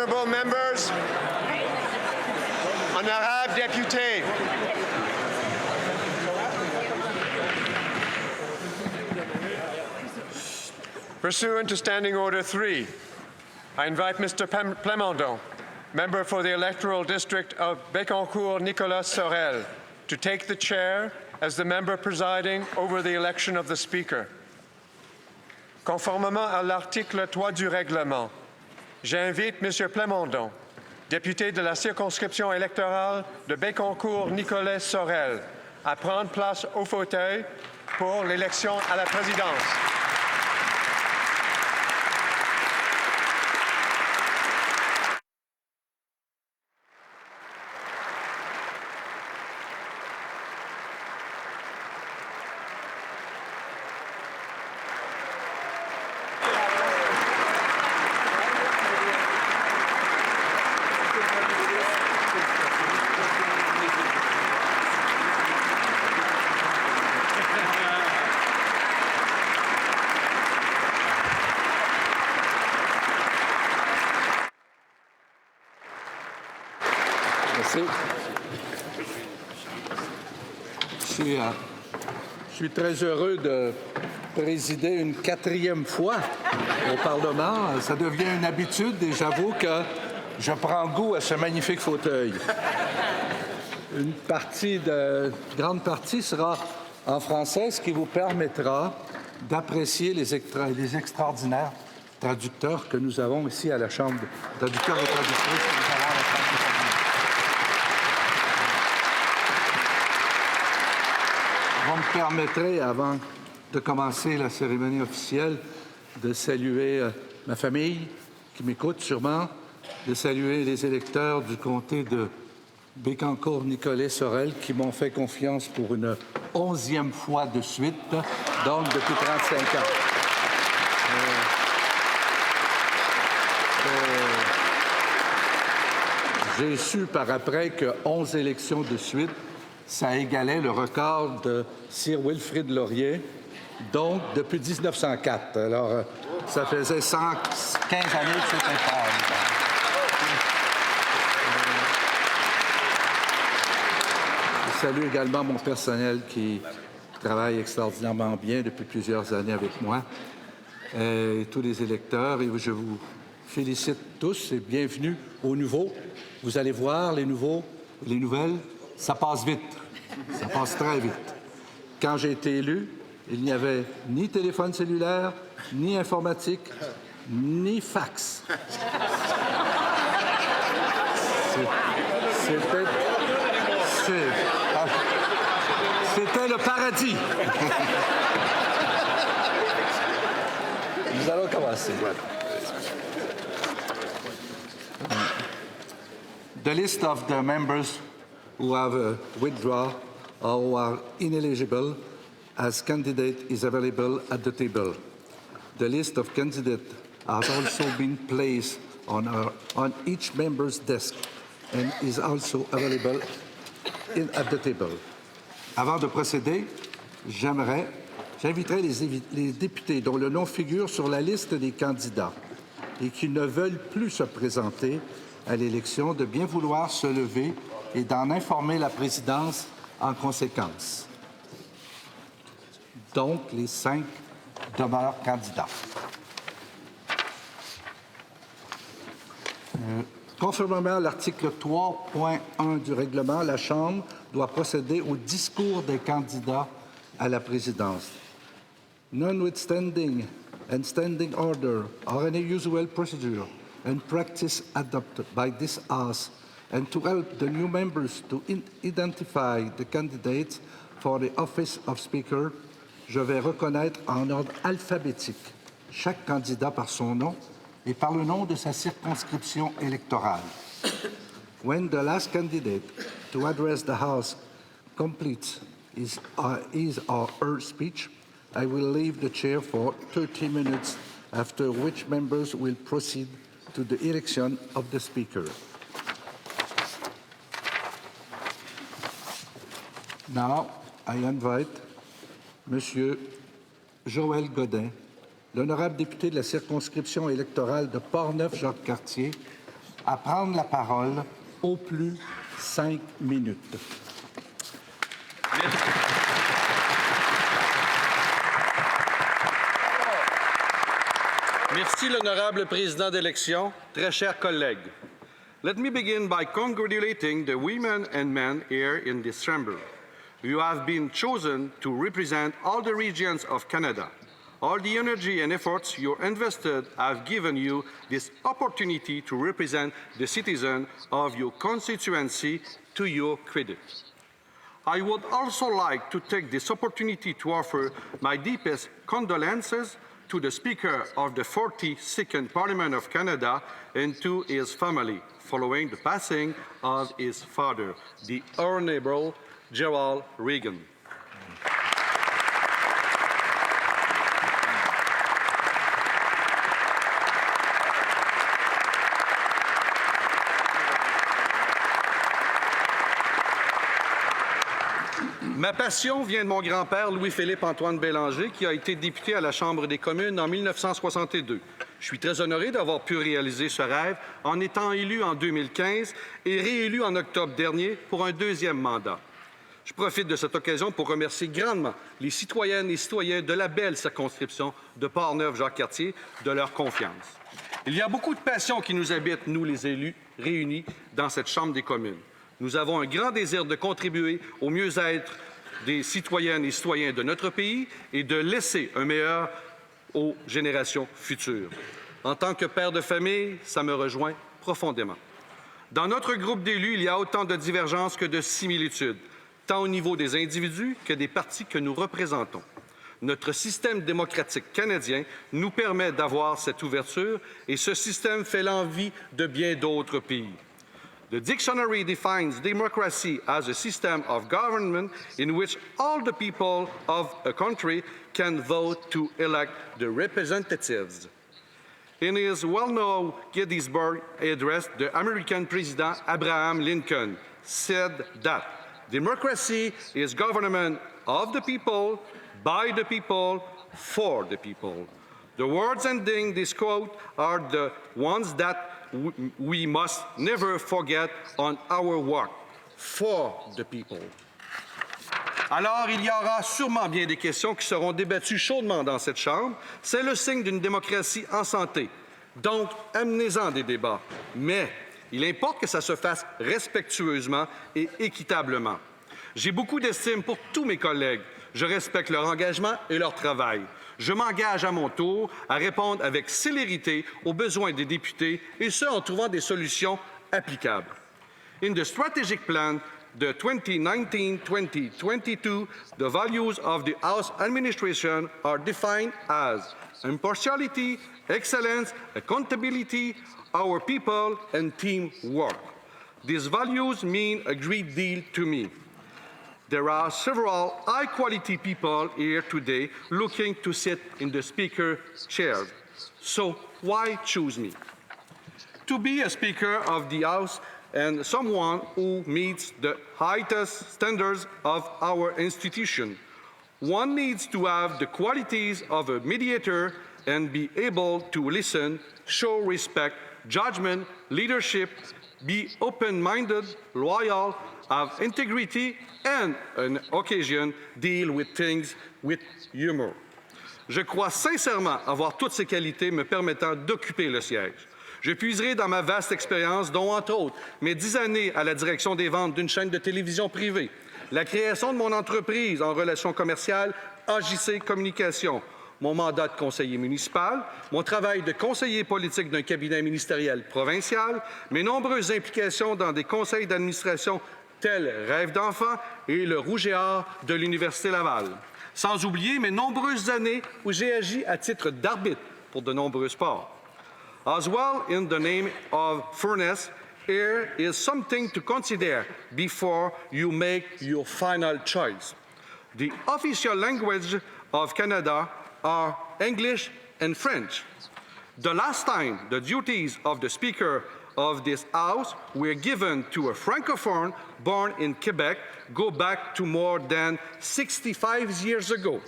Honorable members, honorables députés, pursuant to Standing Order 3, I invite Mr. Plamondon, member for the electoral district of Bécancour-Nicolas Sorel, to take the chair as the member presiding over the election of the Speaker. Conformément à l'article 3 du règlement, j'invite M. Plamondon, député de la circonscription électorale de Bécancour-Nicolas Sorel, à prendre place au fauteuil pour l'élection à la présidence. Je suis très heureux de présider une 4e fois au Parlement. Ça devient une habitude et j'avoue que je prends goût à ce magnifique fauteuil. Une grande partie sera en français, ce qui vous permettra d'apprécier les extraordinaires traducteurs que nous avons ici à la Chambre, traducteurs et traductrices que nous avons à la Chambre des Parlements. Vous me permettrez, avant de commencer la cérémonie officielle, de saluer ma famille, qui m'écoute sûrement, de saluer les électeurs du comté de Bécancour-Nicolas-Sorel qui m'ont fait confiance pour une 11e fois de suite, donc depuis 35 ans. J'ai su par après que 11 élections de suite, ça égalait le record de Sir Wilfrid Laurier, donc depuis 1904. Alors, ça faisait 115 années que c'était fort. Je salue également mon personnel qui travaille extraordinairement bien depuis plusieurs années avec moi, et tous les électeurs. Et je vous félicite tous et bienvenue aux nouveaux. Vous allez voir, les nouvelles, ça passe vite. Ça passe très vite. Quand j'ai été élu, il n'y avait ni téléphone cellulaire, ni informatique, ni fax. C'était le paradis. Nous allons commencer. The list of the members who have withdrawn or who are ineligible as candidate is available at the table. The list of candidates has also been placed on each member's desk and is also available at the table. Avant de procéder, j'inviterai les députés dont le nom figure sur la liste des candidats et qui ne veulent plus se présenter à l'élection de bien vouloir se lever et d'en informer la présidence en conséquence. Donc, les 5 demeurent candidats. Conformément à l'article 3.1 du règlement, la Chambre doit procéder au discours des candidats à la présidence. Notwithstanding and standing order or any usual procedure and practice adopted by this House, and to help the new members to identify the candidates for the office of Speaker, je vais reconnaître en ordre alphabétique chaque candidat par son nom et par le nom de sa circonscription électorale. When the last candidate to address the House completes his or her speech, I will leave the chair for 30 minutes, after which members will proceed to the election of the Speaker. Now, I invite M. Joël Godin, l'honorable député de la circonscription électorale de Portneuf-Jacques-Cartier, à prendre la parole au plus 5 minutes. Merci, l'honorable président d'élection, très chers collègues. Let me begin by congratulating the women and men here in this chamber. You have been chosen to represent all the regions of Canada. All the energy and efforts you invested have given you this opportunity to represent the citizens of your constituency to your credit. I would also like to take this opportunity to offer my deepest condolences to the Speaker of the 42nd Parliament of Canada and to his family following the passing of his father, the Honourable Geoff Regan. Ma passion vient de mon grand-père, Louis-Philippe Antoine Bélanger, qui a été député à la Chambre des communes en 1962. Je suis très honoré d'avoir pu réaliser ce rêve en étant élu en 2015 et réélu en octobre dernier pour un deuxième mandat. Je profite de cette occasion pour remercier grandement les citoyennes et citoyens de la belle circonscription de Portneuf-Jacques-Cartier de leur confiance. Il y a beaucoup de passion qui nous habite, nous les élus réunis dans cette Chambre des communes. Nous avons un grand désir de contribuer au mieux-être des citoyennes et citoyens de notre pays et de laisser un meilleur aux générations futures. En tant que père de famille, ça me rejoint profondément. Dans notre groupe d'élus, il y a autant de divergences que de similitudes, tant au niveau des individus que des partis que nous représentons. Notre système démocratique canadien nous permet d'avoir cette ouverture et ce système fait l'envie de bien d'autres pays. The dictionary defines democracy as a system of government in which all the people of a country can vote to elect the representatives. In his well-known Gettysburg Address, the American President Abraham Lincoln said that democracy is government of the people, by the people, for the people. The words ending this quote are the ones that we must never forget on our work for the people. Alors, il y aura sûrement bien des questions qui seront débattues chaudement dans cette Chambre. C'est le signe d'une démocratie en santé. Donc, amenez-en des débats. Mais il importe que ça se fasse respectueusement et équitablement. J'ai beaucoup d'estime pour tous mes collègues. Je respecte leur engagement et leur travail. Je m'engage à mon tour à répondre avec célérité aux besoins des députés et ce, en trouvant des solutions applicables. In the strategic plan, the 2019-2022, the values of the House administration are defined as impartiality, excellence, accountability, our people, and teamwork. These values mean a great deal to me. There are several high-quality people here today looking to sit in the Speaker's chair. So why choose me? To be a Speaker of the House and someone who meets the highest standards of our institution, one needs to have the qualities of a mediator and be able to listen, show respect, judgment, leadership, be open-minded, loyal, have integrity, and, on occasion, deal with things with humor. Je crois sincèrement avoir toutes ces qualités me permettant d'occuper le siège. Je puiserai dans ma vaste expérience, dont, entre autres, mes 10 années à la direction des ventes d'une chaîne de télévision privée, la création de mon entreprise en relations commerciales AJC Communication, mon mandat de conseiller municipal, mon travail de conseiller politique d'un cabinet ministériel provincial, mes nombreuses implications dans des conseils d'administration tels Rêve d'enfant et le Rouge et Or de l'Université Laval. Sans oublier mes nombreuses années où j'ai agi à titre d'arbitre pour de nombreux sports. As well, in the name of fairness, here is something to consider before you make your final choice. The official language of Canada are English and French. The last time the duties of the Speaker of this House were given to a Francophone born in Quebec go back to more than 65 years ago.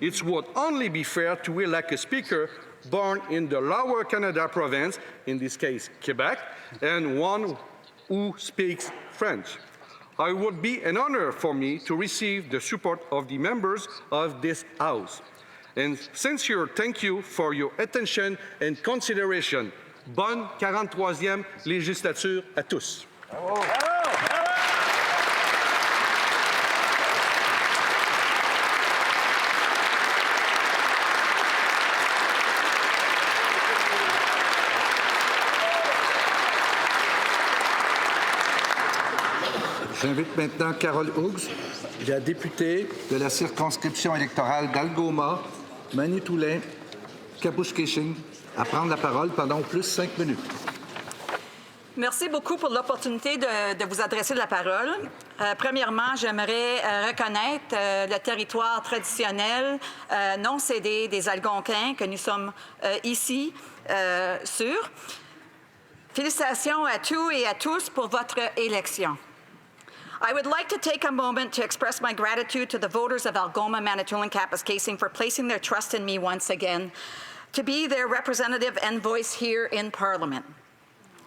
It would only be fair to elect a Speaker born in the Lower Canada province, in this case Quebec, and one who speaks French. It would be an honor for me to receive the support of the members of this House. And sincere thank you for your attention and consideration. Bonne 43e législature à tous. J'invite maintenant Carole Hughes, la députée de la circonscription électorale d'Algoma, Manitoulin, Kapuskasing, à prendre la parole pendant au plus 5 minutes. Merci beaucoup pour l'opportunité de vous adresser la parole. Premièrement, j'aimerais reconnaître le territoire traditionnel non cédé des Algonquins que nous sommes ici sur. Félicitations à tous et à tous pour votre élection. I would like to take a moment to express my gratitude to the voters of Algoma, Manitoulin, Kapuskasing for placing their trust in me once again to be their representative and voice here in Parliament.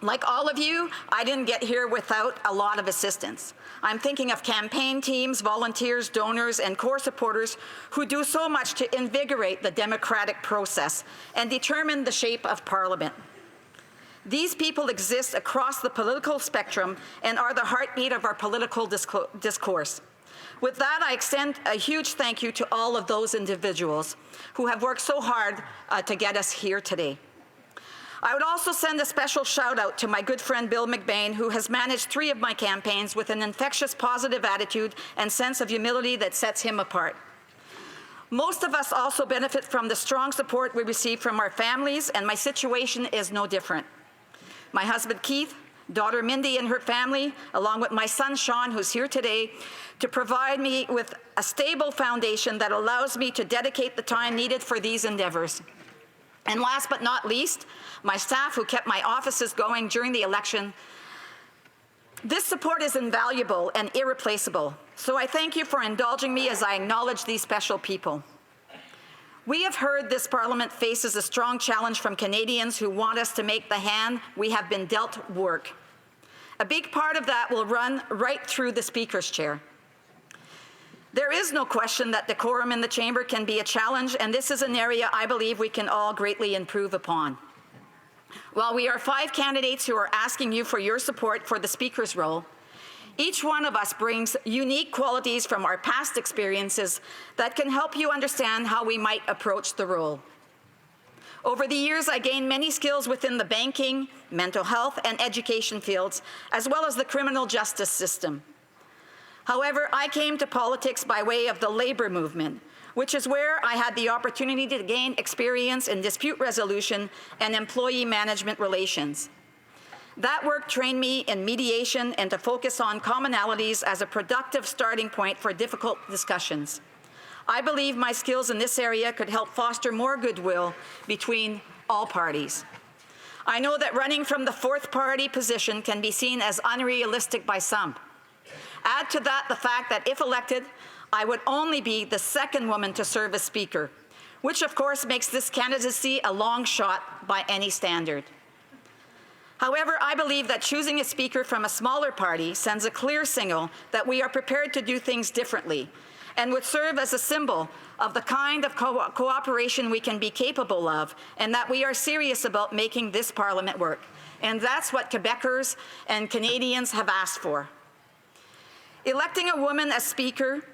Like all of you, I didn't get here without a lot of assistance. I'm thinking of campaign teams, volunteers, donors, and core supporters who do so much to invigorate the democratic process and determine the shape of Parliament. These people exist across the political spectrum and are the heartbeat of our political discourse. With that, I extend a huge thank you to all of those individuals who have worked so hard to get us here today. I would also send a special shout out to my good friend Bill McBain, who has managed 3 of my campaigns with an infectious positive attitude and sense of humility that sets him apart. Most of us also benefit from the strong support we receive from our families, and my situation is no different. My husband Keith, daughter Mindy and her family, along with my son Sean, who's here today, to provide me with a stable foundation that allows me to dedicate the time needed for these endeavors. And last but not least, my staff who kept my offices going during the election. This support is invaluable and irreplaceable, so I thank you for indulging me as I acknowledge these special people. We have heard this Parliament faces a strong challenge from Canadians who want us to make the hand we have been dealt work. A big part of that will run right through the Speaker's chair. There is no question that decorum in the chamber can be a challenge, and this is an area I believe we can all greatly improve upon. While we are 5 candidates who are asking you for your support for the Speaker's role, each one of us brings unique qualities from our past experiences that can help you understand how we might approach the role. Over the years, I gained many skills within the banking, mental health, and education fields, as well as the criminal justice system. However, I came to politics by way of the labor movement, which is where I had the opportunity to gain experience in dispute resolution and employee management relations. That work trained me in mediation and to focus on commonalities as a productive starting point for difficult discussions. I believe my skills in this area could help foster more goodwill between all parties. I know that running from the 4th party position can be seen as unrealistic by some. Add to that the fact that if elected, I would only be the 2nd woman to serve as Speaker, which of course makes this candidacy a long shot by any standard. However, I believe that choosing a Speaker from a smaller party sends a clear signal that we are prepared to do things differently and would serve as a symbol of the kind of cooperation we can be capable of, and that we are serious about making this Parliament work. And that's what Quebecers and Canadians have asked for. Electing a woman as Speaker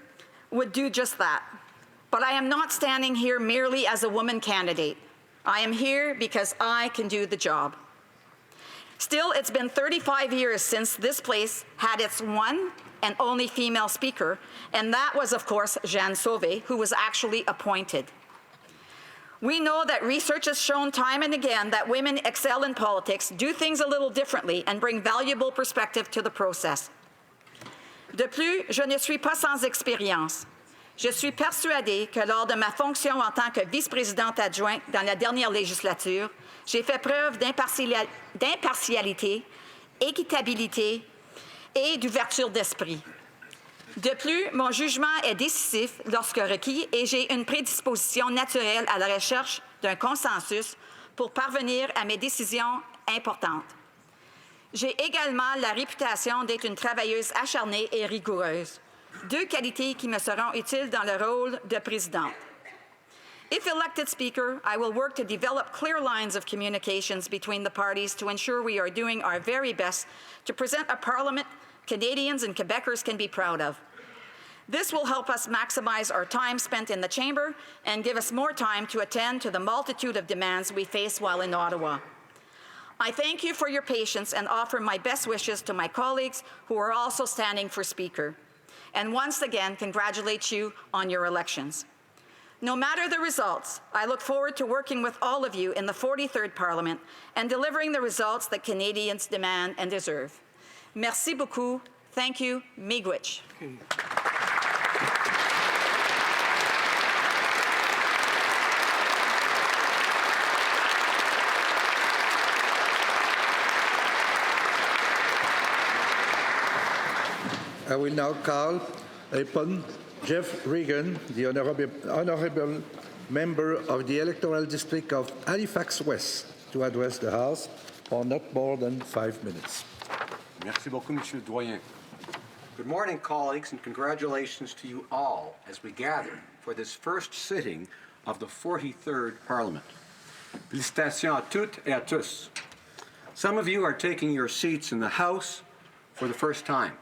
would do just that. But I am not standing here merely as a woman candidate. I am here because I can do the job. Still, it's been 35 years since this place had its one and only female Speaker, and that was, of course, Jeanne Sauvé, who was actually appointed. We know that research has shown time and again that women excel in politics, do things a little differently, and bring valuable perspective to the process. De plus, je ne suis pas sans expérience. Je suis persuadée que lors de ma fonction en tant que vice-présidente adjointe dans la dernière législature, j'ai fait preuve d'impartialité, équitabilité et d'ouverture d'esprit. De plus, mon jugement est décisif lorsque requis et j'ai une prédisposition naturelle à la recherche d'un consensus pour parvenir à mes décisions importantes. J'ai également la réputation d'être une travailleuse acharnée et rigoureuse, deux qualités qui me seront utiles dans le rôle de présidente. If elected Speaker, I will work to develop clear lines of communications between the parties to ensure we are doing our very best to present a Parliament Canadians and Quebecers can be proud of. This will help us maximize our time spent in the chamber and give us more time to attend to the multitude of demands we face while in Ottawa. I thank you for your patience and offer my best wishes to my colleagues who are also standing for Speaker. And once again, congratulate you on your elections. No matter the results, I look forward to working with all of you in the 43rd Parliament and delivering the results that Canadians demand and deserve. Merci beaucoup. Thank you. Miigwech. I will now call upon Geoff Regan, the honourable member of the electoral district of Halifax West, to address the House for not more than 5 minutes. Merci beaucoup, Monsieur le Doyen. Good morning, colleagues, and congratulations to you all as we gather for this first sitting of the 43rd Parliament. Félicitations à toutes et à tous. Some of you are taking your seats in the House for the first time.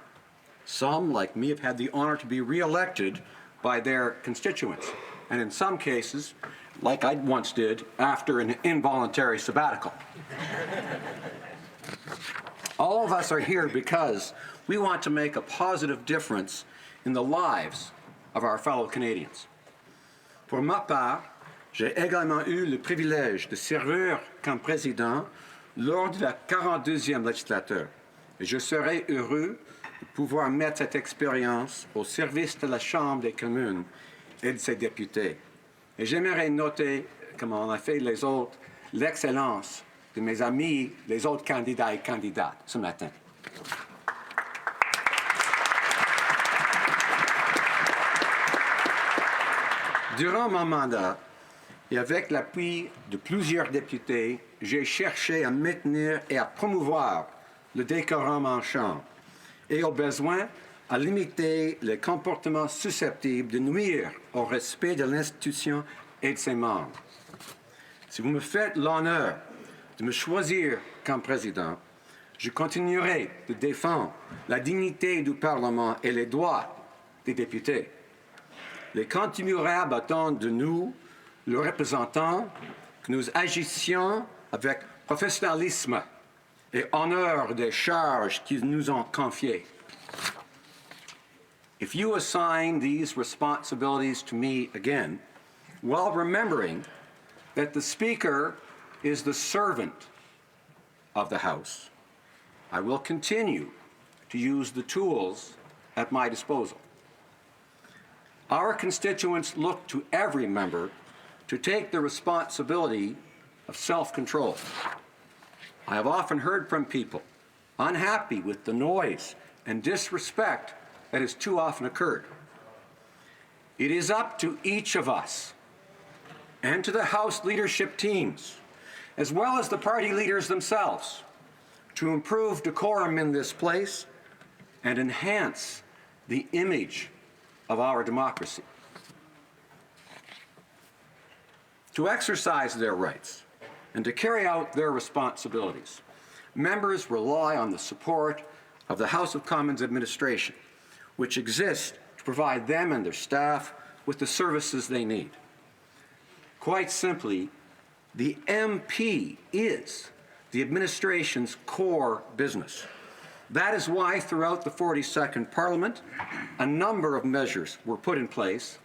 Some, like me, have had the honor to be re-elected by their constituents, and in some cases, like I once did, after an involuntary sabbatical. All of us are here because we want to make a positive difference in the lives of our fellow Canadians. Pour ma part, j'ai également eu le privilège de servir comme président lors de la 42e législature, et je serai heureux de pouvoir mettre cette expérience au service de la Chambre des communes et de ses députés. Et j'aimerais noter, comme on a fait les autres, l'excellence de mes amis, les autres candidats et candidates ce matin. Durant mon mandat, et avec l'appui de plusieurs députés, j'ai cherché à maintenir et à promouvoir le décorum en Chambre et au besoin à limiter les comportements susceptibles de nuire au respect de l'institution et de ses membres. Si vous me faites l'honneur de me choisir comme président, je continuerai de défendre la dignité du Parlement et les droits des députés. Les contribuables attendent de nous, le représentant, que nous agissions avec professionnalisme et honneur des charges qu'ils nous ont confiées. If you assign these responsibilities to me again, while remembering that the Speaker is the servant of the House, I will continue to use the tools at my disposal. Our constituents look to every member to take the responsibility of self-control. I have often heard from people unhappy with the noise and disrespect that has too often occurred. It is up to each of us and to the House leadership teams, as well as the party leaders themselves, to improve decorum in this place and enhance the image of our democracy. To exercise their rights and to carry out their responsibilities, members rely on the support of the House of Commons administration, which exists to provide them and their staff with the services they need. Quite simply, the MP is the administration's core business. That is why throughout the 42nd Parliament, a number of measures were put in place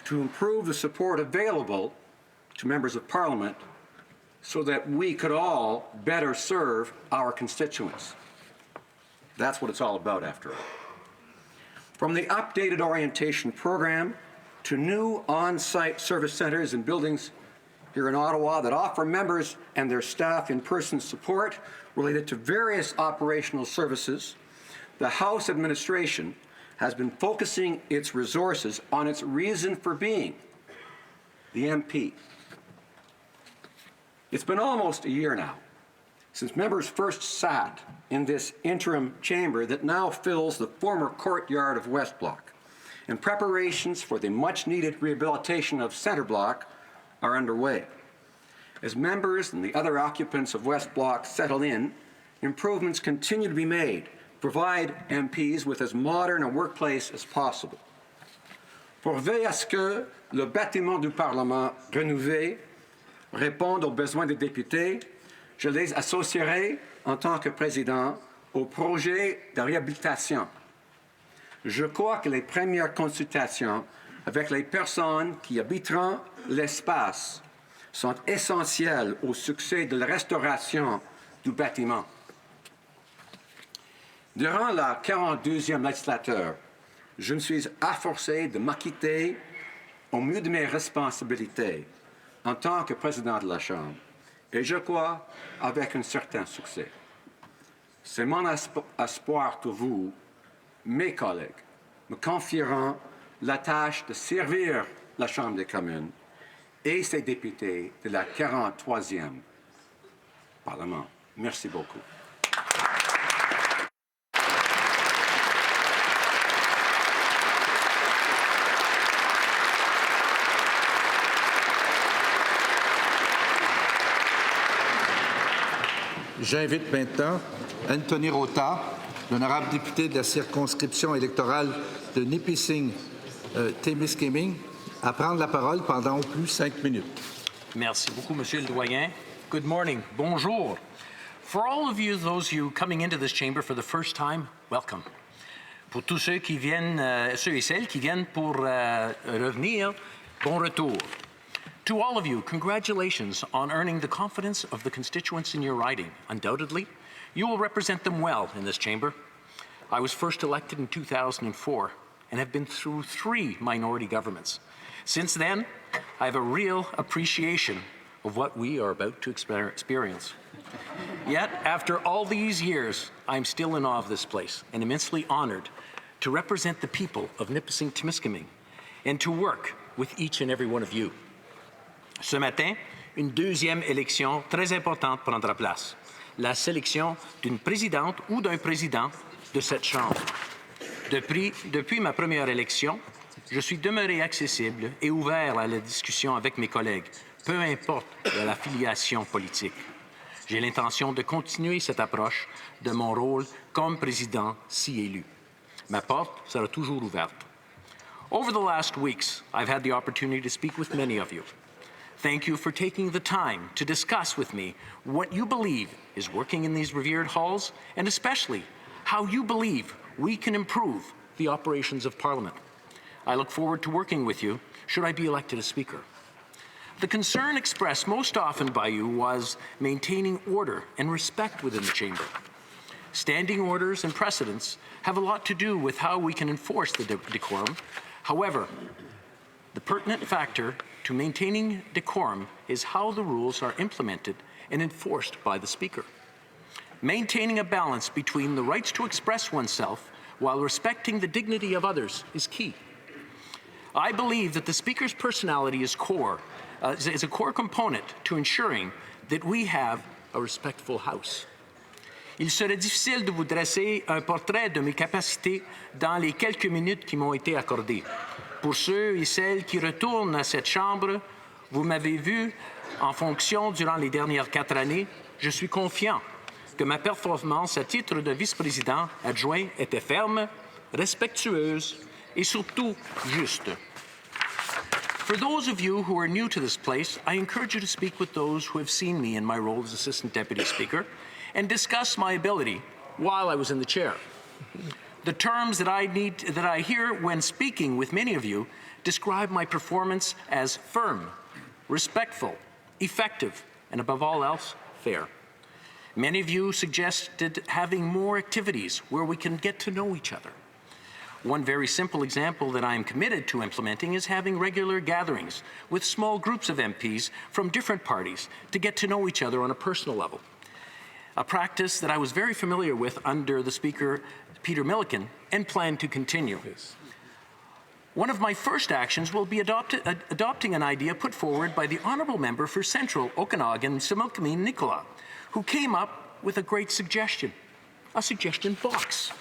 to improve the support available to members of Parliament so that we could all better serve our constituents. That's what it's all about, after all. From the updated orientation program to new on-site service centers and buildings here in Ottawa that offer members and their staff in-person support related to various operational services, the House administration has been focusing its resources on its reason for being, the MP. It's been almost a year now since members first sat in this interim chamber that now fills the former courtyard of West Block, and preparations for the much-needed rehabilitation of Centre Block are underway. As members and the other occupants of West Block settle in, improvements continue to be made to provide MPs with as modern a workplace as possible. Pour veiller à ce que le bâtiment du Parlement rénové réponde aux besoins des députés, je les associerai en tant que président au projet de réhabilitation. Je crois que les premières consultations avec les personnes qui habiteront l'espace sont essentielles au succès de la restauration du bâtiment. Durant la 42e législature, je me suis efforcé de m'acquitter au mieux de mes responsabilités en tant que président de la Chambre, et je crois avec un certain succès. C'est mon espoir que vous, mes collègues, me confieront la tâche de servir la Chambre des communes et ses députés de la 43e Parlement. Merci beaucoup. J'invite maintenant Anthony Rota, l'honorable député de la circonscription électorale de Nipissing-Témiscamingue, à prendre la parole pendant au plus 5 minutes. Merci beaucoup, Monsieur le Doyen. Good morning. Bonjour. For all of you, those of you coming into this chamber for the first time, welcome. Pour tous ceux qui viennent, ceux et celles qui viennent pour revenir, bon retour. To all of you, congratulations on earning the confidence of the constituents in your riding. Undoubtedly, you will represent them well in this chamber. I was first elected in 2004 and have been through 3 minority governments. Since then, I have a real appreciation of what we are about to experience. Yet, after all these years, I'm still in awe of this place and immensely honored to represent the people of Nipissing-Témiscamingue and to work with each and every one of you. Ce matin, une deuxième élection très importante prendra place, la sélection d'une présidente ou d'un président de cette Chambre. Depuis ma première élection, je suis demeuré accessible et ouvert à la discussion avec mes collègues, peu importe l'affiliation politique. J'ai l'intention de continuer cette approche de mon rôle comme président si élu. Ma porte sera toujours ouverte. Over the last weeks, I've had the opportunity to speak with many of you. Thank you for taking the time to discuss with me what you believe is working in these revered halls, and especially how you believe we can improve the operations of Parliament. I look forward to working with you should I be elected as Speaker. The concern expressed most often by you was maintaining order and respect within the chamber. Standing orders and precedents have a lot to do with how we can enforce the decorum. However, the pertinent factor to maintaining decorum is how the rules are implemented and enforced by the Speaker. Maintaining a balance between the rights to express oneself while respecting the dignity of others is key. I believe that the Speaker's personality is a core component to ensuring that we have a respectful House. Il serait difficile de vous dresser un portrait de mes capacités dans les quelques minutes qui m'ont été accordées. Pour ceux et celles qui retournent à cette Chambre, vous m'avez vu en fonction durant les dernières 4 années. Je suis confiant que ma performance à titre de vice-président adjoint était ferme, respectueuse et surtout juste. For those of you who are new to this place, I encourage you to speak with those who have seen me in my role as Assistant Deputy Speaker and discuss my ability while I was in the chair. The terms that I hear when speaking with many of you describe my performance as firm, respectful, effective, and above all else, fair. Many of you suggested having more activities where we can get to know each other. One very simple example that I am committed to implementing is having regular gatherings with small groups of MPs from different parties to get to know each other on a personal level. A practice that I was very familiar with under the Speaker, Peter Milliken, and plan to continue. One of my first actions will be adopting an idea put forward by the Honourable Member for Central Okanagan, Similkameen Nicola, who came up with a great suggestion, a suggestion box.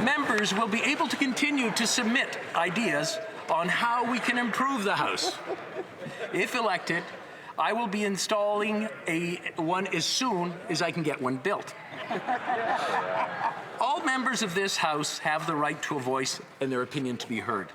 Members will be able to continue to submit ideas on how we can improve the House. If elected, I will be installing one as soon as I can get one built. All members of this House have the right to a voice and their opinion to be heard.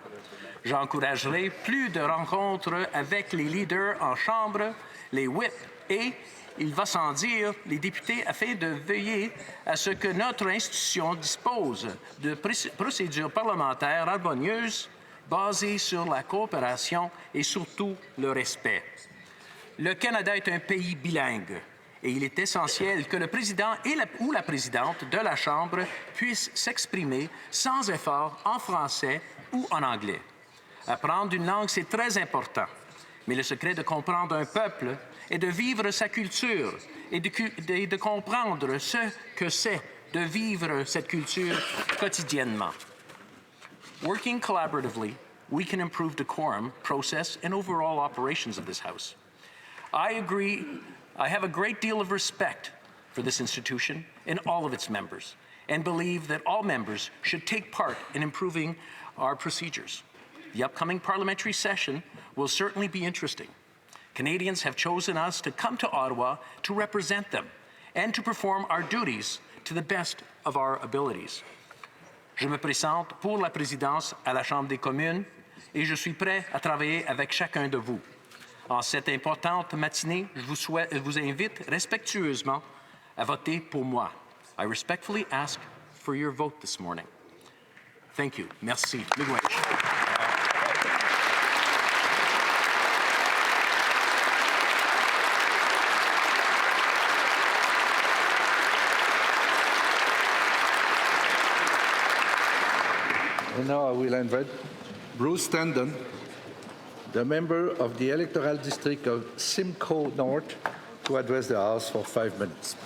J'encouragerai plus de rencontres avec les leaders en chambre, les whips et, il va sans dire, les députés afin de veiller à ce que notre institution dispose de procédures parlementaires harmonieuses basées sur la coopération et surtout le respect. Le Canada est un pays bilingue et il est essentiel que le président ou la présidente de la Chambre puissent s'exprimer sans effort en français ou en anglais. Apprendre une langue, c'est très important, mais le secret de comprendre un peuple est de vivre sa culture et de comprendre ce que c'est de vivre cette culture quotidiennement. Working collaboratively, we can improve decorum, process, and overall operations of this House. I agree. I have a great deal of respect for this institution and all of its members, and believe that all members should take part in improving our procedures. The upcoming parliamentary session will certainly be interesting. Canadians have chosen us to come to Ottawa to represent them and to perform our duties to the best of our abilities. Je me présente pour la présidence à la Chambre des communes et je suis prêt à travailler avec chacun de vous. En cette importante matinée, je vous invite respectueusement à voter pour moi. I respectfully ask for your vote this morning. Thank you. Merci. Miigwech. And now I will invite Bruce Standen, the member of the electoral district of Simcoe North, to address the House for 5 minutes.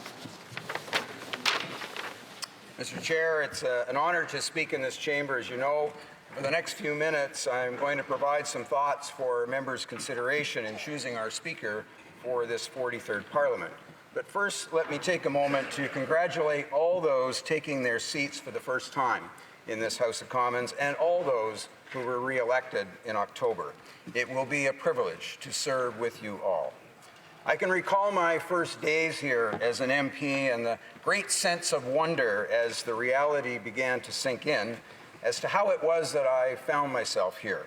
Mr. Chair, it's an honor to speak in this chamber. As you know, for the next few minutes, I'm going to provide some thoughts for members' consideration in choosing our speaker for this 43rd Parliament. But first, let me take a moment to congratulate all those taking their seats for the first time in this House of Commons and all those who were re-elected in October. It will be a privilege to serve with you all. I can recall my first days here as an MP and the great sense of wonder as the reality began to sink in as to how it was that I found myself here.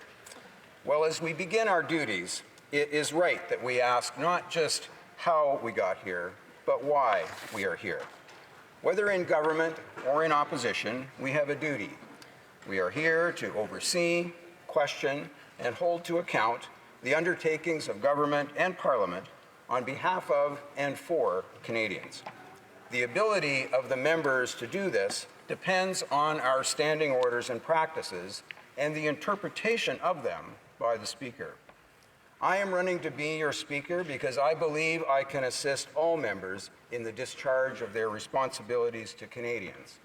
Well, as we begin our duties, it is right that we ask not just how we got here, but why we are here. Whether in government or in opposition, we have a duty. We are here to oversee, question, and hold to account the undertakings of government and Parliament on behalf of and for Canadians. The ability of the members to do this depends on our standing orders and practices and the interpretation of them by the Speaker. I am running to be your Speaker because I believe I can assist all members in the discharge of their responsibilities to Canadians.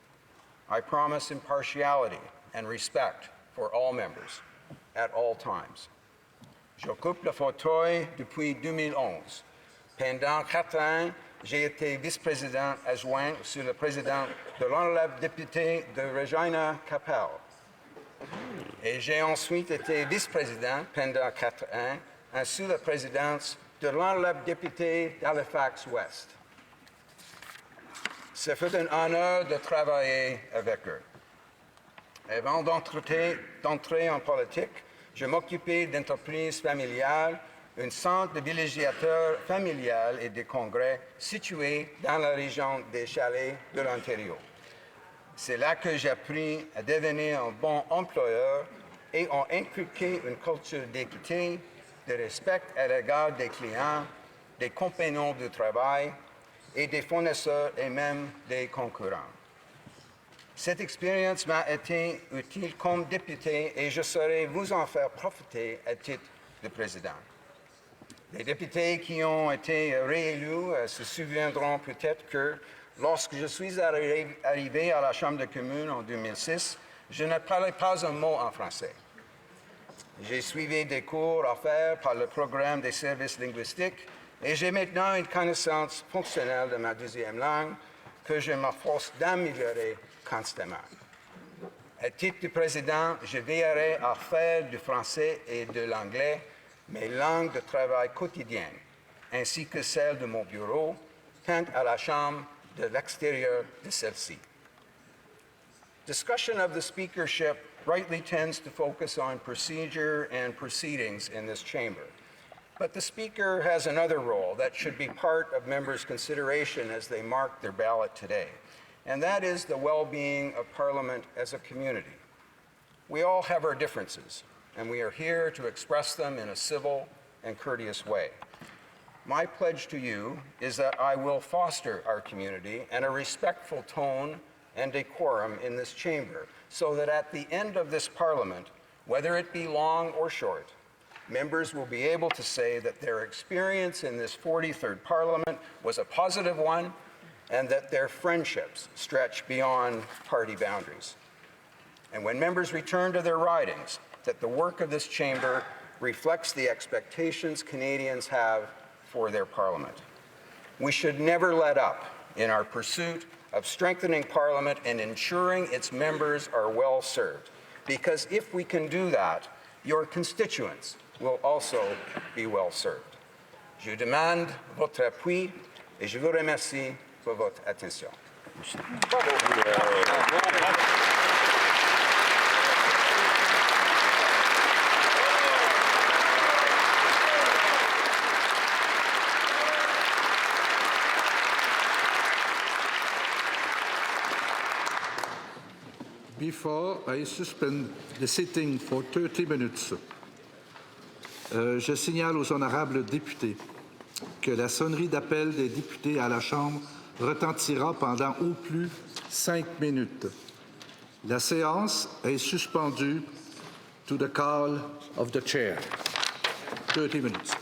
I promise impartiality and respect for all members at all times. J'occupe le fauteuil depuis 2011. Pendant 4 ans, j'ai été vice-président adjoint sur le président de l'honorable député de Regina-Capel. Et j'ai ensuite été vice-président pendant 4 ans sous la présidence de l'honorable député d'Halifax-Ouest. Ce fut un honneur de travailler avec eux. Avant d'entrer en politique, je m'occupais d'entreprises familiales, un centre de villégiateur familial et de congrès situé dans la région des Chalets de l'Ontario. C'est là que j'ai appris à devenir un bon employeur et ont inculqué une culture d'équité, de respect à l'égard des clients, des compagnons de travail et des fournisseurs et même des concurrents. Cette expérience m'a été utile comme député et je saurais vous en faire profiter à titre de président. Les députés qui ont été réélus se souviendront peut-être que lorsque je suis arrivé à la Chambre des communes en 2006, je ne parlais pas un mot en français. J'ai suivi des cours offerts par le programme des services linguistiques et j'ai maintenant une connaissance fonctionnelle de ma deuxième langue que je m'efforce d'améliorer constamment. À titre de président, je veillerai à faire du français et de l'anglais mes langues de travail quotidiennes, ainsi que celles de mon bureau, tant à la Chambre de l'extérieur de celle-ci. Discussion of the speakership rightly tends to focus on procedure and proceedings in this chamber. But the Speaker has another role that should be part of members' consideration as they mark their ballot today, and that is the well-being of Parliament as a community. We all have our differences, and we are here to express them in a civil and courteous way. My pledge to you is that I will foster our community and a respectful tone and decorum in this chamber, so that at the end of this Parliament, whether it be long or short, members will be able to say that their experience in this 43rd Parliament was a positive one and that their friendships stretch beyond party boundaries. And when members return to their ridings, that the work of this chamber reflects the expectations Canadians have for their Parliament. We should never let up in our pursuit of strengthening Parliament and ensuring its members are well served, because if we can do that, your constituents will also be well served. Je demande votre appui et je vous remercie pour votre attention. Before I suspend the sitting for 30 minutes, je signale aux honorables députés que la sonnerie d'appel des députés à la Chambre retentira pendant au plus 5 minutes. La séance est suspendue to the call of the chair. 30 minutes.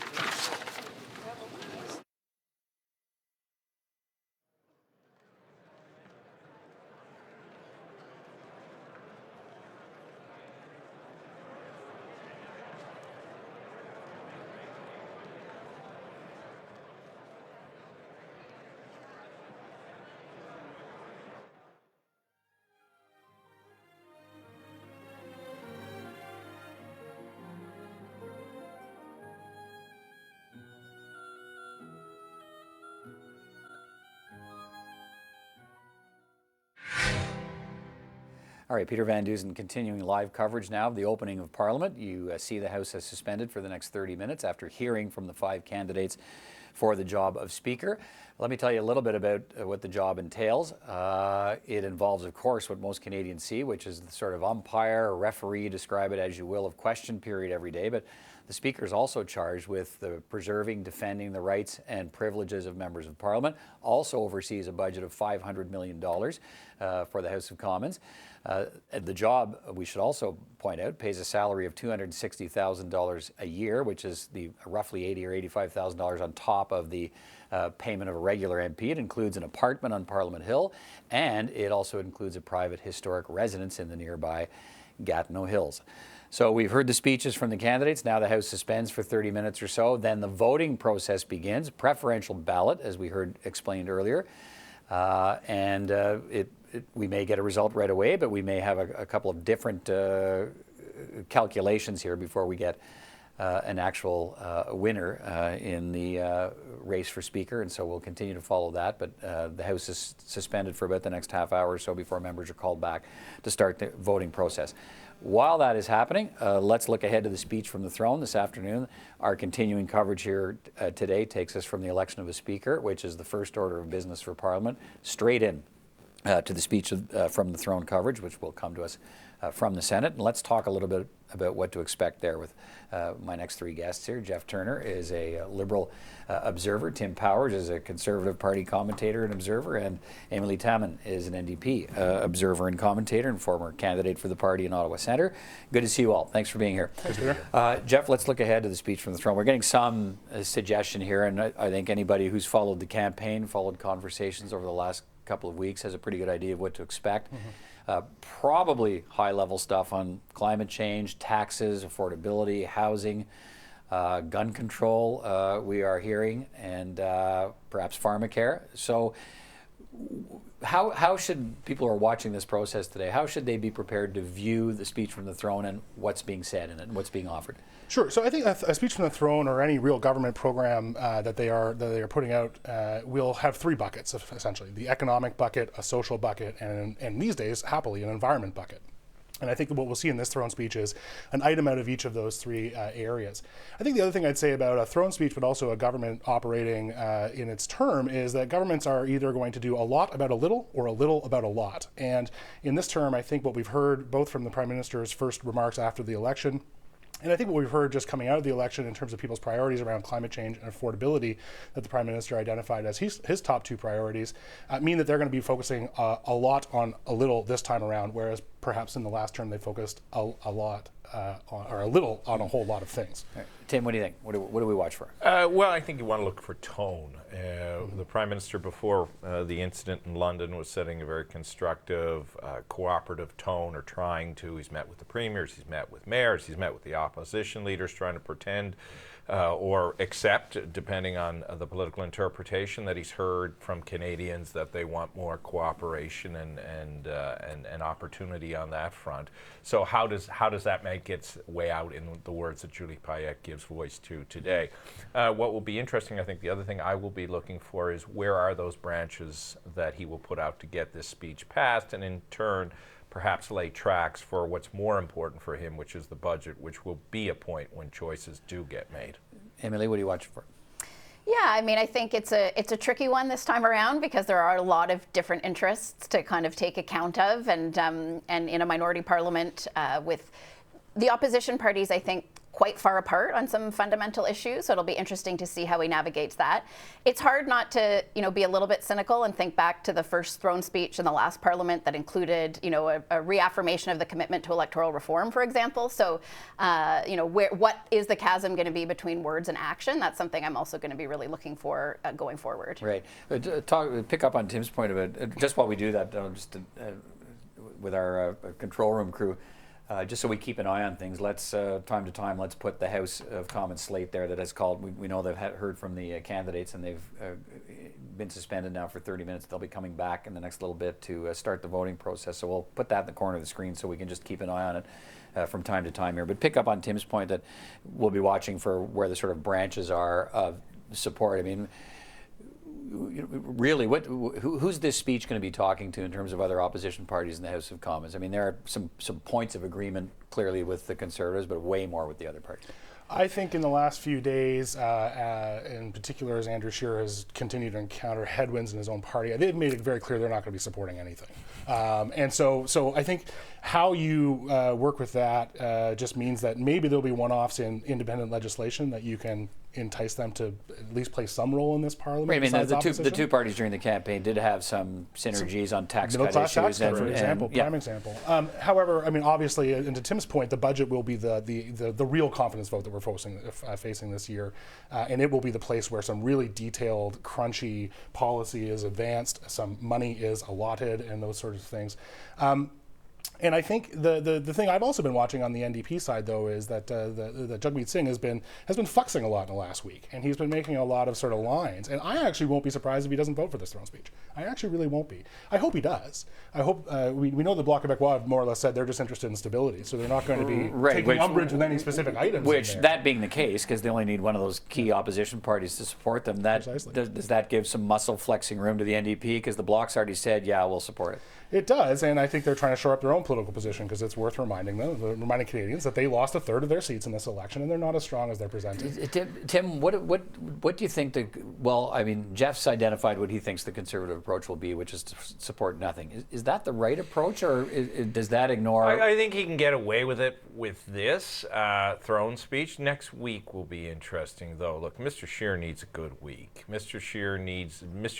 All right, Peter Van Dusen continuing live coverage now of the opening of Parliament. You see the House has suspended for the next 30 minutes after hearing from the 5 candidates for the job of Speaker. Let me tell you a little bit about what the job entails. It involves, of course, what most Canadians see, which is the sort of umpire or referee, describe it as you will, of question period every day. But the Speaker is also charged with preserving, defending the rights and privileges of members of Parliament, also oversees a budget of $500 million for the House of Commons. The job, we should also point out, pays a salary of $260,000 a year, which is the roughly $80,000 or $85,000 on top of the payment of a regular MP. It includes an apartment on Parliament Hill, and it also includes a private historic residence in the nearby Gatineau Hills. So we've heard the speeches from the candidates. Now the House suspends for 30 minutes or so. Then the voting process begins, preferential ballot, as we heard explained earlier. We may get a result right away, but we may have a couple of different calculations here before we get an actual winner in the race for Speaker, and so we'll continue to follow that. But the House is suspended for about the next half hour or so before members are called back to start the voting process. While that is happening, let's look ahead to the speech from the throne this afternoon. Our continuing coverage here today takes us from the election of a Speaker, which is the first order of business for Parliament, straight in to the speech from the throne coverage, which will come to us from the Senate. And let's talk a little bit about what to expect there with my next 3 guests here. Geoff Turner is a Liberal observer. Tim Powers is a Conservative Party commentator and observer. And Emily Taman is an NDP observer and commentator and former candidate for the party in Ottawa Centre. Good to see you all. Thanks for being here. Geoff, let's look ahead to the speech from the throne. We're getting some suggestion here, and I think anybody who's followed the campaign, followed conversations over the last couple of weeks, has a pretty good idea of what to expect. Probably high-level stuff on climate change, taxes, affordability, housing, gun control, we are hearing, and perhaps pharmacare. So how should people who are watching this process today, how should they be prepared to view the speech from the throne and what's being said in it and what's being offered? Sure. So I think a speech from the throne or any real government program that they are putting out will have three buckets, essentially: the economic bucket, a social bucket, and these days, happily, an environment bucket. And I think what we'll see in this throne speech is an item out of each of those three areas. I think the other thing I'd say about a throne speech, but also a government operating in its term, is that governments are either going to do a lot about a little or a little about a lot. And in this term, I think what we've heard both from the Prime Minister's first remarks after the election, and I think what we've heard just coming out of the election in terms of people's priorities around climate change and affordability that the Prime Minister identified as his top two priorities mean that they're going to be focusing a lot on a little this time around, whereas perhaps in the last term they focused a lot or a little on a whole lot of things. Right. Tim, what do you think? What do we watch for? Well, I think you want to look for tone. The Prime Minister before the incident in London was setting a very constructive, cooperative tone, or trying to. He's met with the premiers, he's met with mayors, he's met with the opposition leaders, trying to pretend or accept, depending on the political interpretation, that he's heard from Canadians that they want more cooperation and opportunity on that front. So how does that make its way out in the words that Julie Payette gives voice to today? What will be interesting, I think the other thing I will be looking for is where are those branches that he will put out to get this speech passed, and in turn perhaps lay tracks for what's more important for him, which is the budget, which will be a point when choices do get made. Emily, what are you watching for? Yeah, I mean, I think it's a tricky one this time around because there are a lot of different interests to kind of take account of, and in a minority parliament with the opposition parties, I think, quite far apart on some fundamental issues. So it'll be interesting to see how he navigates that. It's hard not to, be a little bit cynical and think back to the first throne speech in the last parliament that included, a reaffirmation of the commitment to electoral reform, for example. So, what is the chasm going to be between words and action? That's something I'm also going to be really looking for going forward. Right. Pick up on Tim's point of it. Just while we do that, with our control room crew. Just so we keep an eye on things, let's time to time, let's put the House of Commons slate there that has called. We know they've heard from the candidates, and they've been suspended now for 30 minutes. They'll be coming back in the next little bit to start the voting process. So we'll put that in the corner of the screen so we can just keep an eye on it from time to time here. But pick up on Tim's point that we'll be watching for where the sort of branches are of support. I mean, really, who's this speech going to be talking to in terms of other opposition parties in the House of Commons? I mean, there are some points of agreement clearly with the Conservatives, but way more with the other parties. I think in the last few days, in particular, as Andrew Scheer has continued to encounter headwinds in his own party, they've made it very clear they're not going to be supporting anything. And so I think how you work with that just means that maybe there'll be one-offs in independent legislation that you can entice them to at least play some role in this parliament. Right, I mean, the two parties during the campaign did have some synergies on tax cut issues. Tax cut, for example, prime example. However, I mean, obviously, and to Tim's point, the budget will be the real confidence vote that we're facing this year, and it will be the place where some really detailed, crunchy policy is advanced, some money is allotted, and those sorts of things. And I think the thing I've also been watching on the NDP side, though, is that Jagmeet Singh has been fuxing a lot in the last week, and he's been making a lot of sort of lines. And I actually won't be surprised if he doesn't vote for this throne speech. I actually really won't be. I hope he does. I hope we know the Bloc Québécois have more or less said they're just interested in stability, so they're not going to be taking umbrage with any specific items. Which, that being the case, because they only need one of those key opposition parties to support them, does that give some muscle flexing room to the NDP? Because the Bloc's already said, yeah, we'll support it. It does, and I think they're trying to shore up their own political position because it's worth reminding Canadians that they lost a third of their seats in this election, and they're not as strong as they're presented. Tim, what do you think Geoff's identified what he thinks the Conservative approach will be, which is to support nothing. Is that the right approach, or does that ignore? I think he can get away with it with this throne speech. Next week will be interesting, though. Look, Mr. Scheer needs a good week. Mr.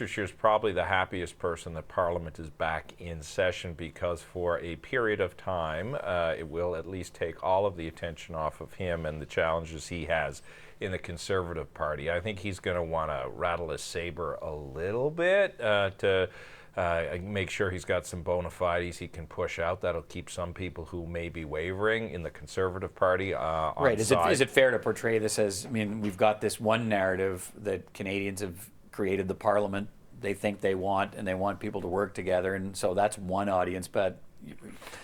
Scheer's probably the happiest person that Parliament is back in session, because for a period of time it will at least take all of the attention off of him and the challenges he has in the Conservative Party. I think he's going to want to rattle his saber a little bit to make sure he's got some bona fides he can push out. That'll keep some people who may be wavering in the Conservative Party on right. Is side. it fair to portray this as, I mean, we've got this one narrative that Canadians have created the Parliament they think they want, and they want people to work together, and so that's one audience, but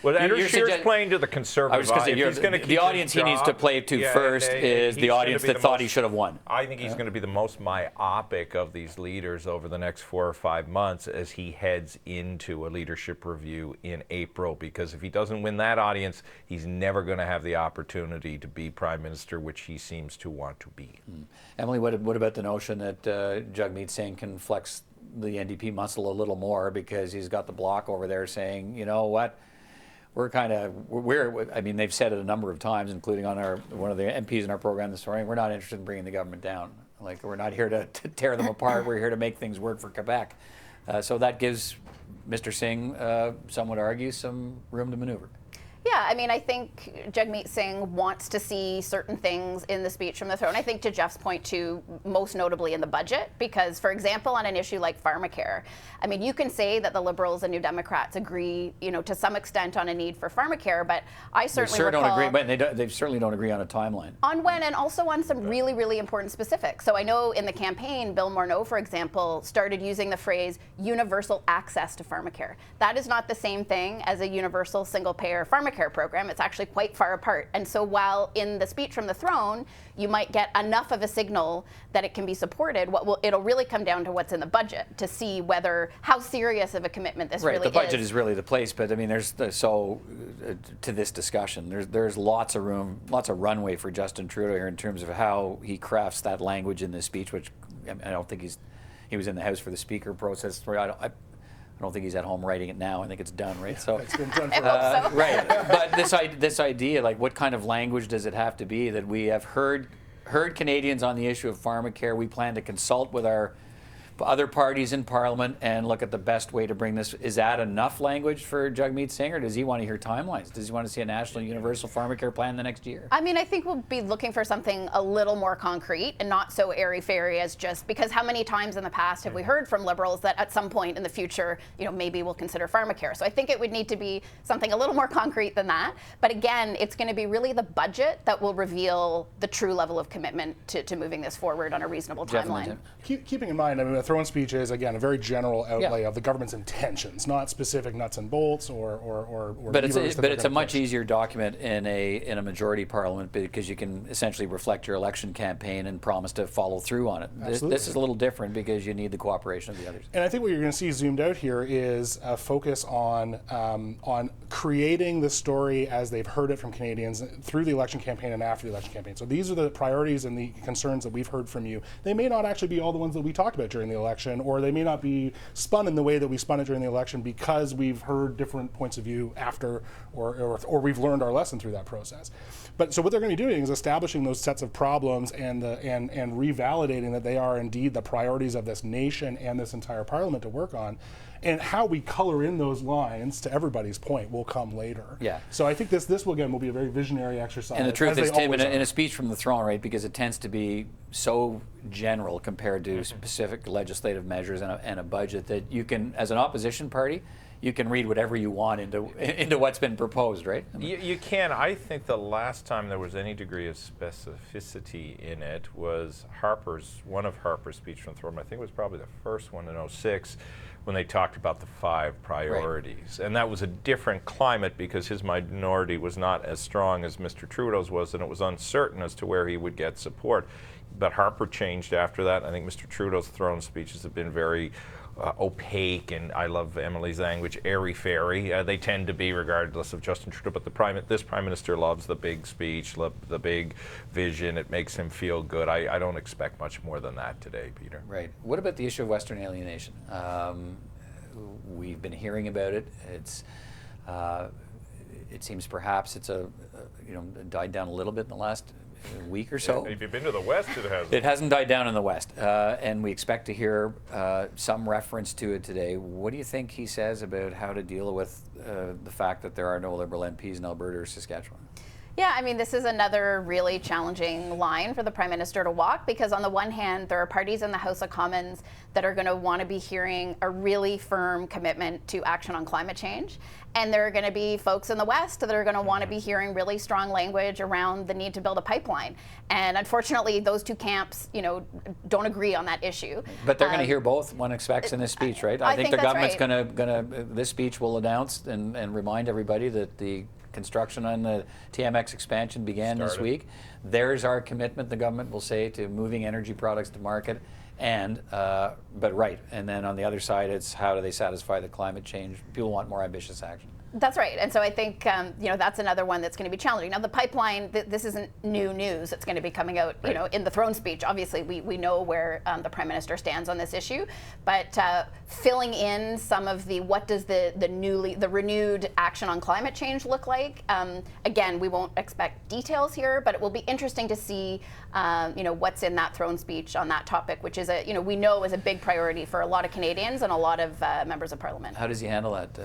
well, Andrew Scheer's playing to the Conservative audience. The audience he needs to play to first is the audience that thought he should have won. I think he's going to be the most myopic of these leaders over the next 4 or 5 months as he heads into a leadership review in April, because if he doesn't win that audience, he's never going to have the opportunity to be Prime Minister, which he seems to want to be. Emily, what about the notion that Jagmeet Singh can flex the NDP muscle a little more because he's got the bloc over there saying, you know what, I mean, they've said it a number of times, including on one of the MPs in our program this morning, we're not interested in bringing the government down. Like, we're not here to tear them apart. We're here to make things work for Quebec. So that gives Mr. Singh, some would argue, some room to maneuver. Yeah, I mean, I think Jagmeet Singh wants to see certain things in the speech from the throne. I think, to Geoff's point, too, most notably in the budget, because, for example, on an issue like pharmacare, I mean, you can say that the Liberals and New Democrats agree, you know, to some extent on a need for pharmacare, but I certainly recall... don't agree, but they certainly don't agree on a timeline. On when, and also on some really, really important specifics. So I know in the campaign, Bill Morneau, for example, started using the phrase universal access to pharmacare. That is not the same thing as a universal single-payer pharmacare program. It's actually quite far apart. And so while in the speech from the throne, you might get enough of a signal that it can be supported, it'll really come down to what's in the budget to see how serious of a commitment this really is. Right, the budget is really the place, but I mean, to this discussion, there's lots of room, lots of runway for Justin Trudeau here in terms of how he crafts that language in this speech, which I don't think he was in the House for the Speaker process. I don't think he's at home writing it now. I think it's done, right? So it's been done for right. But this idea, like, what kind of language does it have to be that we have heard Canadians on the issue of pharmacare? We plan to consult with our other parties in Parliament and look at the best way to bring this. Is that enough language for Jagmeet Singh, or does he want to hear timelines? Does he want to see a national universal pharmacare plan the next year? I mean, I think we'll be looking for something a little more concrete and not so airy-fairy as just, because how many times in the past have we heard from Liberals that at some point in the future, you know, maybe we'll consider pharmacare. So I think it would need to be something a little more concrete than that. But again, it's going to be really the budget that will reveal the true level of commitment to moving this forward on a reasonable timeline. Keeping in mind, I mean, the throne speech is, again, a very general outlay of the government's intentions, not specific nuts and bolts or but it's a much easier document in a majority parliament, because you can essentially reflect your election campaign and promise to follow through on it. This is a little different because you need the cooperation of the others. And I think what you're going to see zoomed out here is a focus on creating the story as they've heard it from Canadians through the election campaign and after the election campaign. So these are the priorities and the concerns that we've heard from you. They may not actually be all the ones that we talked about during the election, or they may not be spun in the way that we spun it during the election because we've heard different points of view after, or we've learned our lesson through that process. But so what they're going to be doing is establishing those sets of problems and revalidating that they are indeed the priorities of this nation and this entire parliament to work on. And how we color in those lines, to everybody's point, will come later. Yeah. So I think this will, again, will be a very visionary exercise. And the truth is, Tim, in a speech from the throne, right, because it tends to be so general compared to specific legislative measures and a budget, that you can, as an opposition party, you can read whatever you want into what's been proposed, right? You can. I think the last time there was any degree of specificity in it was one of Harper's speech from the throne. I think it was probably the first one in 2006, when they talked about the 5 priorities. Right. And that was a different climate because his minority was not as strong as Mr. Trudeau's was, and it was uncertain as to where he would get support. But Harper changed after that. I think Mr. Trudeau's throne speeches have been very opaque, and I love Emily's language, airy-fairy. They tend to be, regardless of Justin Trudeau, but this Prime Minister loves the big speech, the big vision. It makes him feel good. I don't expect much more than that today, Peter. Right. What about the issue of Western alienation? We've been hearing about it. It seems perhaps it's died down a little bit in the last week or so. If you've been to the West, it hasn't. It hasn't died down in the West, and we expect to hear some reference to it today. What do you think he says about how to deal with the fact that there are no Liberal MPs in Alberta or Saskatchewan? Yeah, I mean, this is another really challenging line for the Prime Minister to walk, because on the one hand, there are parties in the House of Commons that are going to want to be hearing a really firm commitment to action on climate change. And there are going to be folks in the West that are going to want to be hearing really strong language around the need to build a pipeline. And unfortunately, those two camps, don't agree on that issue. But they're going to hear both, one expects, in this speech, right? I think the government's right. this speech will announce and remind everybody that the construction on the TMX expansion began this week. There's our commitment, the government will say, to moving energy products to market. And, and then on the other side, it's how do they satisfy the climate change? People want more ambitious action. That's right. And so I think, that's another one that's going to be challenging. Now, the pipeline, this isn't new news. It's going to be coming out, in the throne speech. Obviously, we know where the Prime Minister stands on this issue. But filling in some of what does the renewed action on climate change look like? Again, we won't expect details here, but it will be interesting to see, what's in that throne speech on that topic, which is we know is a big priority for a lot of Canadians and a lot of members of Parliament. How does he handle that?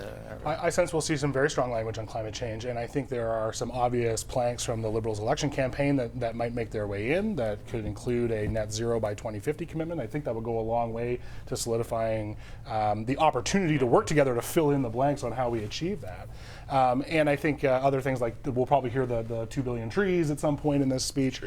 I sense we'll see some very strong language on climate change, and I think there are some obvious planks from the Liberals' election campaign that might make their way in, that could include a net zero by 2050 commitment. I think that would go a long way to solidifying the opportunity to work together to fill in the blanks on how we achieve that. And I think other things like we'll probably hear the 2 billion trees at some point in this speech.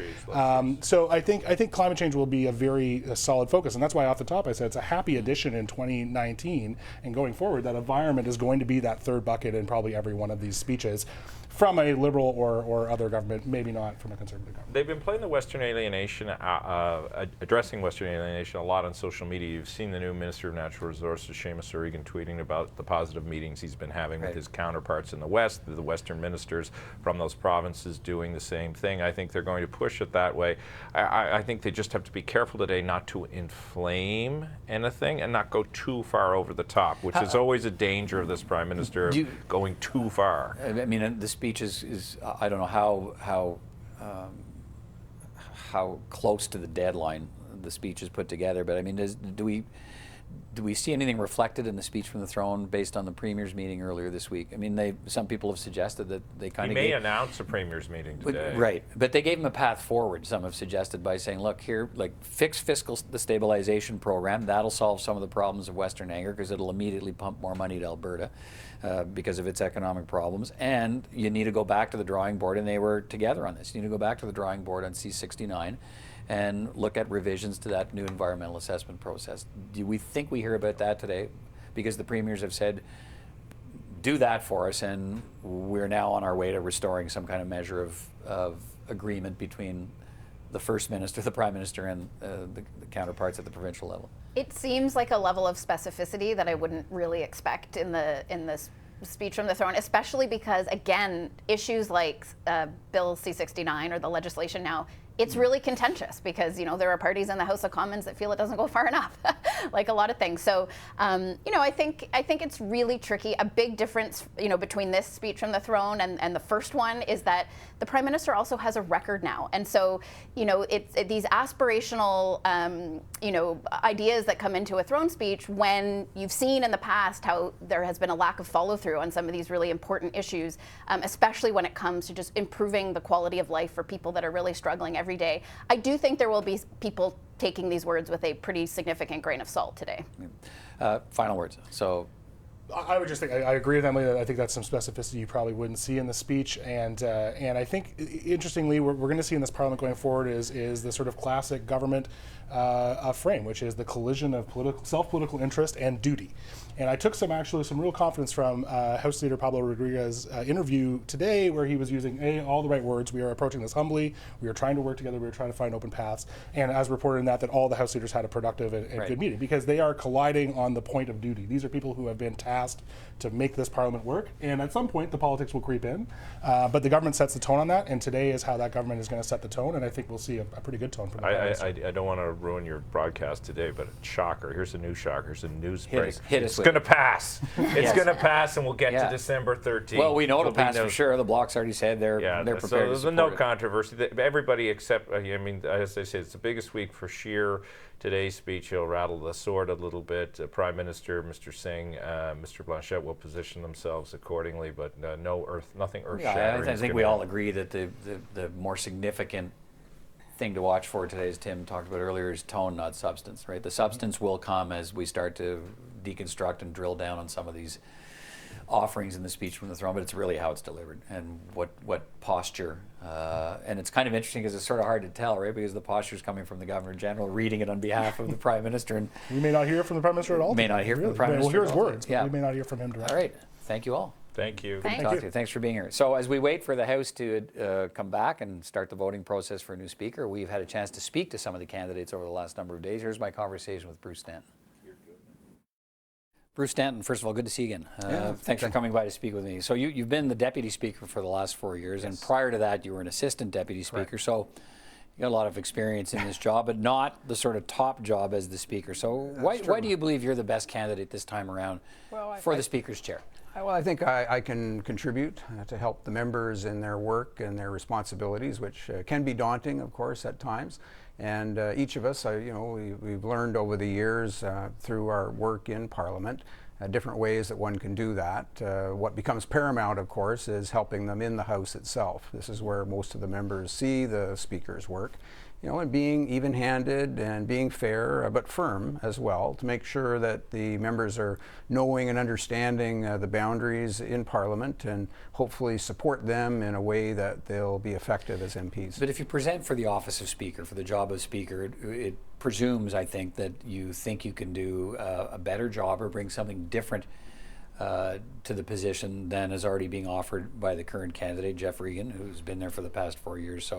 So I think climate change will be a very solid focus, and that's why off the top I said it's a happy addition in 2019 and going forward that environment is going to be that third bucket in probably every one of these speeches from a Liberal or other government, maybe not from a Conservative government. They've been playing the Western alienation, addressing Western alienation a lot on social media. You've seen the new Minister of Natural Resources, Geoff Regan, tweeting about the positive meetings he's been having with his counterparts in the West, the Western ministers from those provinces doing the same thing. I think they're going to push it that way. I think they just have to be careful today not to inflame anything and not go too far over the top, which is always a danger of this Prime Minister, going too far. I mean, the speech is I don't know how close to the deadline the speech is put together, but I mean, do we see anything reflected in the speech from the throne based on the Premier's meeting earlier this week? I mean, some people have suggested that they kind of may announce a Premier's meeting today. Right, but they gave him a path forward, some have suggested, by saying, look, here, fix the stabilization program. That'll solve some of the problems of Western anger because it'll immediately pump more money to Alberta because of its economic problems. And you need to go back to the drawing board, and they were together on this. You need to go back to the drawing board on C69 and look at revisions to that new environmental assessment process. Do we think we hear about that today? Because the premiers have said, do that for us, and we're now on our way to restoring some kind of measure of agreement between the First Minister, the Prime Minister, and the counterparts at the provincial level. It seems like a level of specificity that I wouldn't really expect in this speech from the throne, especially because, again, issues like Bill C69 or the legislation now, it's really contentious because, there are parties in the House of Commons that feel it doesn't go far enough, like a lot of things. So, I think it's really tricky. A big difference, between this speech from the throne and the first one is that the Prime Minister also has a record now. And so, it's these aspirational, ideas that come into a throne speech when you've seen in the past how there has been a lack of follow through on some of these really important issues, especially when it comes to just improving the quality of life for people that are really struggling every day. I do think there will be people taking these words with a pretty significant grain of salt today. Final words. So, I would just think I agree with Emily that I think that's some specificity you probably wouldn't see in the speech, and I think interestingly we're going to see in this Parliament going forward is the sort of classic government frame, which is the collision of self-political interest and duty. And I took some real confidence from House Leader Pablo Rodriguez's interview today, where he was using all the right words. We are approaching this humbly. We are trying to work together. We are trying to find open paths. And as reported in that all the House leaders had a productive and good meeting, because they are colliding on the point of duty. These are people who have been tasked to make this Parliament work. And at some point, the politics will creep in. But the government sets the tone on that. And today is how that government is going to set the tone. And I think we'll see a pretty good tone from the Parliament. I don't want to ruin your broadcast today, but shocker. Here's a new shocker. Here's a news break. It's going to pass. It's going to pass, and we'll get to December 13th. Well, we know it'll pass for sure. The Bloc's already said they're prepared so to there's support no it. controversy. Everybody except, as I say, it's the biggest week for Scheer today's speech, he'll rattle the sword a little bit. Prime Minister, Mr. Singh, Mr. Blanchet will position themselves accordingly, but nothing earth-shattering. I think we all agree that the more significant thing to watch for today, as Tim talked about earlier, is tone, not substance, right? The substance will come as we start to deconstruct and drill down on some of these offerings in the speech from the throne, but it's really how it's delivered and what posture. And it's kind of interesting because it's sort of hard to tell, right? Because the posture is coming from the Governor General, reading it on behalf of the Prime Minister. And we may not hear from the Prime Minister at all. May not hear from the Prime Minister. We'll hear his words, but we may not hear from him directly. All right. Thank you all. Thank you. Good to talk to you. Thanks for being here. So as we wait for the House to come back and start the voting process for a new Speaker, we've had a chance to speak to some of the candidates over the last number of days. Here's my conversation with Bruce Stanton. Bruce Stanton, first of all, good to see you again. Thanks for coming by to speak with me. So you've been the Deputy Speaker for the last 4 years, and prior to that you were an Assistant Deputy Speaker. So you got a lot of experience in this job, but not the sort of top job as the Speaker. So why do you believe you're the best candidate this time around for the Speaker's chair? Well, I think I can contribute to help the members in their work and their responsibilities, which can be daunting, of course, at times. And each of us, we've learned over the years through our work in Parliament different ways that one can do that. What becomes paramount, of course, is helping them in the House itself. This is where most of the members see the Speaker's work. And being even-handed and being fair, but firm as well, to make sure that the members are knowing and understanding the boundaries in Parliament and hopefully support them in a way that they'll be effective as MPs. But if you present for the office of Speaker, for the job of Speaker, it presumes, I think, that you think you can do a better job or bring something different to the position than is already being offered by the current candidate, Geoff Regan, who's been there for the past 4 years.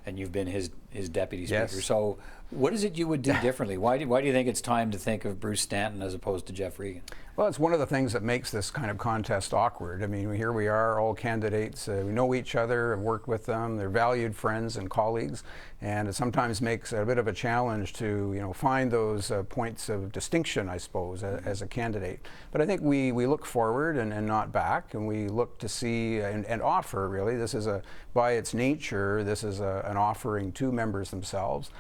And you've been his Deputy Speaker. Yes. So what is it you would do differently? Why do you think it's time to think of Bruce Stanton as opposed to Geoff Regan? Well, it's one of the things that makes this kind of contest awkward. I mean, here we are, all candidates. We know each other, have worked with them. They're valued friends and colleagues. And it sometimes makes a bit of a challenge to, find those points of distinction, I suppose, as a candidate. But I think we look forward and not back, and we look to see and offer, really. This is by its nature, this is an offering to members themselves.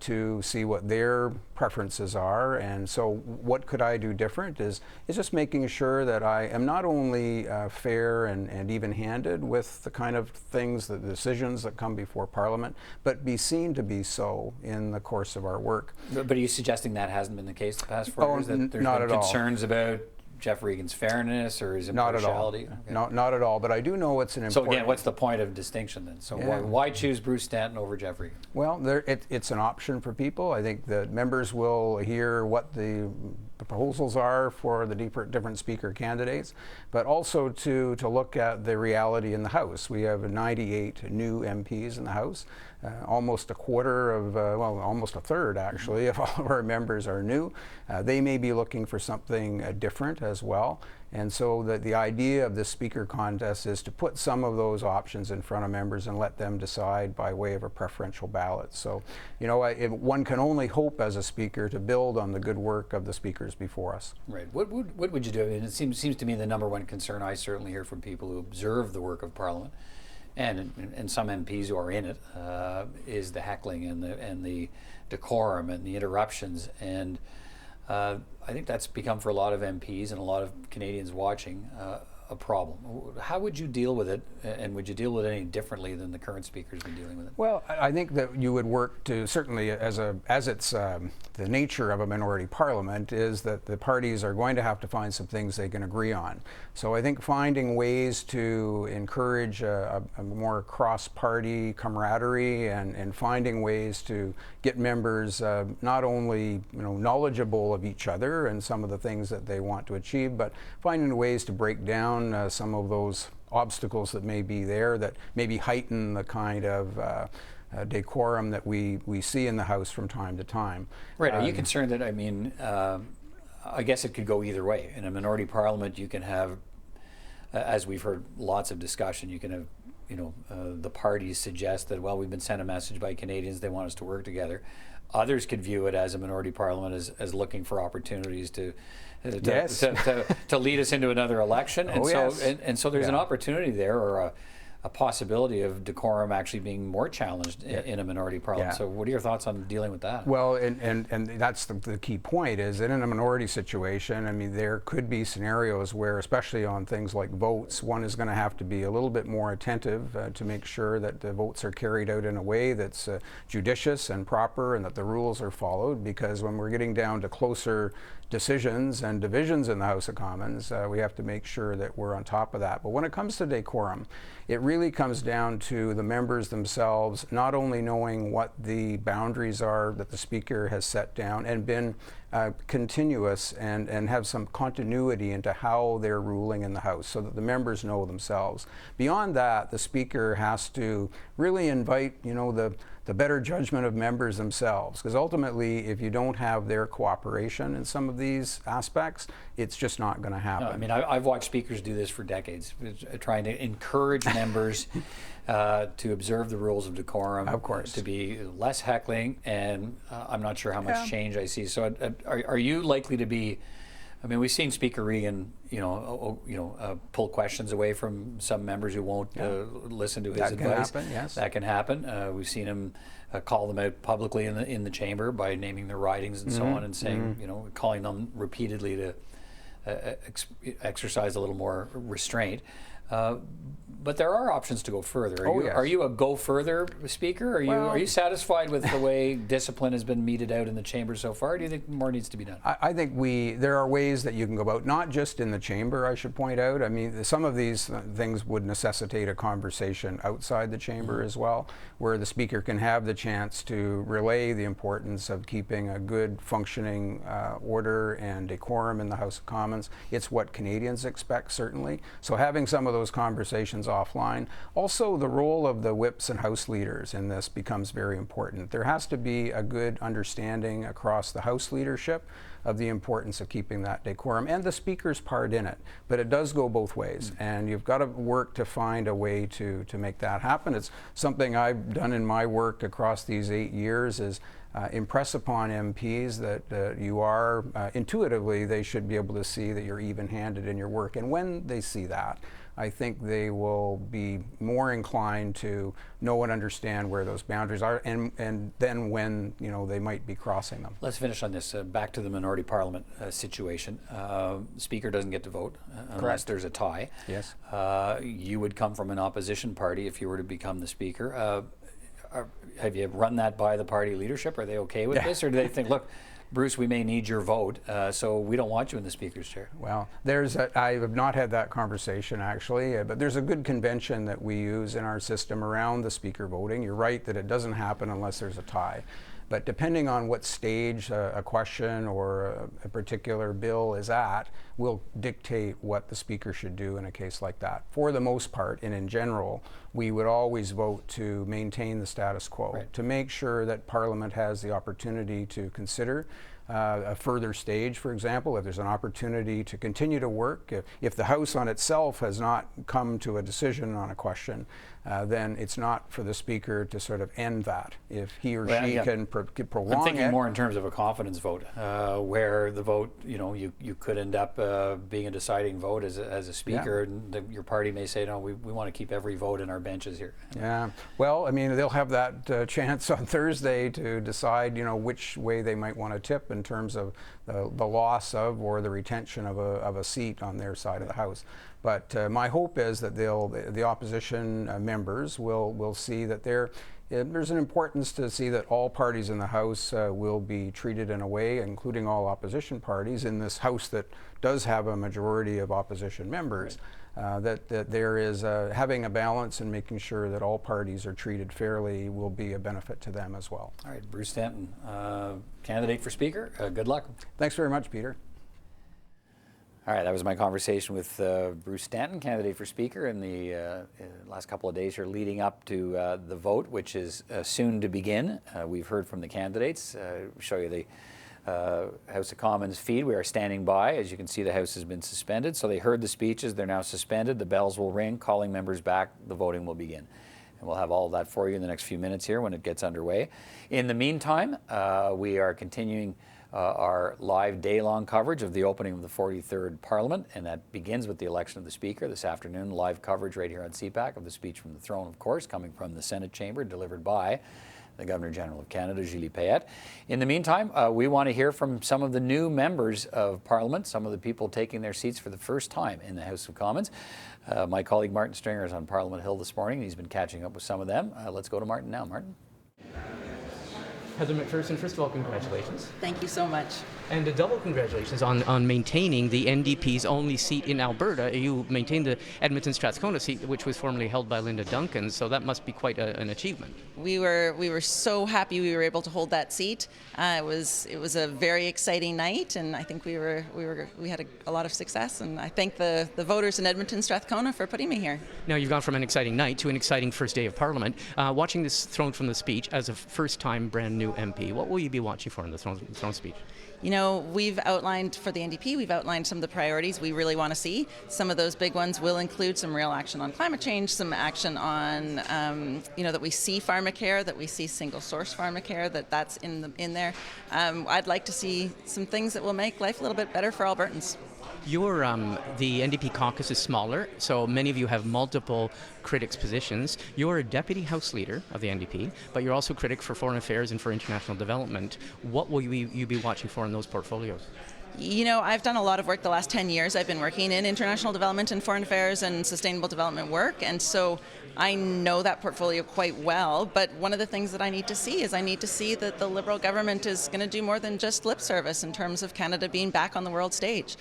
To see what their preferences are, and so what could I do different is just making sure that I am not only fair and even-handed with the kind of things, the decisions that come before Parliament, but be seen to be so in the course of our work. But are you suggesting that hasn't been the case the past 4 years? That there's not been at all. Concerns about Geoff Regan's fairness or his impartiality? Not at all, but I do know it's an important... So again, what's the point of distinction then? So why choose Bruce Stanton over Geoff Regan? Well, it's an option for people. I think the members will hear what the proposals are for the different Speaker candidates, but also to look at the reality in the House. We have 98 new MPs in the House. Almost a quarter of, almost a third actually, of all of our members are new. They may be looking for something different as well. And so the idea of this Speaker contest is to put some of those options in front of members and let them decide by way of a preferential ballot. So, one can only hope as a Speaker to build on the good work of the Speakers before us. Right. What would you do? I mean, it seems to me the number one concern I certainly hear from people who observe the work of Parliament and some MPs who are in it is the heckling and the decorum and the interruptions. And I think that's become for a lot of MPs and a lot of Canadians watching a problem. How would you deal with it, and would you deal with it any differently than the current Speaker's been dealing with it? Well, I think that you would work to, certainly as it's the nature of a minority parliament is that the parties are going to have to find some things they can agree on. So I think finding ways to encourage a more cross-party camaraderie and finding ways to get members not only knowledgeable of each other and some of the things that they want to achieve, but finding ways to break down some of those obstacles that may be there that maybe heighten the kind of decorum that we see in the House from time to time. Right. Are you concerned that, I guess it could go either way. In a minority parliament, you can have, as we've heard lots of discussion, you can have, the parties suggest that, well, we've been sent a message by Canadians, they want us to work together. Others could view it as a minority parliament as looking for opportunities to lead us into another election. And so there's an opportunity there, or a possibility of decorum actually being more challenged in a minority parliament. Yeah. So what are your thoughts on dealing with that? Well, and that's the key point, is that in a minority situation, I mean, there could be scenarios where, especially on things like votes, one is going to have to be a little bit more attentive to make sure that the votes are carried out in a way that's judicious and proper, and that the rules are followed, because when we're getting down to closer decisions and divisions in the House of Commons, we have to make sure that we're on top of that. But when it comes to decorum, it really comes down to the members themselves not only knowing what the boundaries are that the Speaker has set down and been continuous and have some continuity into how they're ruling in the House, so that the members know themselves. Beyond that, the Speaker has to really invite, the better judgment of members themselves, because ultimately, if you don't have their cooperation in some of these aspects, it's just not going to happen. No, I mean, I've watched speakers do this for decades, trying to encourage members to observe the rules of decorum, of course, to be less heckling, and I'm not sure how much change I see. So, are you likely to be? I mean, we've seen Speaker Regan, pull questions away from some members who won't listen to his advice. That can happen, yes. That can happen. We've seen him call them out publicly in the chamber by naming their ridings and so on, and saying, calling them repeatedly to exercise a little more restraint. But there are options to go further. Are you a go further speaker? Are you satisfied with the way discipline has been meted out in the chamber so far? Or do you think more needs to be done? I think there are ways that you can go about, not just in the chamber, I should point out. I mean, some of these things would necessitate a conversation outside the chamber as well, where the Speaker can have the chance to relay the importance of keeping a good functioning order and decorum in the House of Commons. It's what Canadians expect, certainly. So having some of those conversations offline. Also, the role of the whips and House leaders in this becomes very important. There has to be a good understanding across the House leadership of the importance of keeping that decorum and the Speaker's part in it. But it does go both ways, and you've got to work to find a way to make that happen. It's something I've done in my work across these 8 years, is impress upon MPs that you are, intuitively, they should be able to see that you're even-handed in your work. And when they see that, I think they will be more inclined to know and understand where those boundaries are, and then when they might be crossing them. Let's finish on this. Back to the minority parliament situation. Speaker doesn't get to vote unless there's a tie. Yes. You would come from an opposition party if you were to become the Speaker. Have you run that by the party leadership? Are they okay with this, or do they think, look, Bruce, we may need your vote, so we don't want you in the Speaker's chair? Well, I have not had that conversation, actually, but there's a good convention that we use in our system around the Speaker voting. You're right that it doesn't happen unless there's a tie. But depending on what stage a question or a particular bill is at, will dictate what the Speaker should do in a case like that. For the most part, and in general, we would always vote to maintain the status quo, to make sure that Parliament has the opportunity to consider a further stage, for example, if there's an opportunity to continue to work. If the House on itself has not come to a decision on a question, then it's not for the Speaker to sort of end that. If he or she can prolong it. I'm thinking more in terms of a confidence vote, where the vote, you could end up being a deciding vote as a Speaker, and your party may say, no, we want to keep every vote in our benches here. Yeah, well, I mean, they'll have that chance on Thursday to decide, which way they might want to tip in terms of the loss of or the retention of a seat on their side of the House. But my hope is that the opposition members will see that there's an importance to see that all parties in the House will be treated in a way, including all opposition parties in this House that does have a majority of opposition members, that there is having a balance and making sure that all parties are treated fairly will be a benefit to them as well. All right, Bruce Stanton, candidate for Speaker. Good luck. Thanks very much, Peter. All right, that was my conversation with Bruce Stanton, candidate for Speaker, in the last couple of days here leading up to the vote, which is soon to begin. We've heard from the candidates. Show you the House of Commons feed. We are standing by. As you can see, the House has been suspended. So they heard the speeches. They're now suspended. The bells will ring, calling members back. The voting will begin. And we'll have all of that for you in the next few minutes here when it gets underway. In the meantime, we are continuing our live day-long coverage of the opening of the 43rd Parliament, and that begins with the election of the Speaker this afternoon. Live coverage right here on CPAC of the speech from the throne, of course, coming from the Senate chamber, delivered by the Governor-General of Canada, Julie Payette. In the meantime, we want to hear from some of the new members of Parliament, some of the people taking their seats for the first time in the House of Commons. My colleague Martin Stringer is on Parliament Hill this morning. He's been catching up with some of them. Let's go to Martin now. Martin. Heather McPherson, first of all, congratulations. Thank you so much. And a double congratulations on maintaining the NDP's only seat in Alberta. You maintained the Edmonton Strathcona seat, which was formerly held by Linda Duncan, so that must be quite an achievement. We were so happy we were able to hold that seat. It was a very exciting night, and I think we had a lot of success. And I thank the voters in Edmonton Strathcona for putting me here. Now you've gone from an exciting night to an exciting first day of Parliament. Watching this throne from the speech as a first-time brand new MP, what will you be watching for in the throne speech? You know, we've outlined for the NDP, we've outlined some of the priorities we really want to see. Some of those big ones will include some real action on climate change, some action on, that we see pharmacare, that we see single source pharmacare, that's in there. I'd like to see some things that will make life a little bit better for Albertans. The NDP caucus is smaller, so many of you have multiple critics' positions. You're a deputy House leader of the NDP, but you're also critic for foreign affairs and for international development. What will you be watching for in those portfolios? You know, I've done a lot of work the last 10 years. I've been working in international development and foreign affairs and sustainable development work, and so I know that portfolio quite well. But one of the things that I need to see is that the Liberal government is going to do more than just lip service in terms of Canada being back on the world stage.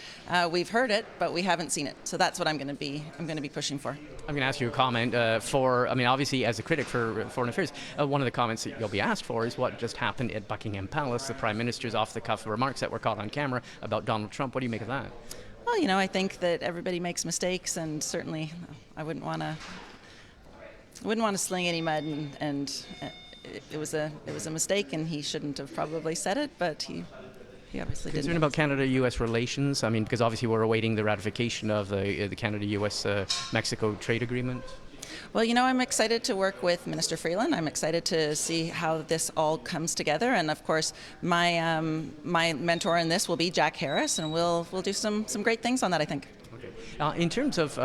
We've heard it, but we haven't seen it. So that's what I'm going to be pushing for. I'm going to ask you a comment obviously as a critic for foreign affairs, one of the comments that you'll be asked for is what just happened at Buckingham Palace, the Prime Minister's off-the-cuff remarks that were caught on camera about Donald Trump. What do you make of that? Well, you know, I think that everybody makes mistakes, and certainly I wouldn't want to sling any mud, and it was a mistake, and he shouldn't have probably said it, but he obviously didn't. Concerned about Canada-U.S. relations? I mean, because obviously we're awaiting the ratification of the Canada-U.S. Mexico trade agreement. Well, you know, I'm excited to work with Minister Freeland. I'm excited to see how this all comes together, and of course, my mentor in this will be Jack Harris, and we'll do some great things on that, I think. Okay. In terms of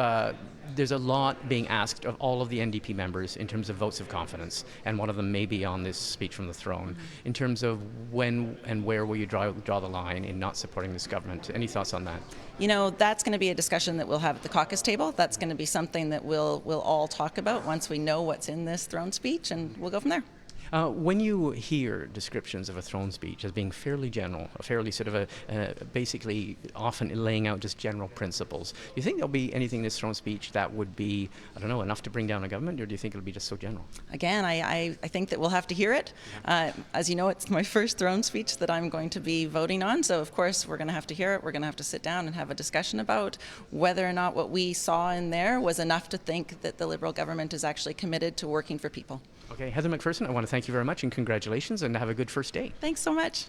there's a lot being asked of all of the NDP members in terms of votes of confidence, and one of them may be on this speech from the throne. In terms of when and where will you draw the line in not supporting this government? Any thoughts on that? You know, that's going to be a discussion that we'll have at the caucus table. That's going to be something that we'll all talk about once we know what's in this throne speech, and we'll go from there. When you hear descriptions of a throne speech as being fairly general, fairly sort of basically often laying out just general principles, do you think there'll be anything in this throne speech that would be, I don't know, enough to bring down a government, or do you think it'll be just so general? Again, I think that we'll have to hear it. As you know, it's my first throne speech that I'm going to be voting on, so of course we're going to have to hear it. We're going to have to sit down and have a discussion about whether or not what we saw in there was enough to think that the Liberal government is actually committed to working for people. Okay, Heather McPherson, I want to thank you very much and congratulations, and have a good first day. Thanks so much.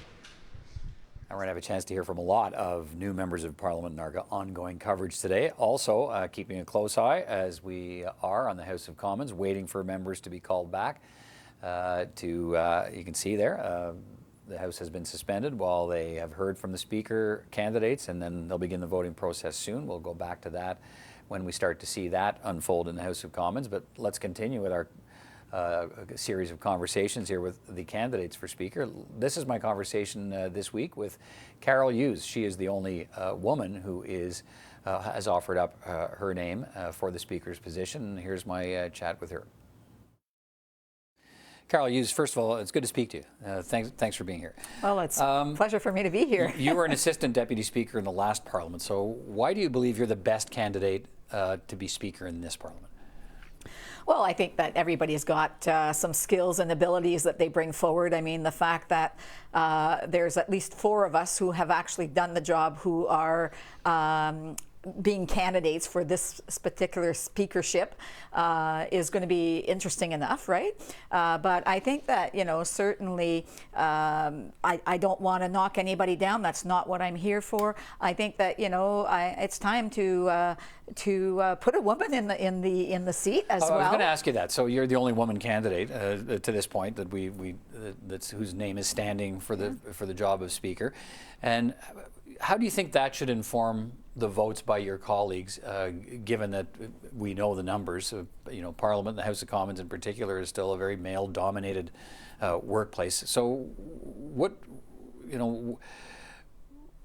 And we're going to have a chance to hear from a lot of new members of Parliament in our ongoing coverage today. Also, keeping a close eye as we are on the House of Commons, waiting for members to be called back. You can see there, the House has been suspended while they have heard from the Speaker candidates, and then they'll begin the voting process soon. We'll go back to that when we start to see that unfold in the House of Commons. But let's continue with our a series of conversations here with the candidates for Speaker. This is my conversation this week with Carol Hughes. She is the only woman who has offered up her name for the Speaker's position. Here's my chat with her. Carol Hughes, first of all, it's good to speak to you. Thanks for being here. Well, it's a pleasure for me to be here. You were an assistant deputy speaker in the last Parliament, so why do you believe you're the best candidate to be Speaker in this Parliament? Well, I think that everybody has got some skills and abilities that they bring forward. I mean, the fact that there's at least 4 of us who have actually done the job, who are being candidates for this particular speakership is going to be interesting enough, right? But I think that, certainly I don't want to knock anybody down. That's not what I'm here for. I think that, it's time to put a woman in the seat as well. I was going to ask you that. So you're the only woman candidate to this point that whose name is standing for the job of Speaker, and how do you think that should inform the votes by your colleagues, given that we know the numbers of, Parliament, the House of Commons in particular, is still a very male-dominated workplace. So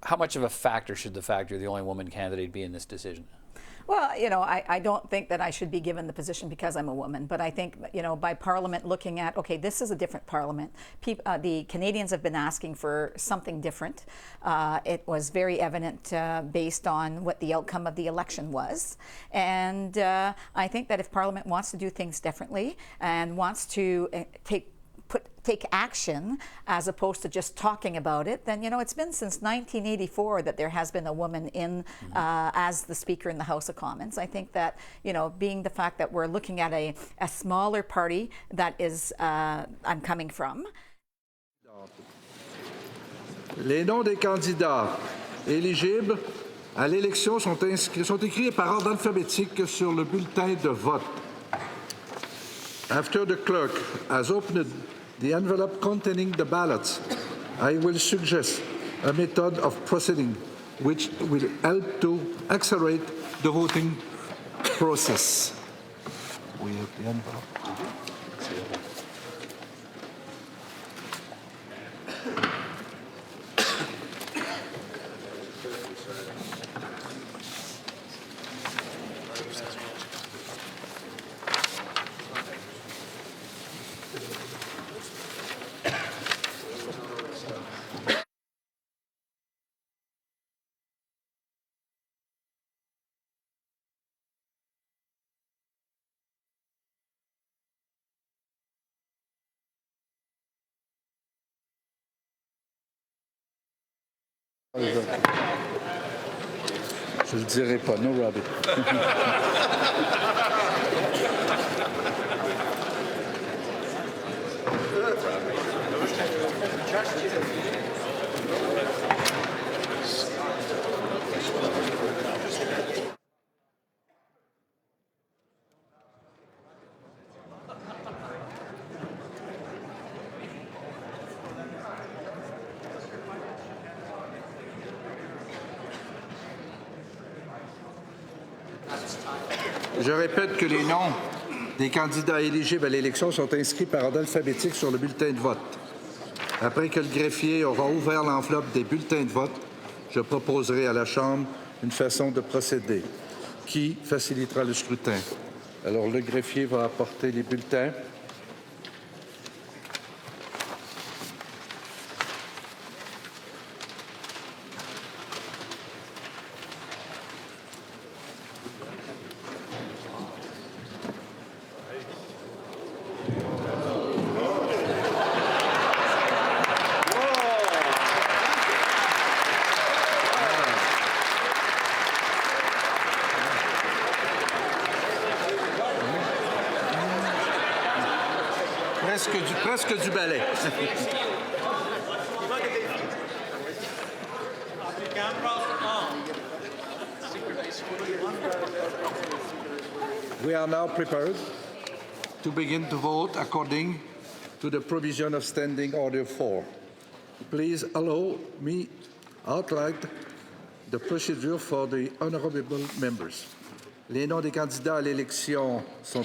how much of a factor should the fact you're the only woman candidate be in this decision? Well, I don't think that I should be given the position because I'm a woman, but I think, by Parliament looking at, okay, this is a different Parliament. The Canadians have been asking for something different. It was very evident based on what the outcome of the election was. And I think that if Parliament wants to do things differently and wants to take action as opposed to just talking about it, then it's been since 1984 that there has been a woman in as the Speaker in the House of Commons. I think that being the fact that we're looking at a smaller party that is I'm coming from. Les noms des candidats éligibles à l'élection sont écrits par ordre alphabétique sur le bulletin de vote. After the clerk has opened the envelope containing the ballots, I will suggest a method of proceeding which will help to accelerate the voting process. We have the envelope. Je le dirai pas, no Robbie. Je répète que les noms des candidats éligibles à l'élection sont inscrits par ordre alphabétique sur le bulletin de vote. Après que le greffier aura ouvert l'enveloppe des bulletins de vote, je proposerai à la Chambre une façon de procéder qui facilitera le scrutin. Alors, le greffier va apporter les bulletins. Presque du balai. We are now prepared to begin to vote according to the provision of Standing Order 4. Please allow me outline the procedure for the honorable members. Les noms des candidats à l'élection sont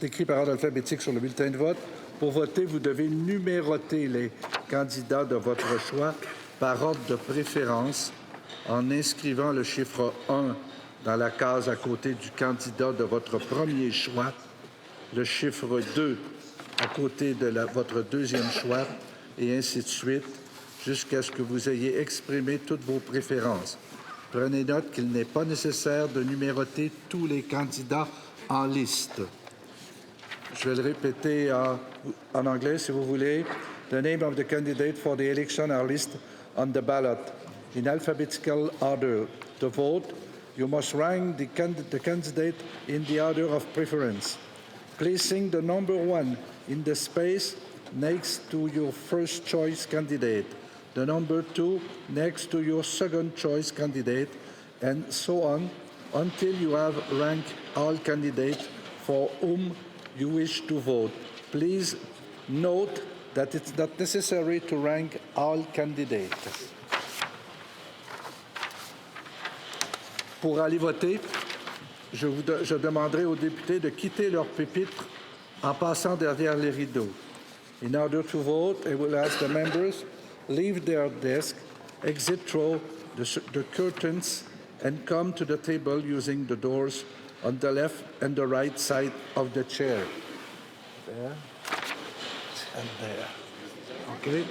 écrits par ordre alphabétique sur le bulletin de vote. Pour voter, vous devez numéroter les candidats de votre choix par ordre de préférence en inscrivant le chiffre 1 dans la case à côté du candidat de votre premier choix, le chiffre 2 à côté de votre deuxième choix, et ainsi de suite, jusqu'à ce que vous ayez exprimé toutes vos préférences. Prenez note qu'il n'est pas nécessaire de numéroter tous les candidats en liste. Je vais le répéter en anglais, si vous voulez. The name of the candidate for the election are listed on the ballot in alphabetical order. To vote, you must rank the candidate in the order of preference, placing the number 1 in the space next to your first choice candidate, the number 2 next to your second choice candidate, and so on until you have ranked all candidates for whom you wish to vote. Please note that it's not necessary to rank all candidates. Pour aller voter, je demanderai aux députés de quitter leur pupitre en passant derrière les rideaux. In order to vote, I will ask the members leave their desk, exit through the curtains, and come to the table using the doors on the left and the right side of the chair. There and there. Okay.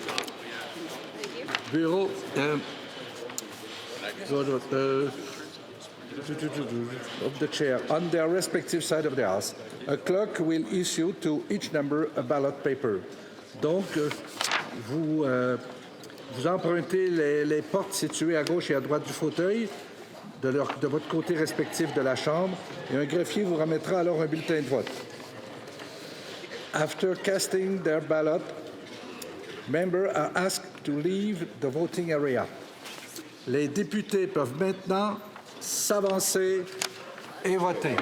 Bureau. Of the chair on their respective side of the house. A clerk will issue to each member a ballot paper. Donc, vous empruntez les portes situées à gauche et à droite du fauteuil de votre côté respectif de la Chambre et un greffier vous remettra alors un bulletin de vote. After casting their ballot, members are asked to leave the voting area. Les députés peuvent maintenant s'avancer et voter.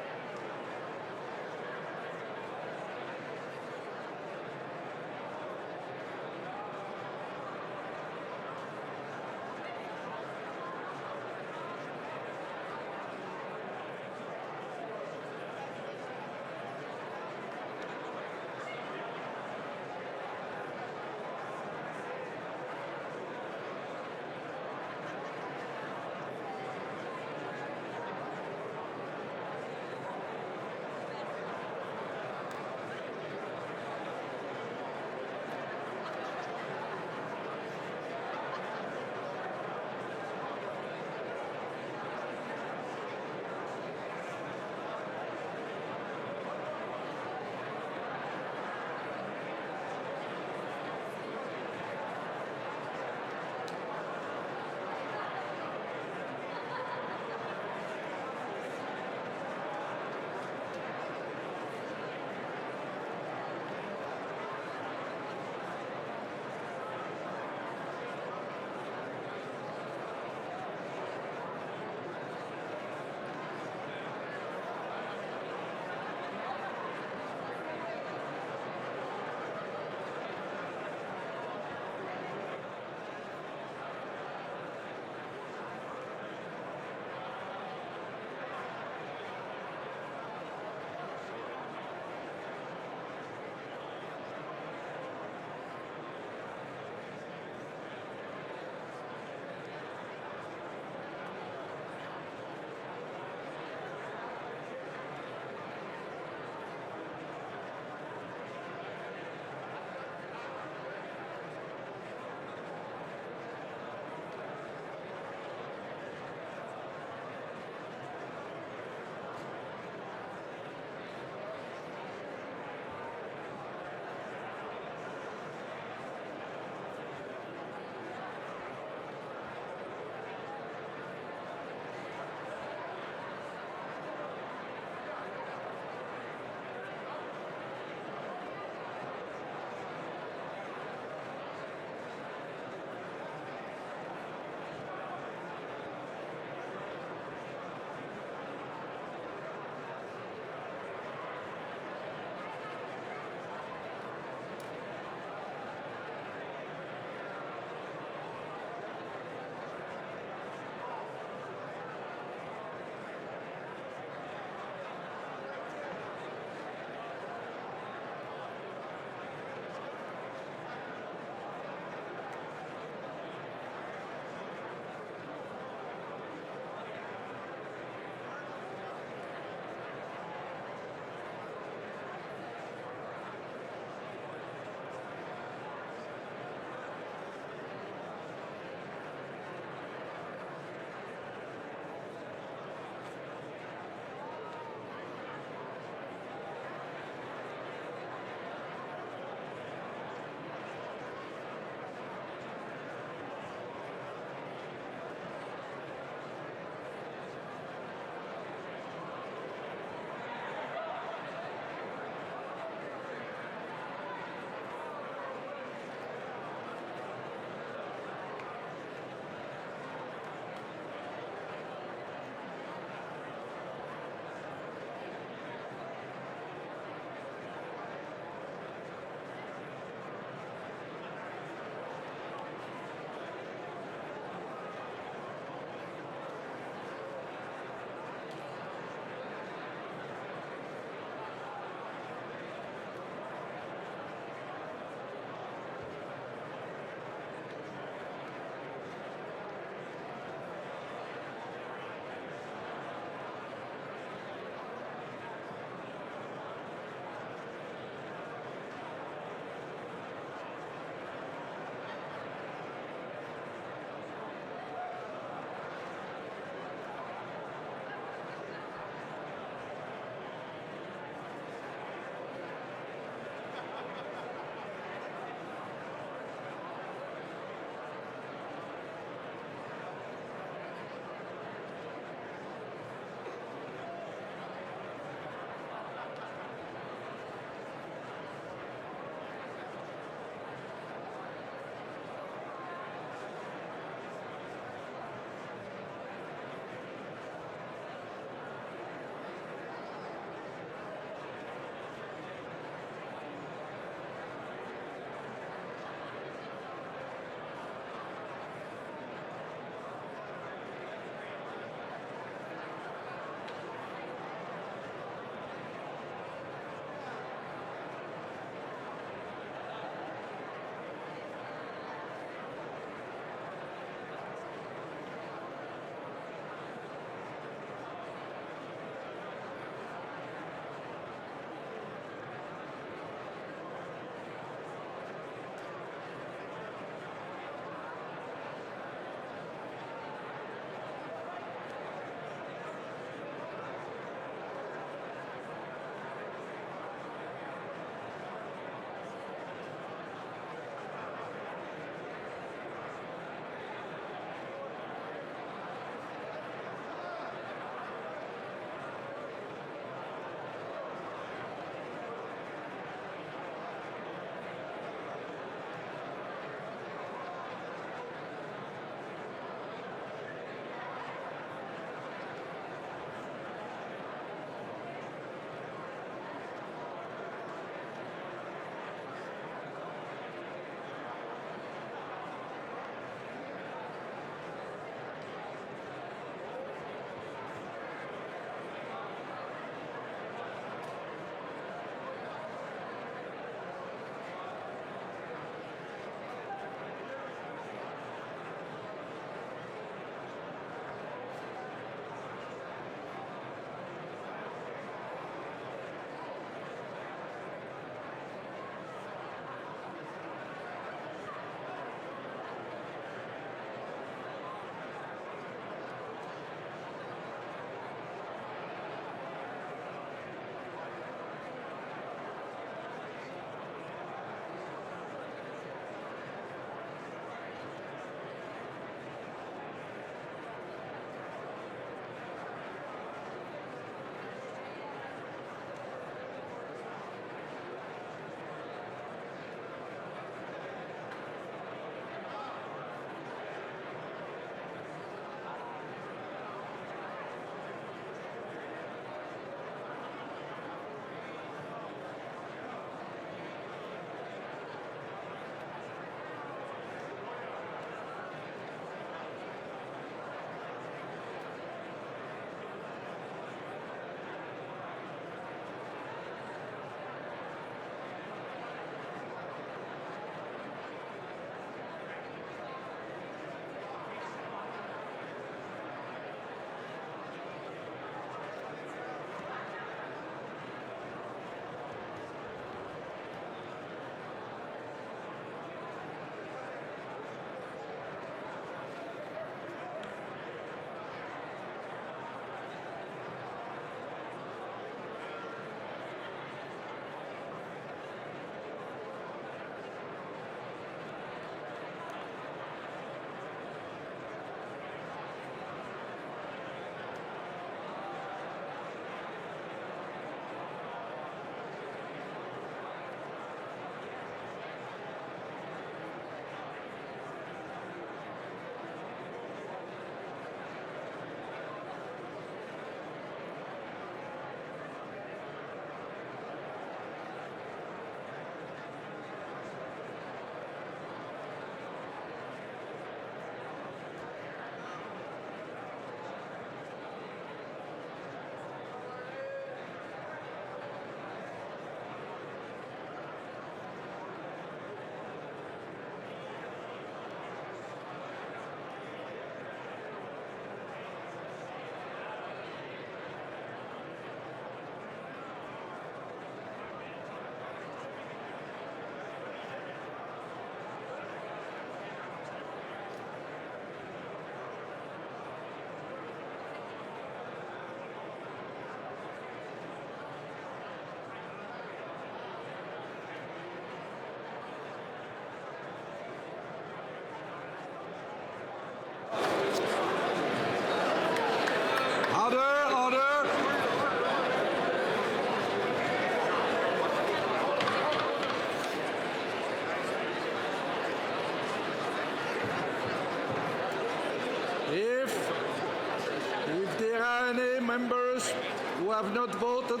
have not voted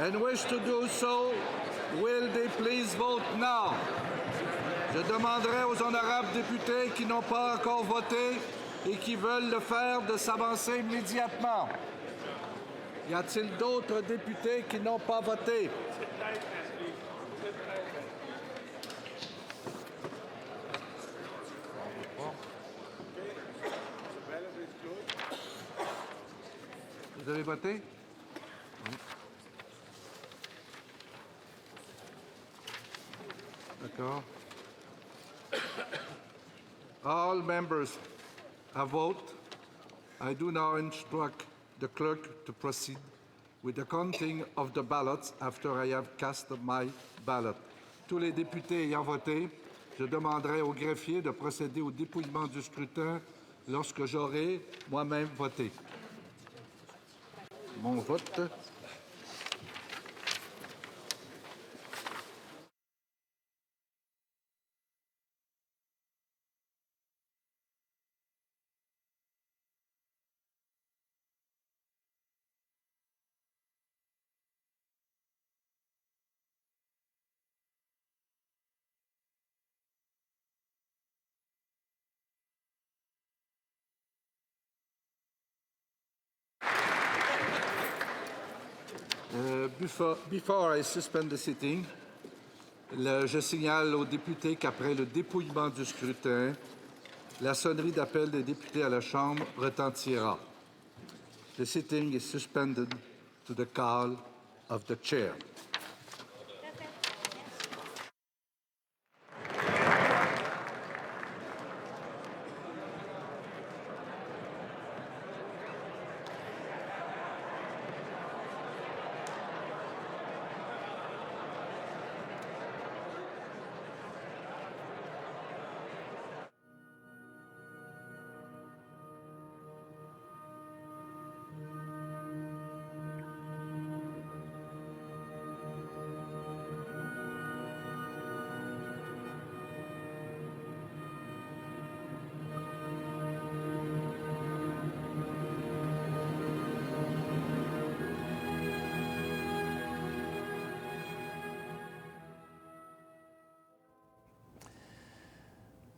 and wish to do so, will they please vote now? Je demanderai aux honorables députés qui n'ont pas encore voté et qui veulent le faire de s'avancer immédiatement. Y a-t-il d'autres députés qui n'ont pas voté? Vous avez voté? D'accord. All members have voted. I do now instruct the clerk to proceed with the counting of the ballots after I have cast my ballot. Tous les députés ayant voté, je demanderai au greffier de procéder au dépouillement du scrutin lorsque j'aurai moi-même voté. Mon vote. Before I suspend the sitting, je signale aux députés qu'après le dépouillement du scrutin, la sonnerie d'appel des députés à la Chambre retentira. The sitting is suspended to the call of the chair.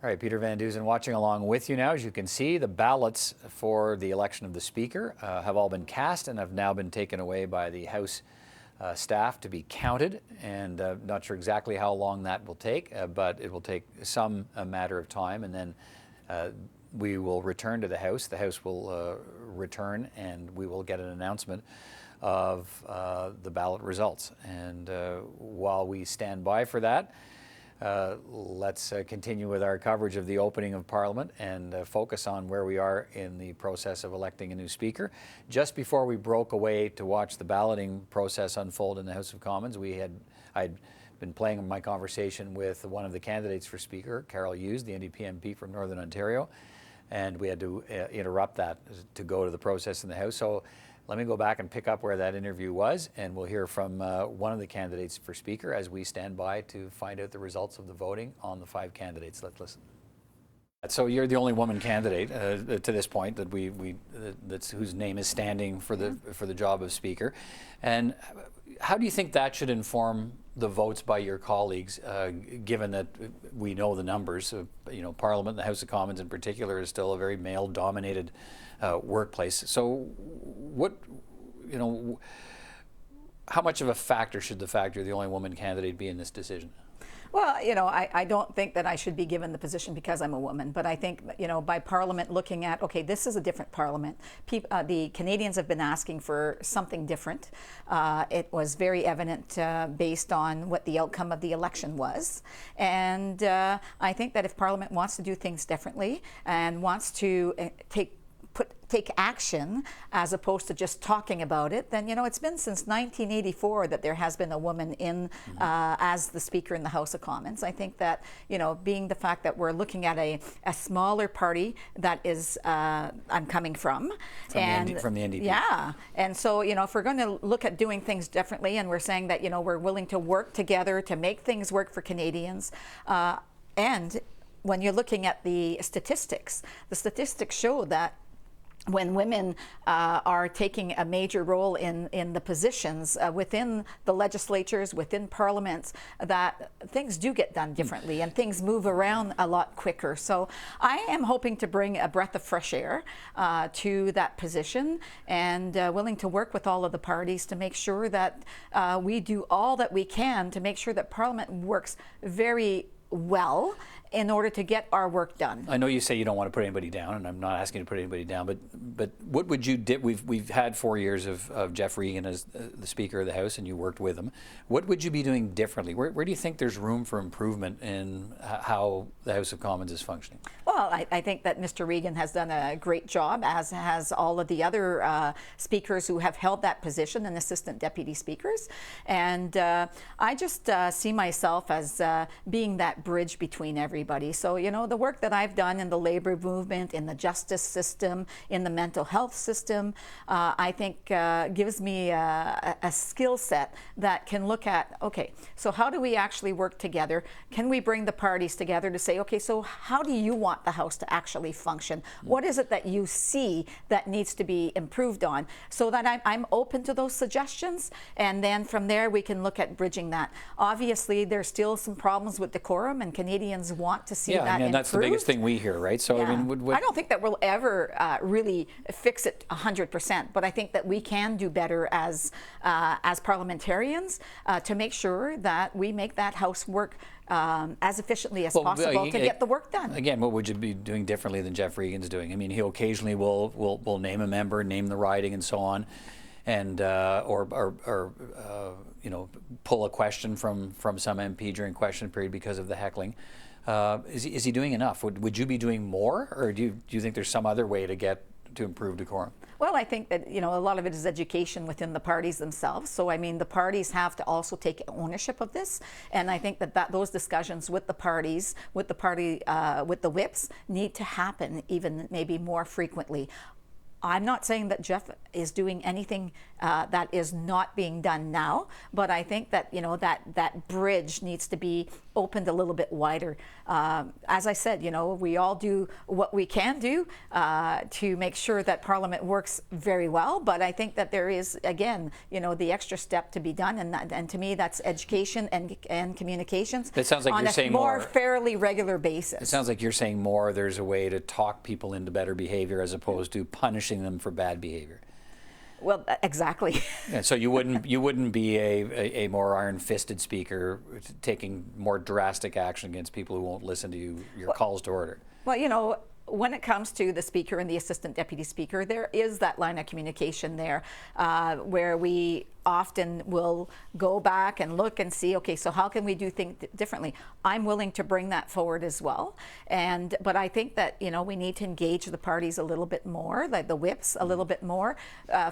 All right, Peter Van Dusen watching along with you now. As you can see, the ballots for the election of the Speaker have all been cast and have now been taken away by the House staff to be counted. And not sure exactly how long that will take, but it will take some matter of time. And then we will return to the House. The House will return and we will get an announcement of the ballot results. And while we stand by for that, let's continue with our coverage of the opening of Parliament and focus on where we are in the process of electing a new Speaker. Just before we broke away to watch the balloting process unfold in the House of Commons, I'd been playing my conversation with one of the candidates for Speaker, Carol Hughes, the NDP MP from Northern Ontario, and we had to interrupt that to go to the process in the House. So let me go back and pick up where that interview was, and we'll hear from one of the candidates for Speaker as we stand by to find out the results of the voting on the 5 candidates. Let's listen. So you're the only woman candidate to this point that that's whose name is standing for the job of Speaker, and how do you think that should inform the votes by your colleagues, given that we know the numbers? Parliament, the House of Commons in particular, is still a very male-dominated workplace. So how much of a factor should the fact you're the only woman candidate be in this decision? Well, I don't think that I should be given the position because I'm a woman, but I think, by Parliament looking at, okay, this is a different Parliament. The Canadians have been asking for something different. It was very evident based on what the outcome of the election was. And I think that if Parliament wants to do things differently and wants to take action as opposed to just talking about it, then it's been since 1984 that there has been a woman in as the Speaker in the House of Commons. I think that being the fact that we're looking at a smaller party that is I'm coming from the NDP. Yeah, and so if we're going to look at doing things differently, and we're saying that we're willing to work together to make things work for Canadians, and when you're looking at the statistics show that when women are taking a major role in the positions within the legislatures, within parliaments, that things do get done differently and things move around a lot quicker. So I am hoping to bring a breath of fresh air to that position, and willing to work with all of the parties to make sure that we do all that we can to make sure that Parliament works very well in order to get our work done. I know you say you don't want to put anybody down, and I'm not asking you to put anybody down, but what would you do? We've had 4 years of Geoff Regan as the Speaker of the House, and you worked with him. What would you be doing differently? Where do you think there's room for improvement in how the House of Commons is functioning? Well, I think that Mr. Regan has done a great job, as has all of the other speakers who have held that position and assistant deputy speakers. And I just see myself as being that bridge between everybody. So, you know, the work that I've done in the labor movement, in the justice system, in the mental health system, I think gives me a skill set that can look at, okay, so how do we actually work together? Can we bring the parties together to say, okay, so how do you want the House to actually function? What is it that you see that needs to be improved on? So that I'm open to those suggestions, and then from there we can look at bridging that. Obviously, there's still some problems with decorum, and Canadians want to see that I mean, improved. that's the biggest thing we hear, right? So, Yeah. I mean, I don't think that we'll ever really fix it 100%, but I think that we can do better as parliamentarians to make sure that we make that House work as efficiently as possible to get the work done. Again, what would you be doing differently than Geoff Regan's doing? I mean, he occasionally will name a member, name the riding, and so on, and or you know, pull a question from some MP during question period because of the heckling. Is he doing enough? Would you be doing more, or do you think there's some other way to improve decorum? Well, I think that, you know, a lot of it is education within the parties themselves. So, I mean, the parties have to also take ownership of this, and I think that those discussions with the parties, with the whips, need to happen even maybe more frequently. I'm not saying that Geoff is doing anything that is not being done now, but I think that, you know, that bridge needs to be opened a little bit wider. As I said, you know, we all do what we can do to make sure that Parliament works very well, but I think that there is, again, you know, the extra step to be done, and to me that's education and communications. It sounds like on you're a saying more more fairly regular basis. It sounds like you're saying more. There's a way to talk people into better behavior as opposed to punishing them for bad behavior. Well, exactly. Yeah, so you wouldn't be a more iron-fisted speaker taking more drastic action against people who won't listen to your calls to order. Well, you know, when it comes to the Speaker and the Assistant Deputy Speaker, there is that line of communication there where we often will go back and look and see, okay, so how can we do things differently? I'm willing to bring that forward as well. But I think that, you know, we need to engage the parties a little bit more, like the whips a little bit more,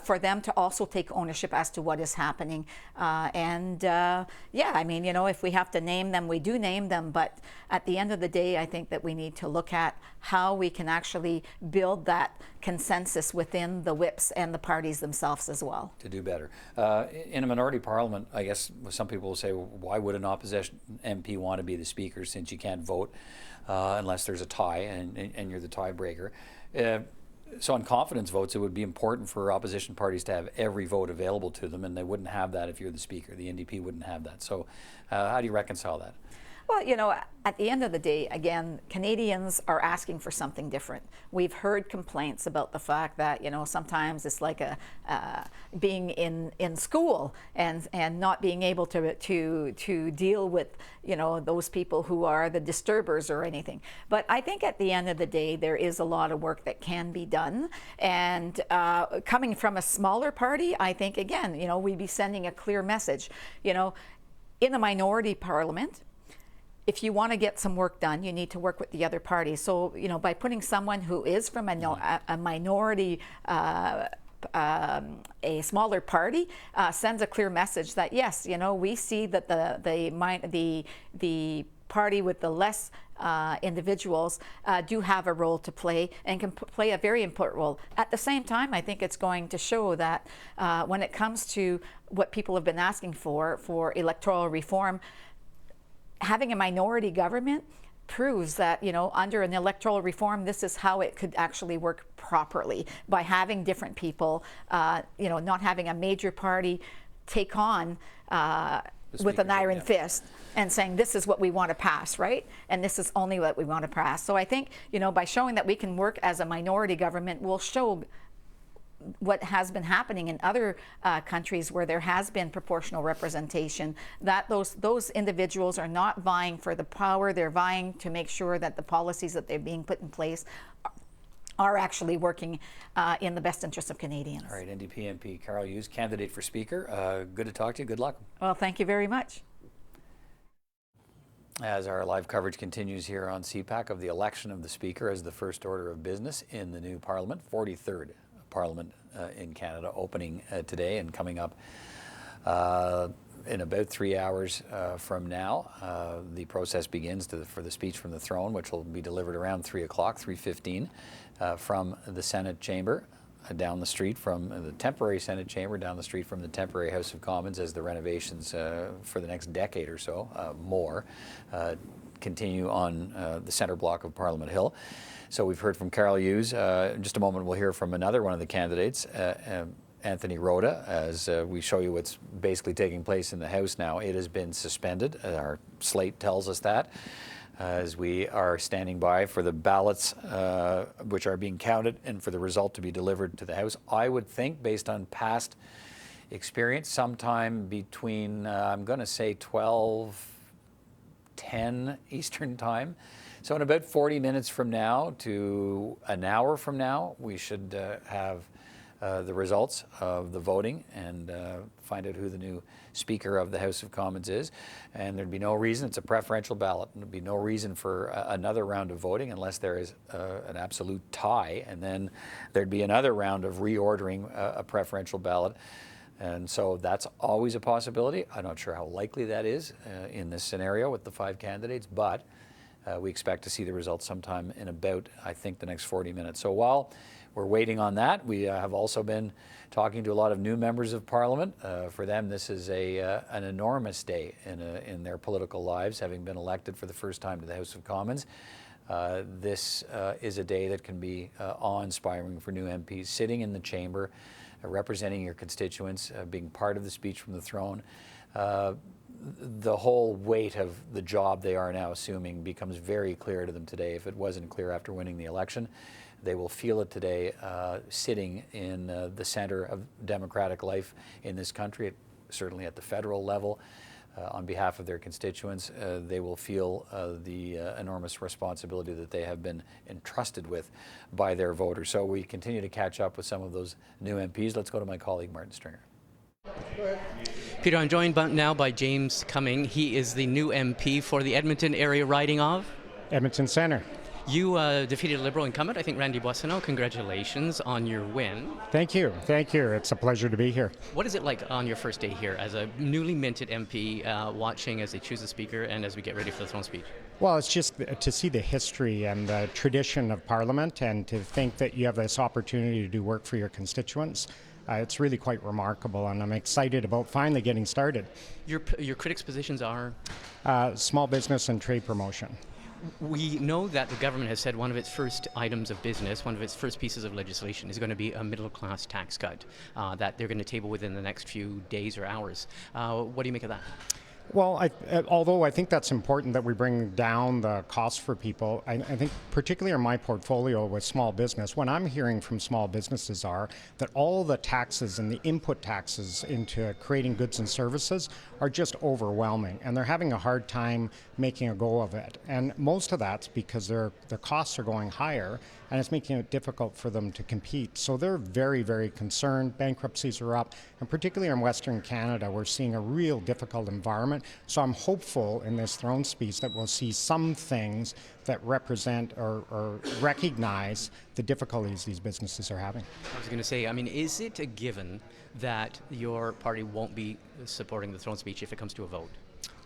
for them to also take ownership as to what is happening. Yeah, I mean, you know, if we have to name them, we do name them. But at the end of the day, I think that we need to look at how we can actually build that consensus within the whips and the parties themselves as well. To do better. In a minority parliament, I guess some people will say, well, why would an opposition MP want to be the Speaker since you can't vote unless there's a tie and you're the tiebreaker? So on confidence votes, it would be important for opposition parties to have every vote available to them, and they wouldn't have that if you're the Speaker. The NDP wouldn't have that. So how do you reconcile that? Well, you know, at the end of the day, again, Canadians are asking for something different. We've heard complaints about the fact that, you know, sometimes it's like being in school and not being able to deal with, you know, those people who are the disturbers or anything. But I think at the end of the day, there is a lot of work that can be done. And coming from a smaller party, I think, again, you know, we'd be sending a clear message. You know, in a minority parliament, if you want to get some work done, you need to work with the other parties. So, you know, by putting someone who is from a minority, a smaller party, sends a clear message that, yes, you know, we see that the party with the less individuals do have a role to play and can play a very important role. At the same time, I think it's going to show that when it comes to what people have been asking for electoral reform, having a minority government proves that, you know, under an electoral reform, this is how it could actually work properly, by having different people, you know, not having a major party take on with an iron fist and saying, this is what we want to pass, right? And this is only what we want to pass. So I think, you know, by showing that we can work as a minority government, we'll show what has been happening in other countries where there has been proportional representation, that those individuals are not vying for the power, they're vying to make sure that the policies that they're being put in place are actually working in the best interest of Canadians. All right, NDP MP Carol Hughes, candidate for Speaker. Good to talk to you. Good luck. Well, thank you very much. As our live coverage continues here on CPAC of the election of the Speaker as the first order of business in the new Parliament, 43rd Parliament in Canada, opening today and coming up in about 3 hours from now. The process begins for the speech from the throne, which will be delivered around 3 o'clock, 3:15, from the Senate chamber down the street from the temporary Senate chamber, down the street from the temporary House of Commons, as the renovations for the next decade or so, more, continue on the centre block of Parliament Hill. So we've heard from Carol Hughes. In just a moment, we'll hear from another one of the candidates, Anthony Rota, as we show you what's basically taking place in the House now. It has been suspended. Our slate tells us that, as we are standing by for the ballots which are being counted and for the result to be delivered to the House. I would think, based on past experience, sometime between, I'm going to say 12:10 Eastern Time. So in about 40 minutes from now to an hour from now, we should have the results of the voting and find out who the new Speaker of the House of Commons is. And there'd be no reason, it's a preferential ballot, and there'd be no reason for another round of voting unless there is an absolute tie, and then there'd be another round of reordering a preferential ballot. And so that's always a possibility. I'm not sure how likely that is in this scenario with the 5 candidates, but we expect to see the results sometime in about, I think, the next 40 minutes. So while we're waiting on that, we have also been talking to a lot of new members of Parliament. For them, this is an enormous day in their political lives, having been elected for the first time to the House of Commons. This is a day that can be awe-inspiring for new MPs, sitting in the chamber, representing your constituents, being part of the speech from the throne. The whole weight of the job they are now assuming becomes very clear to them today. If it wasn't clear after winning the election, they will feel it today, sitting in the center of democratic life in this country, certainly at the federal level. On behalf of their constituents, they will feel the enormous responsibility that they have been entrusted with by their voters. So we continue to catch up with some of those new MPs. Let's go to my colleague, Martin Stringer. Peter, I'm joined now by James Cumming. He is the new MP for the Edmonton area riding of Edmonton Centre. You defeated a Liberal incumbent, I think Randy Boissonneau. Congratulations on your win. Thank you. Thank you. It's a pleasure to be here. What is it like on your first day here as a newly minted MP, watching as they choose the Speaker and as we get ready for the throne speech? Well, it's just to see the history and the tradition of Parliament, and to think that you have this opportunity to do work for your constituents. It's really quite remarkable, and I'm excited about finally getting started. Your critics' positions are? Small business and trade promotion. We know that the government has said one of its first items of business, one of its first pieces of legislation is going to be a middle-class tax cut that they're going to table within the next few days or hours. What do you make of that? Well, although I think that's important that we bring down the costs for people, I think particularly in my portfolio with small business, what I'm hearing from small businesses are that all the taxes and the input taxes into creating goods and services are just overwhelming, and they're having a hard time making a go of it. And most of that's because the costs are going higher, and it's making it difficult for them to compete. So they're very, very concerned. Bankruptcies are up, and particularly in Western Canada, we're seeing a real difficult environment. So I'm hopeful in this throne speech that we'll see some things that represent or recognize the difficulties these businesses are having. I was going to say, I mean, is it a given that your party won't be supporting the throne speech if it comes to a vote?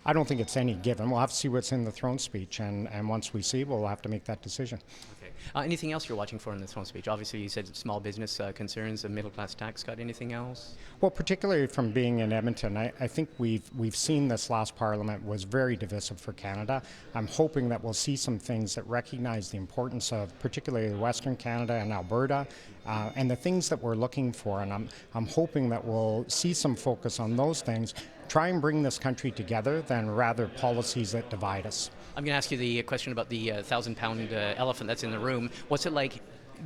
I don't think it's any given. We'll have to see what's in the throne speech, and once we see, we'll have to make that decision. Okay. Anything else you're watching for in the throne speech? Obviously, you said small business concerns, a middle-class tax cut. Anything else? Well, particularly from being in Edmonton, I think we've seen this last Parliament was very divisive for Canada. I'm hoping that we'll see some things that recognize the importance of particularly Western Canada and Alberta, and the things that we're looking for. And I'm hoping that we'll see some focus on those things, try and bring this country together than rather policies that divide us. I'm going to ask you the question about the 1,000-pound elephant that's in the room. What's it like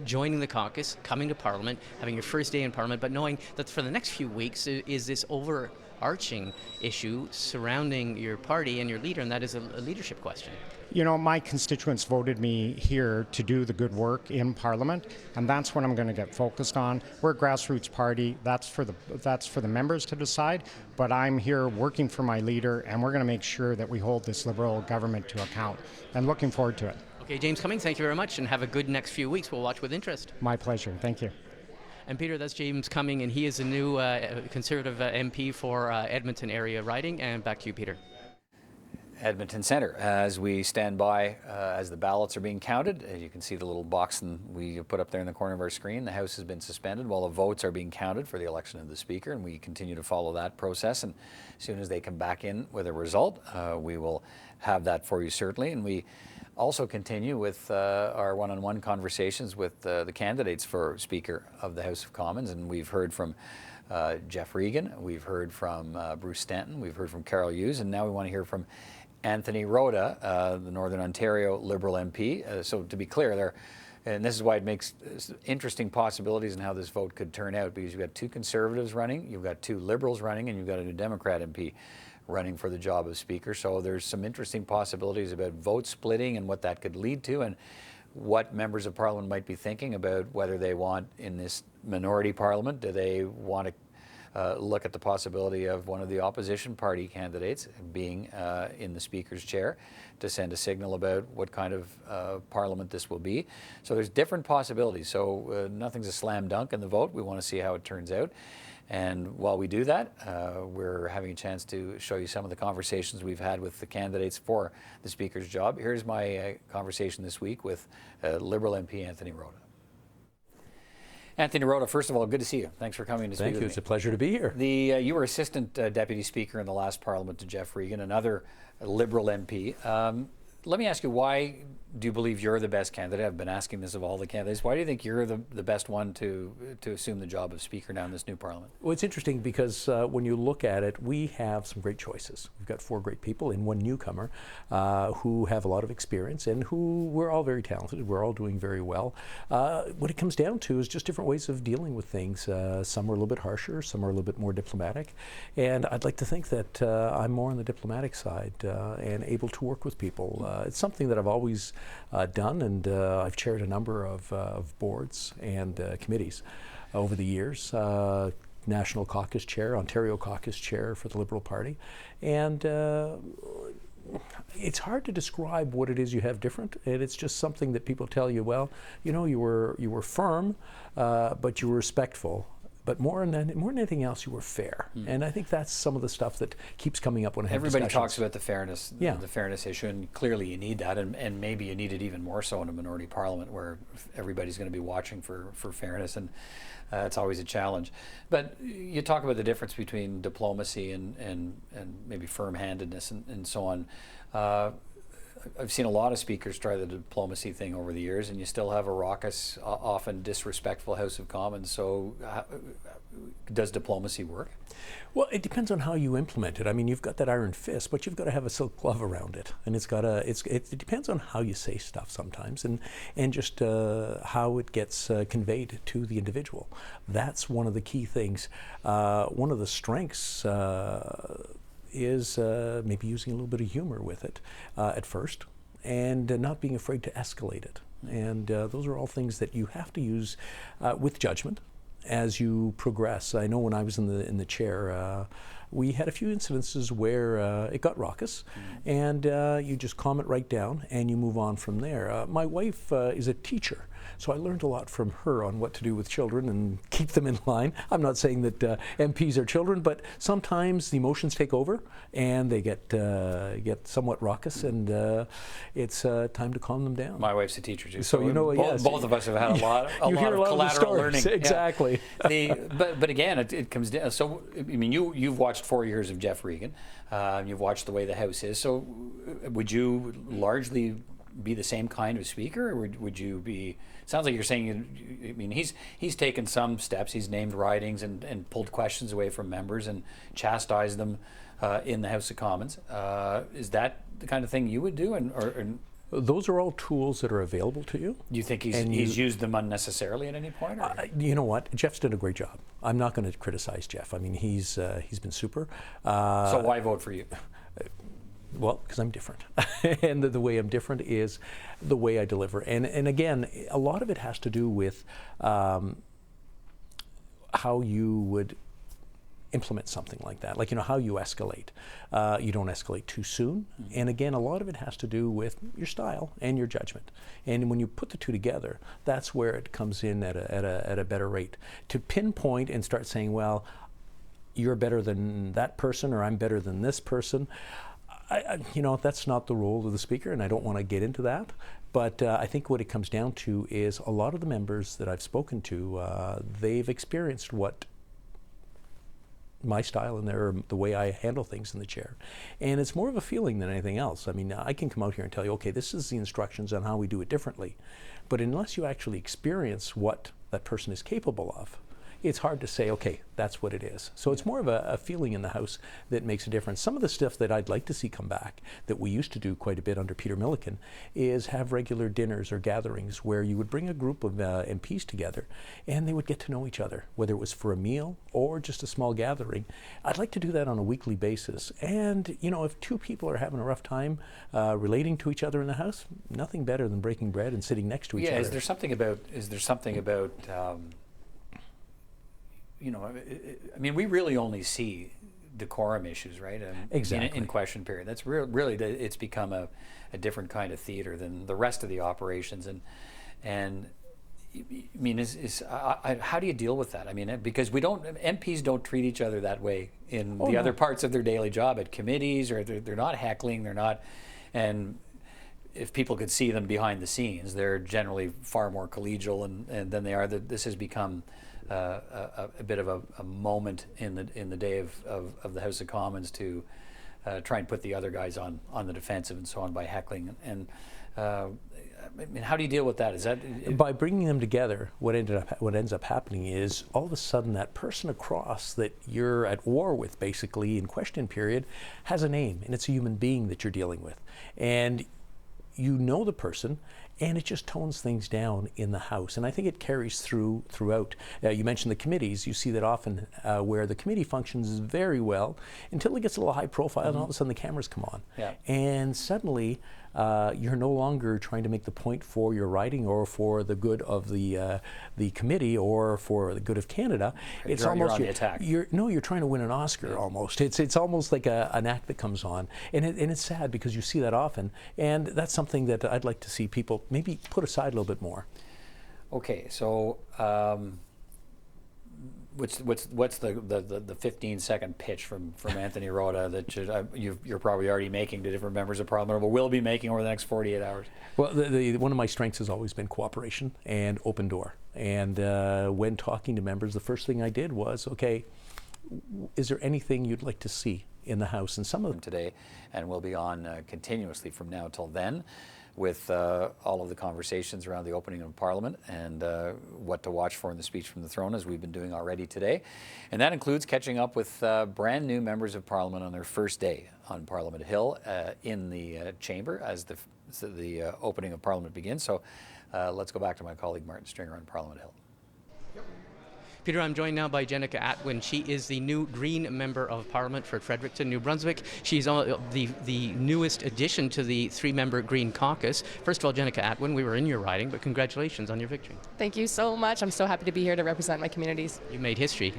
joining the caucus, coming to Parliament, having your first day in Parliament, but knowing that for the next few weeks is this overarching issue surrounding your party and your leader, and that is a leadership question? You know, my constituents voted me here to do the good work in Parliament, and that's what I'm going to get focused on. We're a grassroots party. That's for the members to decide, but I'm here working for my leader, and we're going to make sure that we hold this Liberal government to account, and looking forward to it. Okay, James Cummings, thank you very much, and have a good next few weeks. We'll watch with interest. My pleasure. Thank you. And Peter, that's James Cumming, and he is a new Conservative MP for Edmonton area riding. And back to you, Peter. Edmonton Centre, as we stand by, as the ballots are being counted, you can see the little box we put up there in the corner of our screen. The House has been suspended while the votes are being counted for the election of the Speaker, and we continue to follow that process. And as soon as they come back in with a result, we will have that for you, certainly. And we also continue with our one-on-one conversations with the candidates for Speaker of the House of Commons, and we've heard from Geoff Regan, we've heard from Bruce Stanton, we've heard from Carol Hughes, and now we want to hear from Anthony Rota, the Northern Ontario Liberal MP. So to be clear, and this is why it makes interesting possibilities in how this vote could turn out, because you've got two Conservatives running, you've got two Liberals running, and you've got a New Democrat MP running for the job of Speaker. So there's some interesting possibilities about vote splitting and what that could lead to, and what members of Parliament might be thinking about whether they want, in this minority Parliament, do they want to look at the possibility of one of the opposition party candidates being in the Speaker's chair to send a signal about what kind of Parliament this will be. So there's different possibilities. So nothing's a slam dunk in the vote. We want to see how it turns out. And while we do that, we're having a chance to show you some of the conversations we've had with the candidates for the Speaker's job. Here's my conversation this week with Liberal MP Anthony Rota. Anthony Rota, first of all, good to see you. Thanks for coming to speak with me. Thank you. It's a pleasure to be here. You were Assistant Deputy Speaker in the last Parliament to Geoff Regan, another Liberal MP. Let me ask you, why do you believe you're the best candidate? I've been asking this of all the candidates. Why do you think you're the best one to assume the job of Speaker now in this new Parliament? Well, it's interesting because when you look at it, we have some great choices. We've got four great people and one newcomer who have a lot of experience and who we're all very talented. We're all doing very well. What it comes down to is just different ways of dealing with things. Some are a little bit harsher, some are a little bit more diplomatic. And I'd like to think that I'm more on the diplomatic side and able to work with people. It's something that I've always done, and I've chaired a number of boards and committees over the years. National Caucus Chair, Ontario Caucus Chair for the Liberal Party, and it's hard to describe what it is you have different, and it's just something that people tell you, well, you know, you were firm, but you were respectful. But more than anything else, you were fair. And I think that's some of the stuff that keeps coming up when I have Everybody discussions. talks about the fairness, the fairness issue, and clearly you need that, and maybe you need it even more so in a minority Parliament where everybody's going to be watching for fairness, and it's always a challenge. But you talk about the difference between diplomacy and maybe firm-handedness and so on. I've seen a lot of speakers try the diplomacy thing over the years, and you still have a raucous, often disrespectful House of Commons. So does diplomacy work? Well, it depends on how you implement it. I mean, you've got that iron fist, but you've got to have a silk glove around it, and it depends on how you say stuff sometimes, and just how it gets conveyed to the individual. That's one of the key things. One of the strengths is maybe using a little bit of humor with it at first, and not being afraid to escalate it. And those are all things that you have to use with judgment as you progress. I know when I was in the chair, we had a few incidences where it got raucous, and you just calm it right down and you move on from there. My wife is a teacher, so I learned a lot from her on what to do with children and keep them in line. I'm not saying that MPs are children, but sometimes the emotions take over and they get somewhat raucous, and it's time to calm them down. My wife's a teacher too, so you know, both of us have had a lot of collateral learning. Exactly. Yeah. But again, it comes down. So I mean, you've watched 4 years of Geoff Regan. You've watched the way the House is. So would you largely be the same kind of speaker, or would you be? Sounds like you're saying. I mean, he's taken some steps. He's named ridings and pulled questions away from members and chastised them in the House of Commons. Is that the kind of thing you would do? Or those are all tools that are available to you. You think he's used them unnecessarily at any point? You know what? Jeff's done a great job. I'm not going to criticize Geoff. I mean, he's been super. So why vote for you? Well, because I'm different. And the way I'm different is the way I deliver. And again, a lot of it has to do with how you would implement something like that, like, you know, how you escalate. You don't escalate too soon. And again, a lot of it has to do with your style and your judgment. And when you put the two together, that's where it comes in at a better rate. To pinpoint and start saying, well, you're better than that person, or I'm better than this person, you know, that's not the role of the Speaker, and I don't want to get into that. But I think what it comes down to is a lot of the members that I've spoken to, they've experienced what my style and the way I handle things in the chair. And it's more of a feeling than anything else. I mean, I can come out here and tell you, okay, this is the instructions on how we do it differently. But unless you actually experience what that person is capable of, it's hard to say, okay, that's what it is. So it's more of a feeling in the House that makes a difference. Some of the stuff that I'd like to see come back, that we used to do quite a bit under Peter Milliken, is have regular dinners or gatherings where you would bring a group of MPs together and they would get to know each other, whether it was for a meal or just a small gathering. I'd like to do that on a weekly basis. And, you know, if two people are having a rough time relating to each other in the House, nothing better than breaking bread and sitting next to each other. Is there something about you know, I mean, we really only see decorum issues, right? Exactly. In question period. That's really it's become a different kind of theater than the rest of the operations. And I mean, how do you deal with that? I mean, because MPs don't treat each other that way in other parts of their daily job at committees, or they're not heckling, they're not, and if people could see them behind the scenes, they're generally far more collegial and than they are. This has become a bit of a moment in the day of the House of Commons to try and put the other guys on the defensive and so on by heckling. And I mean, how do you deal with that? Is that by bringing them together? What ends up happening is all of a sudden that person across that you're at war with, basically in question period, has a name, and it's a human being that you're dealing with, and you know the person, and it just tones things down in the House. And I think it carries throughout. You mentioned the committees. You see that often where the committee functions very well until it gets a little high profile, and all of a sudden the cameras come on. Yeah. And suddenly you're no longer trying to make the point for your riding or for the good of the committee or for the good of Canada. It's you're almost on the attack. You're trying to win an Oscar almost. It's almost like an act that comes on, and it's sad because you see that often, and that's something that I'd like to see people maybe put aside a little bit more. Okay, so what's the 15-second pitch from Anthony Rota that you're probably already making to different members of Parliament, or will be making over the next 48 hours? Well, one of my strengths has always been cooperation and open door. And when talking to members, the first thing I did was, okay, is there anything you'd like to see in the House? And some of them today, and we'll be on continuously from now till then, with all of the conversations around the opening of Parliament and what to watch for in the speech from the throne, as we've been doing already today. And that includes catching up with brand new members of Parliament on their first day on Parliament Hill in the chamber as the opening of Parliament begins. So let's go back to my colleague Martin Stringer on Parliament Hill. Peter, I'm joined now by Jenica Atwin. She is the new Green Member of Parliament for Fredericton, New Brunswick. She's the newest addition to the three-member Green Caucus. First of all, Jenica Atwin, we were in your riding, but congratulations on your victory. Thank you so much. I'm so happy to be here to represent my communities. You made history.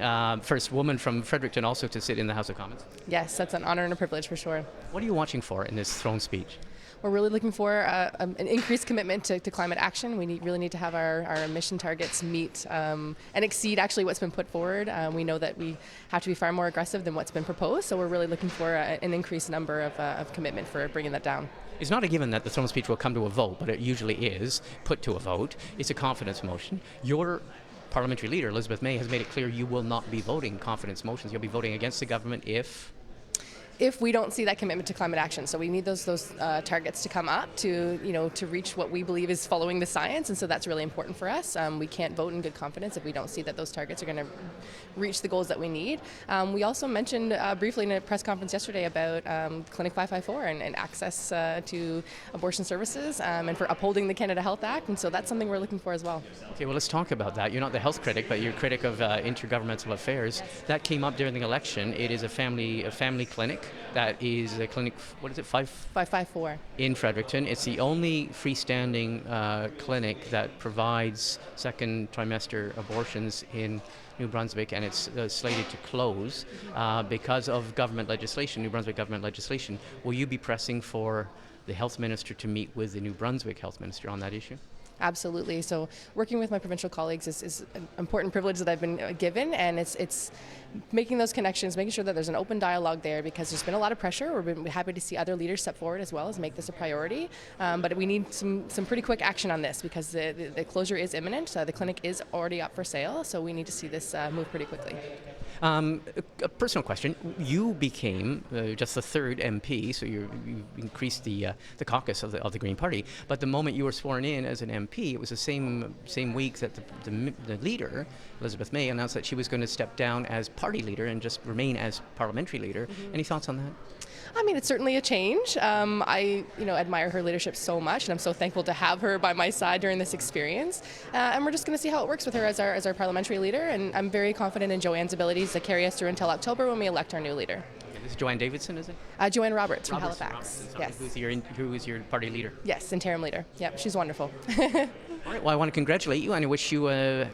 First woman from Fredericton also to sit in the House of Commons. Yes, that's an honor and a privilege for sure. What are you watching for in this throne speech? We're really looking for an increased commitment to climate action. We really need to have our emission targets meet and exceed actually what's been put forward. We know that we have to be far more aggressive than what's been proposed, so we're really looking for an increased number of commitment for bringing that down. It's not a given that the throne speech will come to a vote, but it usually is put to a vote. It's a confidence motion. Your parliamentary leader, Elizabeth May, has made it clear you will not be voting confidence motions. You'll be voting against the government if we don't see that commitment to climate action. So we need those targets to come up to reach what we believe is following the science, and so that's really important for us. We can't vote in good confidence if we don't see that those targets are going to reach the goals that we need. We also mentioned briefly in a press conference yesterday about Clinic 554 and access to abortion services and for upholding the Canada Health Act, and so that's something we're looking for as well. Okay, well, let's talk about that. You're not the health critic, but you're critic of intergovernmental affairs. Yes. That came up during the election. It is a family clinic. That is a clinic, what is it, 554? In Fredericton. It's the only freestanding clinic that provides second trimester abortions in New Brunswick, and it's slated to close because of government legislation, New Brunswick government legislation. Will you be pressing for the health minister to meet with the New Brunswick health minister on that issue? Absolutely. So working with my provincial colleagues is an important privilege that I've been given, and it's making those connections, making sure that there's an open dialogue there, because there's been a lot of pressure. We're happy to see other leaders step forward as well as make this a priority, but we need some pretty quick action on this because the closure is imminent. The clinic is already up for sale, so we need to see this move pretty quickly. A personal question. You became just the third MP, so you increased the caucus of the Green Party. But the moment you were sworn in as an MP, it was the same week that the leader, Elizabeth May, announced that she was going to step down as party leader and just remain as parliamentary leader. Mm-hmm. Any thoughts on that? I mean, it's certainly a change. I admire her leadership so much, and I'm so thankful to have her by my side during this experience. And we're just going to see how it works with her as our parliamentary leader. And I'm very confident in Joanne's abilities to carry us through until October when we elect our new leader. This is Joanne Davidson, is it? Joanne Roberts from Halifax. Yes. Who is your party leader? Yes, interim leader. Yep, she's wonderful. All right. Well, I want to congratulate you, and I wish you a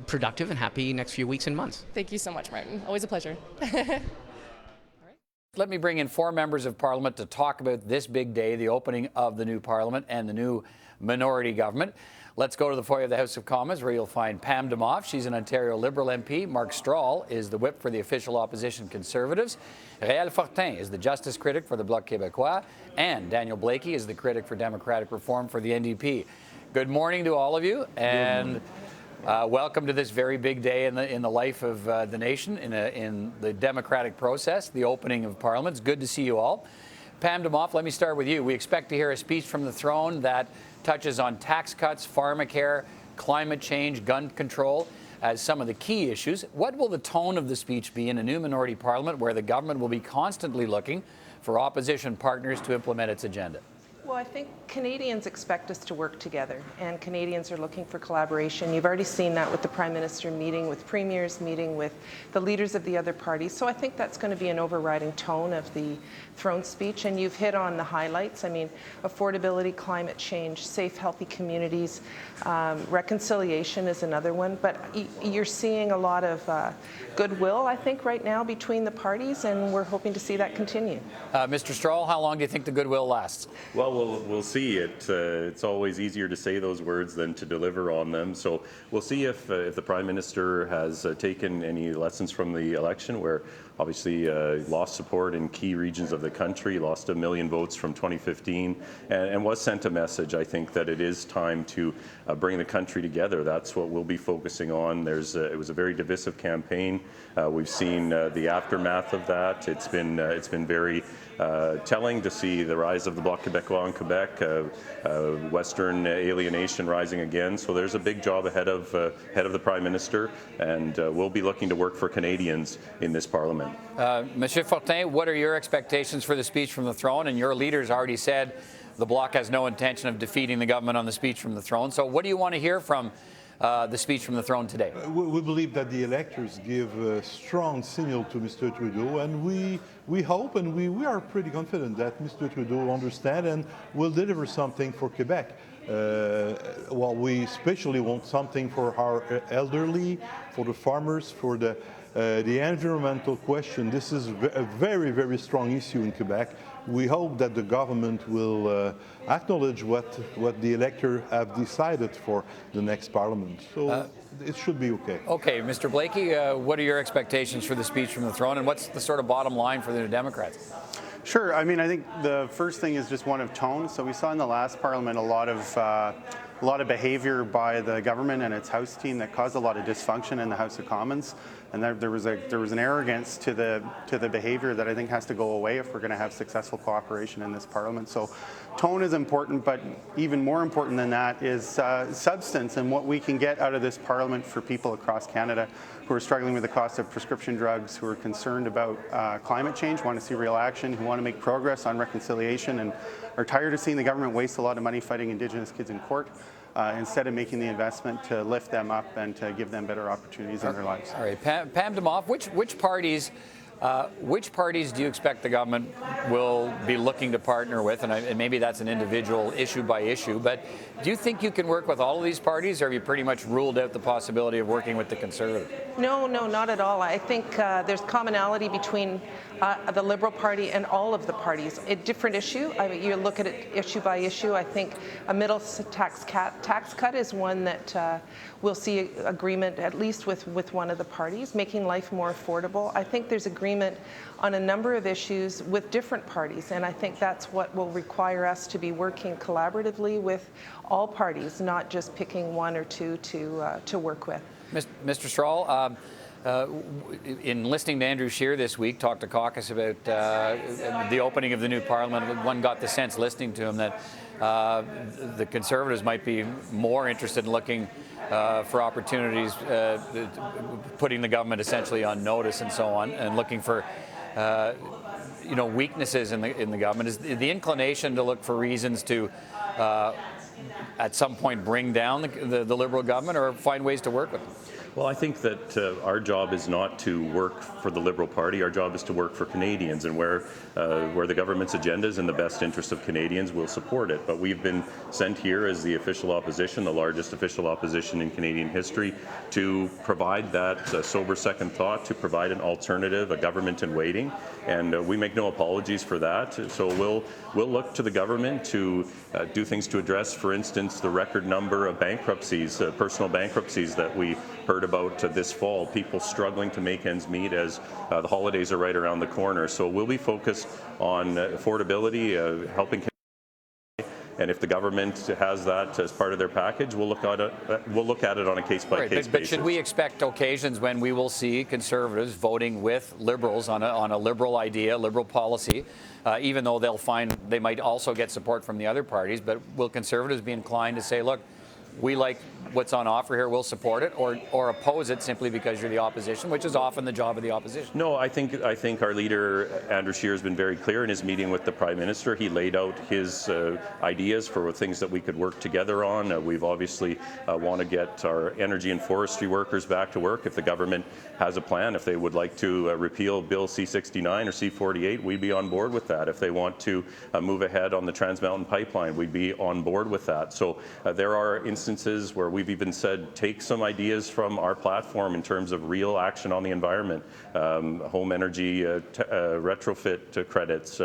productive and happy next few weeks and months. Thank you so much, Martin. Always a pleasure. Let me bring in 4 members of Parliament to talk about this big day, the opening of the new Parliament and the new minority government. Let's go to the foyer of the House of Commons, where you'll find Pam Demoff. She's an Ontario Liberal MP. Mark Strahl is the whip for the official opposition Conservatives. Réal Fortin is the justice critic for the Bloc Québécois. And Daniel Blakey is the critic for democratic reform for the NDP. Good morning to all of you. And welcome to this very big day in the life of the nation, in the democratic process, the opening of Parliament. It's good to see you all. Pam Demoff, let me start with you. We expect to hear a speech from the throne that touches on tax cuts, pharmacare, climate change, gun control as some of the key issues. What will the tone of the speech be in a new minority parliament where the government will be constantly looking for opposition partners to implement its agenda? Well, I think Canadians expect us to work together, and Canadians are looking for collaboration. You've already seen that with the Prime Minister meeting with premiers, meeting with the leaders of the other parties. So I think that's going to be an overriding tone of the throne speech, and you've hit on the highlights. I mean, affordability, climate change, safe, healthy communities, reconciliation is another one. But you're seeing a lot of goodwill, I think, right now between the parties, and we're hoping to see that continue. Mr. Strahl, how long do you think the goodwill lasts? Well, we'll see. It's always easier to say those words than to deliver on them. So we'll see if the Prime Minister has taken any lessons from the election, where obviously lost support in key regions of the country, lost 1 million votes from 2015, and was sent a message, I think, that it is time to bring the country together. That's what we'll be focusing on. It was a very divisive campaign. We've seen the aftermath of that. It's been very telling to see the rise of the Bloc Québécois in Quebec, Western alienation rising again. So there's a big job ahead of the Prime Minister, and we'll be looking to work for Canadians in this Parliament. Monsieur Fortin, what are your expectations for the speech from the throne? And your leader's already said the Bloc has no intention of defeating the government on the speech from the throne. So what do you want to hear from the speech from the throne today? We believe that the electors give a strong signal to Mr. Trudeau, and we hope and we are pretty confident that Mr. Trudeau understands and will deliver something for Quebec. Well, we especially want something for our elderly, for the farmers, for the environmental question. This is a very, very strong issue in Quebec. We hope that the government will acknowledge what the electors have decided for the next parliament. So it should be okay. Okay, Mr. Blakey, what are your expectations for the speech from the throne, and what's the sort of bottom line for the New Democrats? Sure. I mean, I think the first thing is just one of tone. So we saw in the last parliament a lot of behavior by the government and its House team that caused a lot of dysfunction in the House of Commons, and there was an arrogance to the behavior that I think has to go away if we're going to have successful cooperation in this parliament. So tone is important, but even more important than that is substance and what we can get out of this parliament for people across Canada who are struggling with the cost of prescription drugs, who are concerned about climate change, want to see real action, who want to make progress on reconciliation, and are tired of seeing the government waste a lot of money fighting Indigenous kids in court instead of making the investment to lift them up and to give them better opportunities in their lives. All right, Pam Demoff, which parties do you expect the government will be looking to partner with? And maybe that's an individual issue by issue, but do you think you can work with all of these parties, or have you pretty much ruled out the possibility of working with the Conservatives? No, not at all. I think there's commonality between the Liberal Party and all of the parties. A different issue. I mean, you look at it issue by issue. I think a middle tax cut is one that we'll see agreement at least with one of the parties, making life more affordable. I think there's agreement on a number of issues with different parties, and I think that's what will require us to be working collaboratively with all parties, not just picking one or two to work with. Mr. Strahl, in listening to Andrew Scheer this week talk to caucus about the opening of the new parliament, one got the sense listening to him that the Conservatives might be more interested in looking for opportunities, putting the government essentially on notice and so on, and looking for weaknesses in the government. Is the inclination to look for reasons to at some point bring down the Liberal government or find ways to work with them? Well, I think that our job is not to work for the Liberal Party. Our job is to work for Canadians, and where the government's agenda is in the best interest of Canadians, we'll support it. But we've been sent here as the official opposition, the largest official opposition in Canadian history, to provide that sober second thought, to provide an alternative, a government in waiting, and we make no apologies for that. So we'll look to the government to do things to address, for instance, the record number of bankruptcies, personal bankruptcies that we heard about this fall, people struggling to make ends meet as the holidays are right around the corner. So we'll be focused on affordability, helping. And if the government has that as part of their package, we'll look at it on a case-by-case basis. But should we expect occasions when we will see Conservatives voting with Liberals on a Liberal idea, Liberal policy, even though they'll find they might also get support from the other parties? But will Conservatives be inclined to say, look, we like what's on offer here, we'll support it, or oppose it simply because you're the opposition, which is often the job of the opposition? No, I think our leader, Andrew Scheer, has been very clear in his meeting with the Prime Minister. He laid out his ideas for things that we could work together on. We've obviously want to get our energy and forestry workers back to work. If the government has a plan, if they would like to repeal Bill C-69 or C-48, we'd be on board with that. If they want to move ahead on the Trans Mountain Pipeline, we'd be on board with that. So there are instances where we've even said, take some ideas from our platform in terms of real action on the environment, home energy retrofit credits,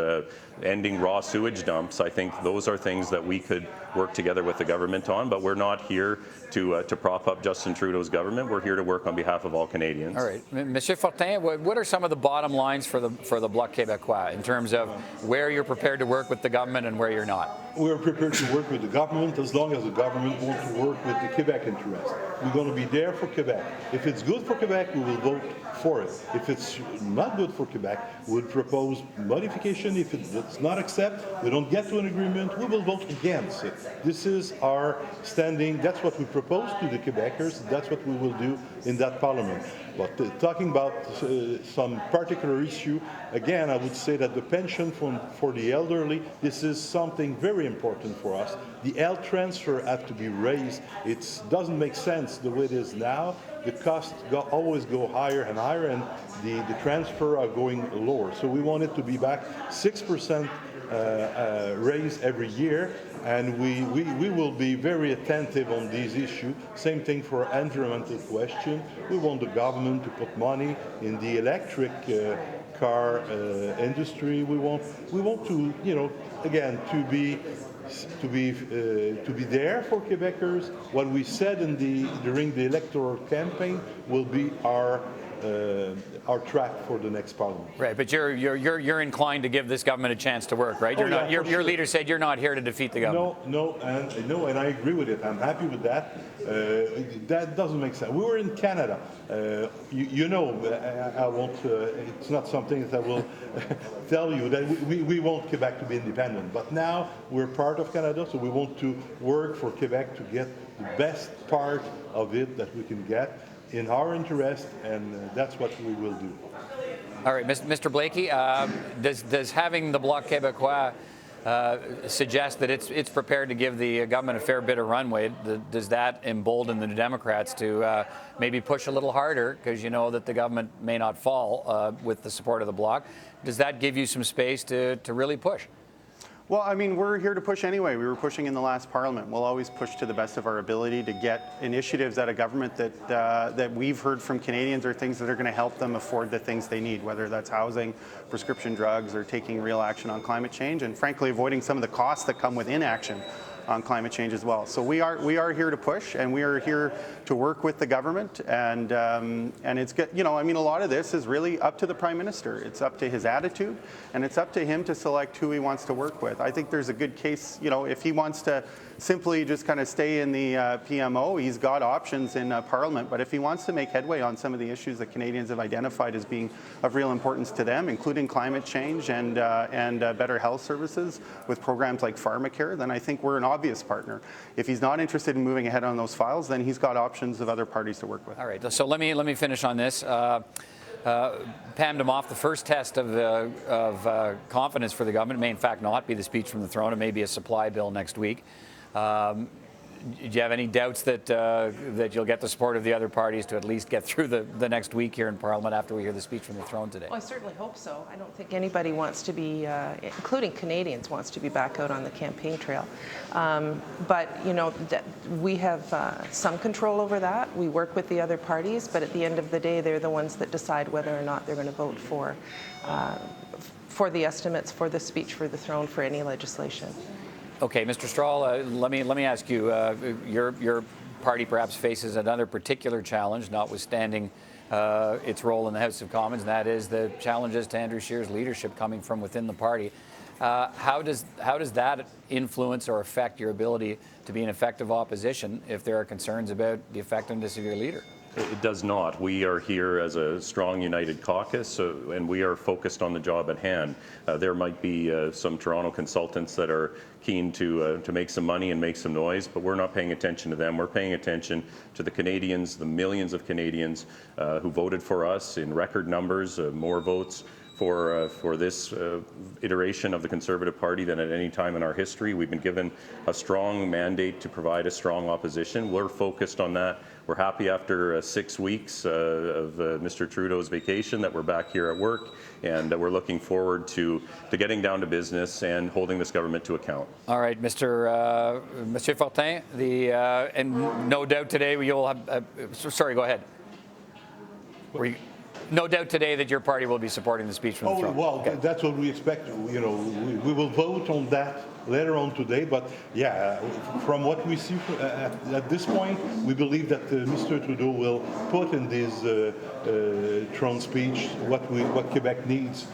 ending raw sewage dumps. I think those are things that we could work together with the government on, but we're not here to prop up Justin Trudeau's government. We're here to work on behalf of all Canadians. All right. Monsieur Fortin, what are some of the bottom lines for the Bloc Québécois in terms of where you're prepared to work with the government and where you're not? We're prepared to work with the government as long as the government wants to work with the Quebec interest. We're going to be there for Quebec. If it's good for Quebec, we will vote for it. If it's not good for Quebec, we'll propose modification. If it's not accepted, we don't get to an agreement, we will vote against it. This is our standing. That's what we propose to the Quebecers. That's what we will do in that parliament. But talking about some particular issue, again, I would say that the pension for the elderly, this is something very important for us. The health transfer have to be raised. It doesn't make sense the way it is now. The costs always go higher and higher, and the transfer are going lower. So we want it to be back 6% raise every year, and we will be very attentive on these issues. Same thing for environmental question. We want the government to put money in the electric car industry. We want to, again, to be there for Quebecers. What we said during the electoral campaign will be our track for the next parliament. Right, but you're inclined to give this government a chance to work, right? Your leader said you're not here to defeat the government. No, and I agree with it. I'm happy with that. That doesn't make sense. We were in Canada. I won't. It's not something that I will tell you that we want Quebec to be independent. But now we're part of Canada, so we want to work for Quebec to get the best part of it that we can get in our interest, and that's what we will do. All right, Mr. Blakey, does having the Bloc Québécois suggest that it's prepared to give the government a fair bit of runway? Does that embolden the Democrats to maybe push a little harder, because you know that the government may not fall with the support of the Bloc? Does that give you some space to really push? Well, I mean, we're here to push anyway. We were pushing in the last parliament. We'll always push to the best of our ability to get initiatives out of government that we've heard from Canadians are things that are going to help them afford the things they need, whether that's housing, prescription drugs, or taking real action on climate change, and frankly, avoiding some of the costs that come with inaction on climate change as well. So we are here to push, and we are here to work with the government, and it's good. I mean, a lot of this is really up to the Prime Minister. It's up to his attitude, and it's up to him to select who he wants to work with. I think there's a good case, if he wants to simply just kind of stay in the PMO, he's got options in Parliament, but if he wants to make headway on some of the issues that Canadians have identified as being of real importance to them, including climate change and better health services with programs like Pharmacare, then I think we're an obvious partner. If he's not interested in moving ahead on those files, then he's got options of other parties to work with. All right, so let me finish on this. Pam Demoff, the first test of confidence for the government may in fact not be the speech from the throne. It may be a supply bill next week. Do you have any doubts that you'll get the support of the other parties to at least get through the next week here in Parliament after we hear the speech from the throne today? Well, I certainly hope so. I don't think anybody wants to be, including Canadians, wants to be back out on the campaign trail. But, we have some control over that. We work with the other parties, but at the end of the day, they're the ones that decide whether or not they're going to vote for the estimates, for the speech for the throne, for any legislation. Okay, Mr. Strahl, let me ask you, your party perhaps faces another particular challenge, notwithstanding its role in the House of Commons, and that is the challenges to Andrew Scheer's leadership coming from within the party. How does that influence or affect your ability to be an effective opposition if there are concerns about the effectiveness of your leader? It does not. We are here as a strong, united caucus, and we are focused on the job at hand. There might be some Toronto consultants that are keen to make some money and make some noise, but we're not paying attention to them. We're paying attention to the Canadians, the millions of Canadians who voted for us in record numbers, more votes for this iteration of the Conservative Party than at any time in our history. We've been given a strong mandate to provide a strong opposition. We're focused on that. We're happy after 6 weeks of Mr. Trudeau's vacation that we're back here at work, and we're looking forward to getting down to business and holding this government to account. All right, Monsieur Fortin, and no doubt today you'll have. Sorry, go ahead. No doubt today that your party will be supporting the speech from the throne. Well, okay. That's what we expect. We will vote on that later on today. But yeah, from what we see at this point, we believe that Mr. Trudeau will put in this throne speech what Quebec needs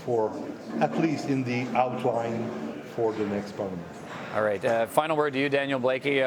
for, at least in the outline, for the next parliament. All right. Final word to you, Daniel Blakey.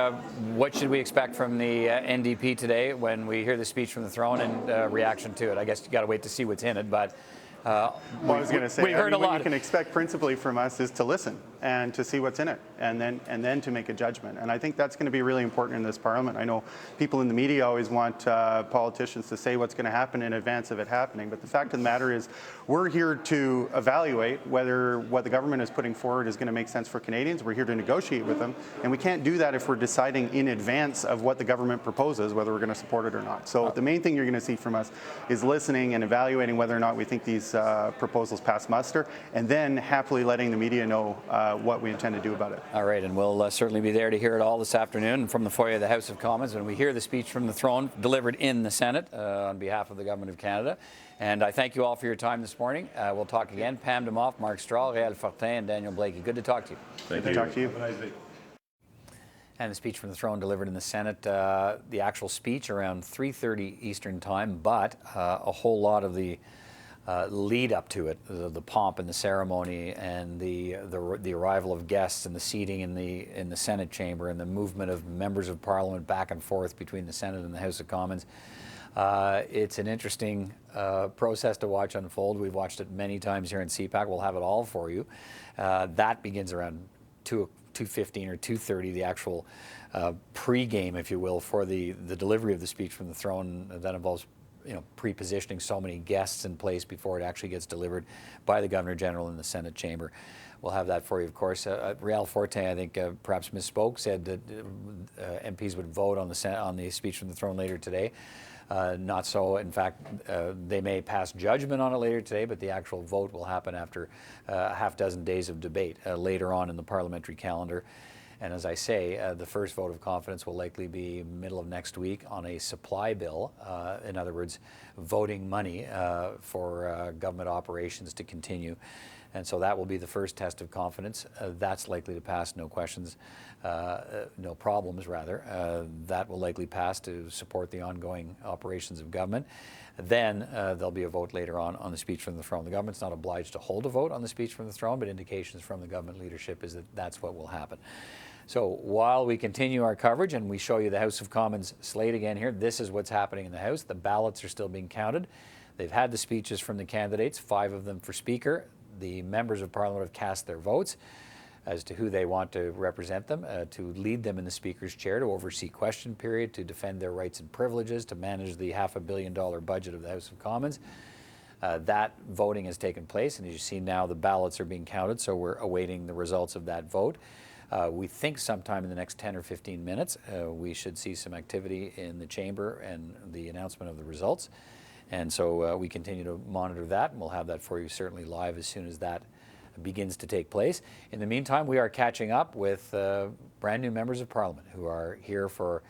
What should we expect from the NDP today when we hear the speech from the throne and reaction to it? I guess you got to wait to see what's in it, but well, I was going to say, we heard a what lot. you can expect principally from us is to listen and to see what's in it, and then to make a judgment. And I think that's going to be really important in this parliament. I know people in the media always want politicians to say what's going to happen in advance of it happening, but the fact of the matter is we're here to evaluate whether what the government is putting forward is going to make sense for Canadians. We're here to negotiate with them, and we can't do that if we're deciding in advance of what the government proposes, whether we're going to support it or not. So the main thing you're going to see from us is listening and evaluating whether or not we think these proposals pass muster, and then happily letting the media know what we intend to do about it. All right, and we'll certainly be there to hear it all this afternoon from the foyer of the House of Commons when we hear the speech from the throne delivered in the Senate on behalf of the Government of Canada. And I thank you all for your time this morning. We'll talk again. Pam Demoff, Mark Strahl, Réal Fortin, and Daniel Blakey. Good to talk to you. Good to talk to you. Have a nice day. And the speech from the throne delivered in the Senate, the actual speech around 3:30 Eastern Time, but a whole lot of the lead up to it, the pomp and the ceremony and the arrival of guests and the seating in the Senate chamber and the movement of members of Parliament back and forth between the Senate and the House of Commons. It's an interesting process to watch unfold. We've watched it many times here in CPAC. We'll have it all for you. That begins around 2:15 or 2:30, the actual pre-game, if you will, for the delivery of the speech from the throne. That involves pre-positioning so many guests in place before it actually gets delivered by the Governor General in the Senate chamber. We'll have that for you, of course. Réal Fortin, I think, perhaps misspoke, said that MPs would vote on the speech from the throne later today. Not so. In fact, they may pass judgment on it later today, but the actual vote will happen after a half dozen days of debate later on in the parliamentary calendar. And as I say, the first vote of confidence will likely be middle of next week on a supply bill. In other words, voting money for government operations to continue. And so that will be the first test of confidence. That's likely to pass, no questions, no problems rather. That will likely pass to support the ongoing operations of government. Then there'll be a vote later on the speech from the throne. The government's not obliged to hold a vote on the speech from the throne, but indications from the government leadership is that that's what will happen. So while we continue our coverage and we show you the House of Commons slate again here, this is what's happening in the House. The ballots are still being counted. They've had the speeches from the candidates, 5 of them for Speaker. The members of Parliament have cast their votes as to who they want to represent them, to lead them in the Speaker's chair, to oversee question period, to defend their rights and privileges, to manage the $500 million budget of the House of Commons. That voting has taken place, and as you see now, the ballots are being counted, so we're awaiting the results of that vote. We think sometime in the next 10 or 15 minutes, we should see some activity in the chamber and the announcement of the results. And so we continue to monitor that, and we'll have that for you certainly live as soon as that begins to take place. In the meantime, we are catching up with brand new members of Parliament who are here for